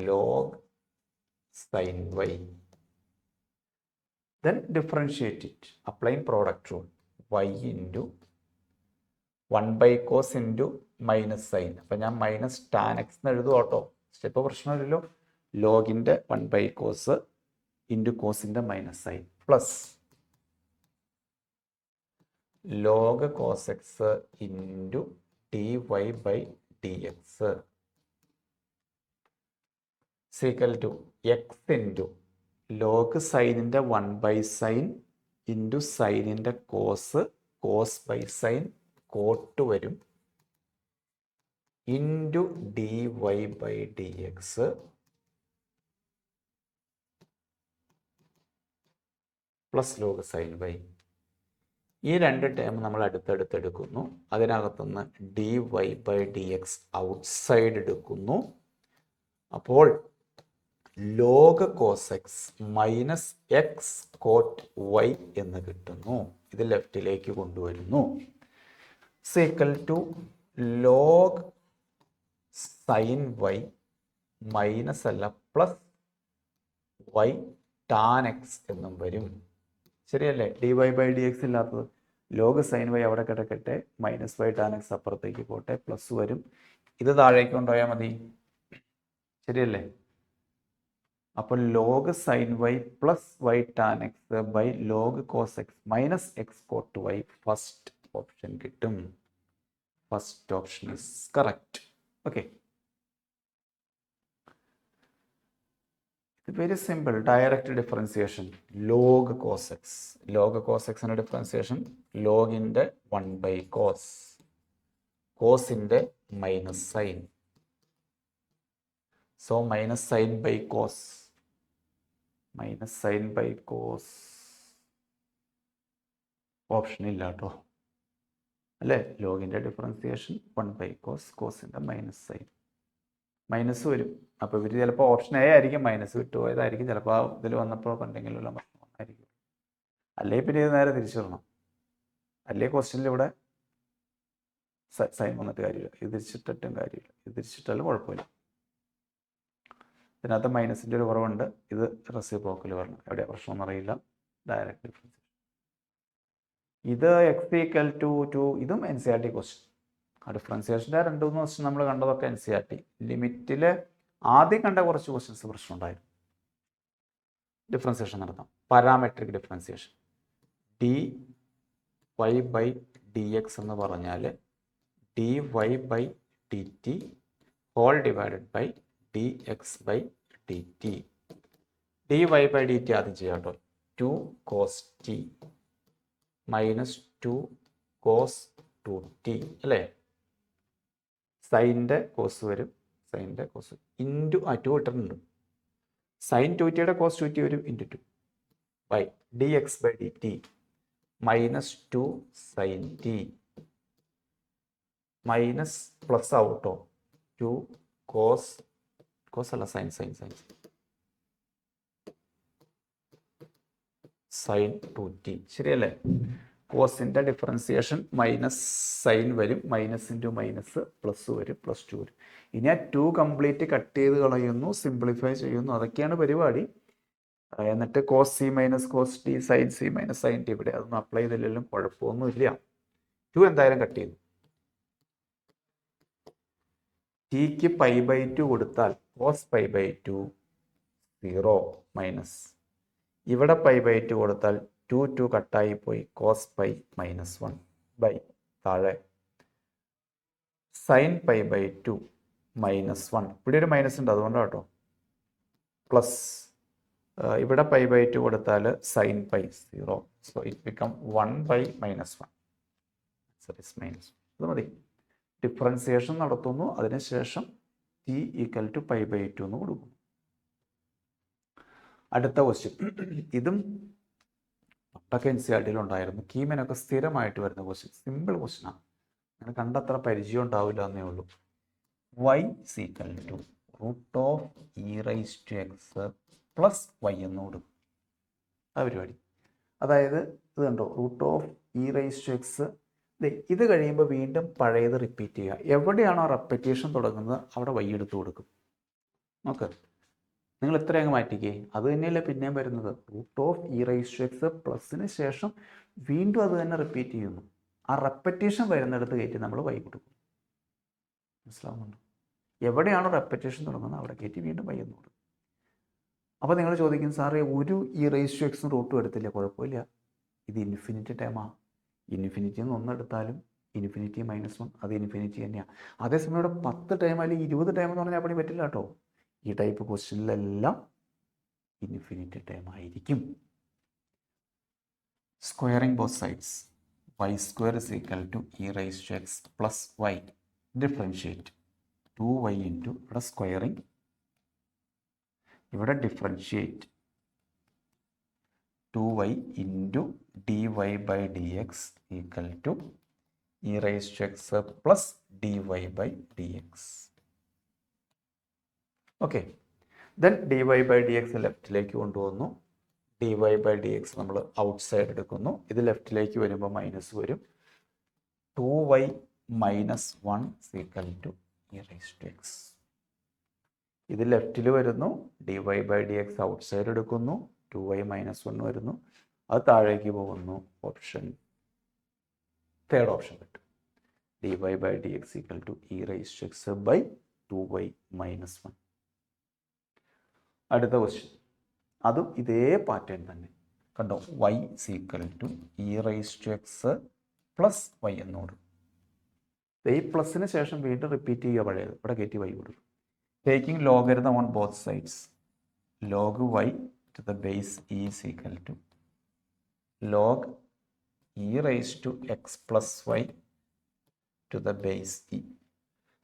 log sin y. Then differentiate it, applying product rule. y into 1/cos into -sin. അപ്പം ഞാൻ -tan x എന്ന് എഴുതും കേട്ടോ. സ്റ്റെപ്പ് പ്രശ്നമില്ലല്ലോ. ലോഗിൻ്റെ 1/cos ഇൻറ്റു കോസിൻ്റെ -sin plus log cos x into dy/dx equal to x into log സൈനിൻ്റെ 1/sin into സൈനിൻ്റെ കോസ്, cos/sin കോട്ട് വരും, into dy/dx plus log sine y. ഈ രണ്ട് ടേം നമ്മൾ അടുത്തടുത്തെടുക്കുന്നു. അതിനകത്തുനിന്ന് dy/dx ഔട്ട്സൈഡ് എടുക്കുന്നു. അപ്പോൾ log cos x -x cot y എന്ന് കിട്ടുന്നു. ഇത് ലെഫ്റ്റിലേക്ക് കൊണ്ടുവരുന്നു. Equal to log sine y minus അല്ല പ്ലസ് y tan x എന്നും വരും. ശരിയല്ലേ? dy/dx ഇല്ലാത്തത്. ലോഗ് സൈൻ y അവിടെ കിടക്കട്ടെ, -y tan x അപ്പുറത്തേക്ക് പോട്ടെ, പ്ലസ് വരും. ഇത് താഴേക്ക് കൊണ്ടുപോയാൽ മതി. ശരിയല്ലേ? അപ്പോൾ log sine y plus y tan x by log cos x -x cot y first option കിട്ടും. First option is correct. Okay, very simple, direct differentiation. Log cos x, log cos എക്സിൻ്റെ differentiation ലോഗിൻ്റെ 1/cos, കോസിൻ്റെ minus sine. So minus sine by cos, minus sine by cos option ഇല്ല കേട്ടോ, അല്ലേ? ലോഗിൻ്റെ differentiation 1/cos, കോസിൻ്റെ minus sine, minus വരും. അപ്പോൾ ഇവർ ചിലപ്പോൾ ഓപ്ഷൻ എ ആയിരിക്കും മൈനസ് വിട്ടുപോയതായിരിക്കും, ചിലപ്പോൾ ഇതിൽ വന്നപ്പോൾ എന്തെങ്കിലും പ്രശ്നം വന്നായിരിക്കും. അല്ലെങ്കിൽ പിന്നെ ഇത് നേരെ തിരിച്ചിടണം, അല്ലെങ്കിൽ ക്വസ്റ്റ്യനിൽ ഇവിടെ സൈൻ വന്നിട്ട് കാര്യമില്ല, ഇത് തിരിച്ചിട്ടും കാര്യമില്ല, ഇത് തിരിച്ചിട്ടാലും കുഴപ്പമില്ല. ഇതിനകത്ത് മൈനസിൻ്റെ ഒരു കുറവുണ്ട്, ഇത് റെസിപ്രോക്കൽ വരണം, എവിടെ പ്രശ്നമൊന്നും അറിയില്ല. Direct difference. ഇത് എക്സ് ഈക്വൽ ടു 2, ഇതും NCERT ക്വസ്റ്റ്യൻ. ആ ഡിഫറൻസിയേഷൻ്റെ 2-3 ക്വസ്റ്റ്യൻ നമ്മൾ കണ്ടതൊക്കെ NCERT. ലിമിറ്റിൽ ആദ്യം കണ്ട കുറച്ച് ക്വസ്റ്റ്യൻസ് പ്രശ്നം ഉണ്ടായിരുന്നു. ഡിഫറൻസിയേഷൻ നടത്താം. Parametric differentiation. dy/dx എന്ന് പറഞ്ഞാൽ dy/dt whole divided by dx/dt. dy/dt ആദ്യം ചെയ്യാം കേട്ടോ. 2 cos t minus 2 cos 2t അല്ലേ? സൈൻ്റെ കോസ് വരും, സൈൻ്റെ കോസ് ഇൻറ്റു 2 ഇട്ടിട്ടുണ്ട്. സൈൻ 2tയുടെ കോസ് 2t വരും into 2 by dx/dt minus 2 sin t minus plus ഔട്ടോ 2 കോസ് അല്ല സൈൻ സൈൻ 2t ശരിയല്ലേ? കോസിൻ്റെ ഡിഫറൻസിയേഷൻ മൈനസ് സൈൻ വരും, മൈനസ് ഇൻറ്റു മൈനസ് പ്ലസ് വരും, പ്ലസ് 2 വരും. ഇനി ആ 2 കംപ്ലീറ്റ് കട്ട് ചെയ്ത് കളയുന്നു, സിംപ്ലിഫൈ ചെയ്യുന്നു, അതൊക്കെയാണ് പരിപാടി. എന്നിട്ട് cos c minus cos t, sine c minus sine t, ഇവിടെ അതൊന്നും അപ്ലൈ ചെയ്തില്ലെങ്കിലും കുഴപ്പമൊന്നുമില്ല. 2 എന്തായാലും കട്ട് ചെയ്തു. ടിക്ക് π/2 കൊടുത്താൽ കോസ് π/2 0 മൈനസ്, ഇവിടെ π/2 കൊടുത്താൽ 2 കട്ടായി പോയി, കോസ് π മൈനസ് 1 ബൈ താഴെ സൈൻ π/2 മൈനസ് 1, ഇവിടെ ഒരു മൈനസ് ഉണ്ട് അതുകൊണ്ടാണ് കേട്ടോ, പ്ലസ് ഇവിടെ π/2 കൊടുത്താൽ സൈൻ π 0, സോ ഇറ്റ് ബിക്കം 1/-1. അത് മതി. ഡിഫറൻസിയേഷൻ നടത്തുന്നു, അതിനുശേഷം t ഈക്വൽ ടു π/2 എന്ന് കൊടുക്കുന്നു. അടുത്ത ക്വസ്റ്റ്യൻ, ഇതും പണ്ടൊക്കെ NCERT-ലുണ്ടായിരുന്നു. കീമിനൊക്കെ സ്ഥിരമായിട്ട് വരുന്ന ക്വസ്റ്റ്യൻ, സിമ്പിൾ ക്വസ്റ്റ്യനാണ്, അങ്ങനെ കണ്ടത്ര പരിചയം ഉണ്ടാവില്ല എന്നേ ഉള്ളൂ. y equal to √e⁻x plus y എന്ന് കൊടുക്കും. ആ പരിപാടി, അതായത് ഇത് കണ്ടോ, √e⁻x, ഇത് കഴിയുമ്പോൾ വീണ്ടും പഴയത് റിപ്പീറ്റ് ചെയ്യുക. എവിടെയാണോ റെപ്പറ്റീഷൻ തുടങ്ങുന്നത് അവിടെ y എടുത്ത് കൊടുക്കും. നോക്ക്, നിങ്ങൾ ഇത്ര അങ്ങ് മാറ്റിക്കേ, അത് തന്നെയല്ലേ പിന്നെയും വരുന്നത്. √e⁻x പ്ലസിന് ശേഷം വീണ്ടും അത് തന്നെ റിപ്പീറ്റ് ചെയ്യുന്നു. ആ റെപ്പറ്റീഷൻ വരുന്നിടത്ത് കയറ്റി നമ്മൾ y കൊടുക്കും. മനസ്സിലാവുന്നുണ്ടോ? എവിടെയാണോ റെപ്പറ്റീഷൻ തുടങ്ങുന്നത് അവിടെ കയറ്റി വീണ്ടും y എന്ന് കൊടുക്കും. അപ്പോൾ നിങ്ങൾ ചോദിക്കും, സാറേ ഒരു e⁻x റൂട്ടും എടുത്തില്ല, കുഴപ്പമില്ല, ഇത് ഇൻഫിനിറ്റി ടൈമാണ്. ഇൻഫിനിറ്റി എന്ന് ഒന്നെടുത്താലും ഇൻഫിനിറ്റി -1 അത് ഇൻഫിനിറ്റി തന്നെയാണ്. അതേസമയം ഇവിടെ 10 ടൈം അല്ലെങ്കിൽ 20 ടൈം എന്ന് പറഞ്ഞാൽ പണി പറ്റില്ല കേട്ടോ. ഈ ടൈപ്പ് ക്വസ്റ്റ്യനിലെല്ലാം ഇൻഫിനിറ്റി ടൈം ആയിരിക്കും. Squaring both sides, y² is equal to e⁻x plus y. Differentiate 2y into, ഇവിടെ സ്ക്വയറിംഗ്, ഇവിടെ differentiate 2y into dy/dx equal to e⁻x plus dy/dx. Okay, then dy/dx ലെഫ്റ്റിലേക്ക് കൊണ്ടുവന്നു. dy/dx നമ്മൾ ഔട്ട് സൈഡ് എടുക്കുന്നു. ഇത് ലെഫ്റ്റിലേക്ക് വരുമ്പോൾ മൈനസ് വരും. 2y minus 1 equal to e⁻x. ഇത് ലെഫ്റ്റിൽ വരുന്നു. dy/dx ഔട്ട് സൈഡ് എടുക്കുന്നു. 2y മൈനസ് 1 വരുന്നു. അത് താഴേക്ക് പോകുന്നു. ഓപ്ഷൻ തേർഡ് ഓപ്ഷൻ കിട്ടും. dy/dx equal to e⁻x by 2y minus 1. അടുത്ത ക്വസ്റ്റ്യൻ, അതും ഇതേ പാറ്റേൺ തന്നെ കണ്ടോ. y equal to e⁻x plus y എന്നോട്, ഈ പ്ലസിന് ശേഷം വീണ്ടും റിപ്പീറ്റ് ചെയ്യുക പഴയത്, ഇവിടെ കയറ്റി y കൊടുക്കും. Taking logarithm on both sides. log y to the base e is equal to log e raised to x plus y to the base e.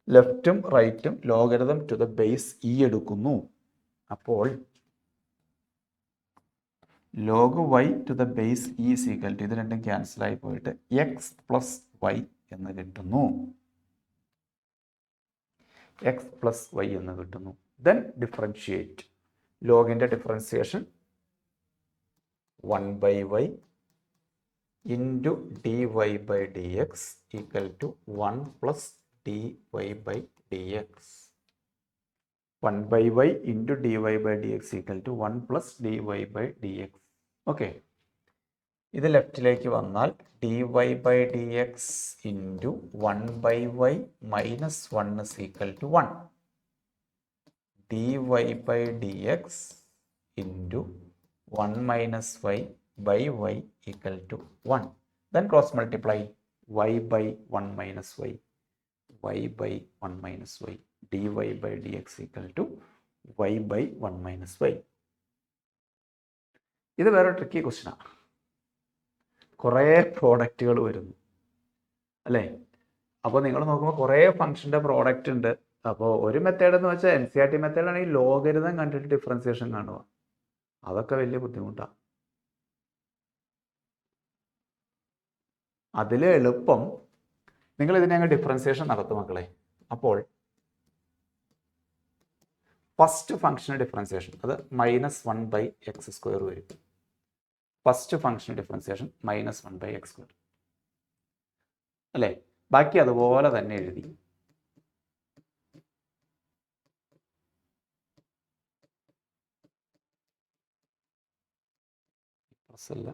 ലെഫ്റ്റും റൈറ്റും logarithm to the base e എടുക്കുന്നു. അപ്പോൾ log y to the base e is equal to, ഇത് രണ്ടും ക്യാൻസലായി പോയിട്ട് X plus y എന്ന് കിട്ടുന്നു. X plus y എന്ന് കിട്ടുന്നു. Then differentiate. ലോഗിൻ്റെ differentiation 1/y into d y by d x equal to 1 plus dy by dx. 1/y into dy by dx equal to 1 plus dy by dx. Okay, ഇത് ലെഫ്റ്റിലേക്ക് വന്നാൽ dy by dx into 1/y minus 1 is equal to 1. dy by dx into 1 minus y by y equal to 1. Then cross multiply y by 1 minus y. y by 1 minus y dy by dx equal to y by 1 minus y. ഇത് വേറെ tricky ക്വസ്റ്റ്യനാണ്. കുറേ പ്രോഡക്റ്റുകൾ വരുന്നു അല്ലേ? അപ്പോൾ നിങ്ങൾ നോക്കുമ്പോൾ കുറേ ഫംഗ്ഷൻ്റെ പ്രോഡക്റ്റ് ഉണ്ട്. അപ്പോൾ ഒരു മെത്തേഡ് എന്ന് വെച്ചാൽ NCERT മെത്തേഡ് ആണെങ്കിൽ ലോഗരിതം കണ്ടിട്ട് ഡിഫറൻസിയേഷൻ കാണുക. അതൊക്കെ വലിയ ബുദ്ധിമുട്ടാണ്. അതിൽ എളുപ്പം നിങ്ങൾ ഇതിനെ അങ്ങ് ഡിഫറൻസിയേഷൻ നടത്തും മക്കളെ. അപ്പോൾ ഫസ്റ്റ് ഫംഗ്ഷൻ ഡിഫറൻസിയേഷൻ അത് -1/x² വരും. ഫസ്റ്റ് ഫംഗ്ഷൻ ഡിഫറൻസിയേഷൻ -1/x², അല്ലേ? ബാക്കി അതുപോലെ തന്നെ എഴുതി. അല്ല,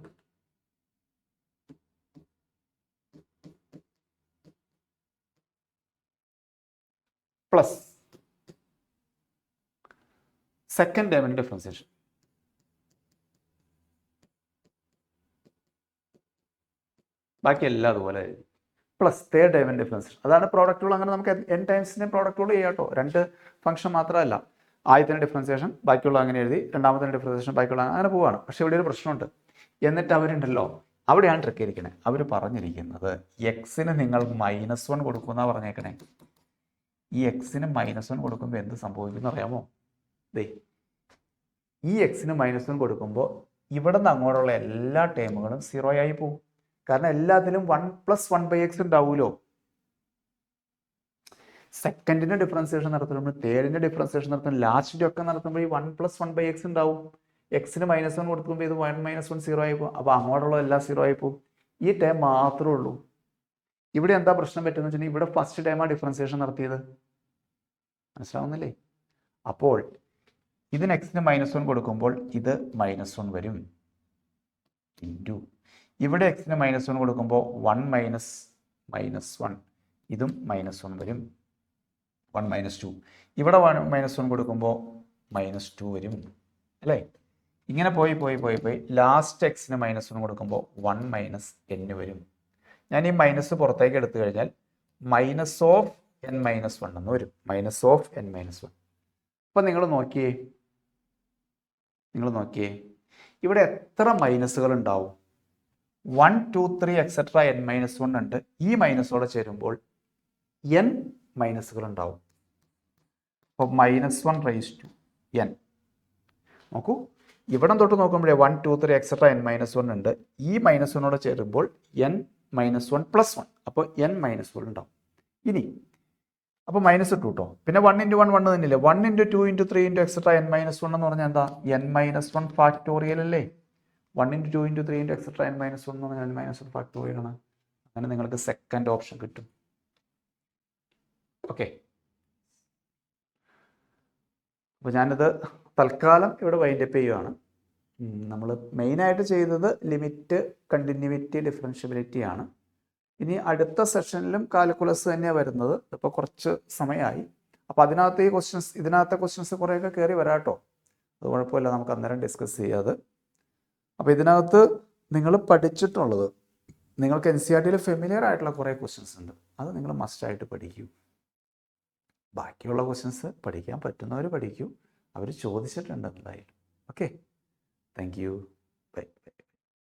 പ്ലസ് സെക്കൻഡ് ടേമിൻ്റെ ഡിഫറൻസിയേഷൻ ബാക്കി എല്ലാം അതുപോലെ എഴുതി. പ്ലസ് തേർഡ് ടേമിൻ്റെ ഡിഫറൻസിയേഷൻ. അതാണ് പ്രോഡക്റ്റുകൾ. അങ്ങനെ നമുക്ക് n ടൈംസിൻ്റെ പ്രോഡക്റ്റുകൾ ചെയ്യാം കേട്ടോ. രണ്ട് ഫംഗ്ഷൻ മാത്രമല്ല. ആദ്യത്തിൻ്റെ ഡിഫറൻസിയേഷൻ ബാക്കിയുള്ള അങ്ങനെ എഴുതി, രണ്ടാമത്തെ ഡിഫറൻസിയേഷൻ ബാക്കിയുള്ള അങ്ങനെ പോവുകയാണ്. പക്ഷേ ഇവിടെ ഒരു പ്രശ്നമുണ്ട്. എന്നിട്ട് അവരുണ്ടല്ലോ, അവിടെയാണ് ട്രിക്ക് ഇരിക്കണേ. അവർ പറഞ്ഞിരിക്കുന്നത് എക്സിന് നിങ്ങൾ -1 കൊടുക്കുമെന്നാണ് പറഞ്ഞേക്കണേ. ഈ എക്സിന് -1 കൊടുക്കുമ്പോൾ എന്ത് സംഭവിക്കുമെന്ന് അറിയാമോ? ദേ, ഈ എക്സിന് -1 കൊടുക്കുമ്പോൾ ഇവിടെ നിന്ന് അങ്ങോട്ടുള്ള എല്ലാ ടേമുകളും 0 ആയി പോകും. കാരണം എല്ലാത്തിലും 1 + 1/x ഉണ്ടാവുമല്ലോ. സെക്കൻഡിൻ്റെ ഡിഫറൻസിയേഷൻ നടത്തുമ്പോൾ, തേർഡിൻ്റെ ഡിഫറൻസിയേഷൻ നടത്തുമ്പോൾ, ലാസ്റ്റിൻ്റെ ഒക്കെ നടത്തുമ്പോൾ ഈ 1 + 1/x ഉണ്ടാവും. എക്സിന് -1 കൊടുക്കുമ്പോൾ ഇത് 1 - 1 0 ആയി പോകും. അപ്പോൾ അങ്ങോട്ടുള്ള എല്ലാം 0 ആയി പോകും. ഈ ടേം മാത്രമേ ഉള്ളൂ. ഇവിടെ എന്താ പ്രശ്നം പറ്റുന്നത് വെച്ചിട്ടുണ്ടെങ്കിൽ ഇവിടെ ഫസ്റ്റ് ടൈമാണ് ഡിഫറൻസിയേഷൻ നടത്തിയത്. മനസ്സിലാവുന്നില്ലേ? അപ്പോൾ ഇതിന് എക്സിന് -1 കൊടുക്കുമ്പോൾ ഇത് -1 വരും. ഇൻറ്റു ഇവിടെ എക്സിന് -1 കൊടുക്കുമ്പോൾ 1 - -1 ഇതും -1 വരും. 1 - 2 ഇവിടെ -1 കൊടുക്കുമ്പോൾ -2 വരും, അല്ലേ? ഇങ്ങനെ പോയി പോയി പോയി പോയി ലാസ്റ്റ് എക്സിന് -1 കൊടുക്കുമ്പോൾ 1 - n വരും. ഞാൻ ഈ മൈനസ് പുറത്തേക്ക് എടുത്തു കഴിഞ്ഞാൽ -n - 1 എന്ന് വരും. -n - 1. അപ്പം നിങ്ങൾ നോക്കിയേ ഇവിടെ എത്ര മൈനസുകൾ ഉണ്ടാവും? 1 2 3 എക്സെട്ര n - 1 ഉണ്ട്. ഈ മൈനസോടെ ചേരുമ്പോൾ n മൈനസുകൾ ഉണ്ടാവും. അപ്പോൾ -1/n. നോക്കൂ, ഇവിടെ തൊട്ട് നോക്കുമ്പോഴേ 1 2 3 എക്സെട്ര n - 1 ഉണ്ട്. ഈ -1ഓടെ ചേരുമ്പോൾ n - 1 + 1. അപ്പോൾ n മൈനസുകൾ ഉണ്ടാവും. ഇനി അപ്പോൾ -2 കേട്ടോ. പിന്നെ 1 × 1 1 തന്നെയല്ലേ. 1 × 2 × 3 × എക്സെട്ര n - 1 എന്ന് പറഞ്ഞാൽ എന്താ? n - 1 ഫാക്ടോറിയൽ അല്ലേ? 1 × 2 × 3 × എക്സെട്ര n - 1 എന്ന് പറഞ്ഞാൽ n - 1 ഫാക്ടോറിയൽ ആണ്. അങ്ങനെ നിങ്ങൾക്ക് സെക്കൻഡ് ഓപ്ഷൻ കിട്ടും. ഓക്കെ, അപ്പോൾ ഞാനിത് തൽക്കാലം ഇവിടെ വൈൻഡപ്പ് ചെയ്യുകയാണ്. നമ്മൾ മെയിനായിട്ട് ചെയ്തത് ലിമിറ്റ്, കണ്ടിന്യൂവിറ്റി, ഡിഫറൻഷ്യബിലിറ്റി ആണ്. ഇനി അടുത്ത സെഷനിലും കാൽക്കുലസ് തന്നെയാണ് വരുന്നത്. ഇപ്പോൾ കുറച്ച് സമയമായി. അപ്പോൾ ഇതിനകത്തെ ക്വസ്റ്റ്യൻസ് കുറേയൊക്കെ കയറി വരാം കേട്ടോ. അത് കുഴപ്പമില്ല, നമുക്ക് അന്നേരം ഡിസ്കസ് ചെയ്യാതെ. അപ്പോൾ ഇതിനകത്ത് നിങ്ങൾ പഠിച്ചിട്ടുള്ളത്, നിങ്ങൾക്ക് NCERT ഫെമിലിയർ ആയിട്ടുള്ള കുറേ ക്വസ്റ്റ്യൻസ് ഉണ്ട്. അത് നിങ്ങൾ മസ്റ്റായിട്ട് പഠിക്കൂ. ബാക്കിയുള്ള ക്വസ്റ്റ്യൻസ് പഠിക്കാൻ പറ്റുന്നവർ പഠിക്കൂ, അവർ ചോദിച്ചിട്ടുണ്ട് എന്തായാലും. Okay, thank you.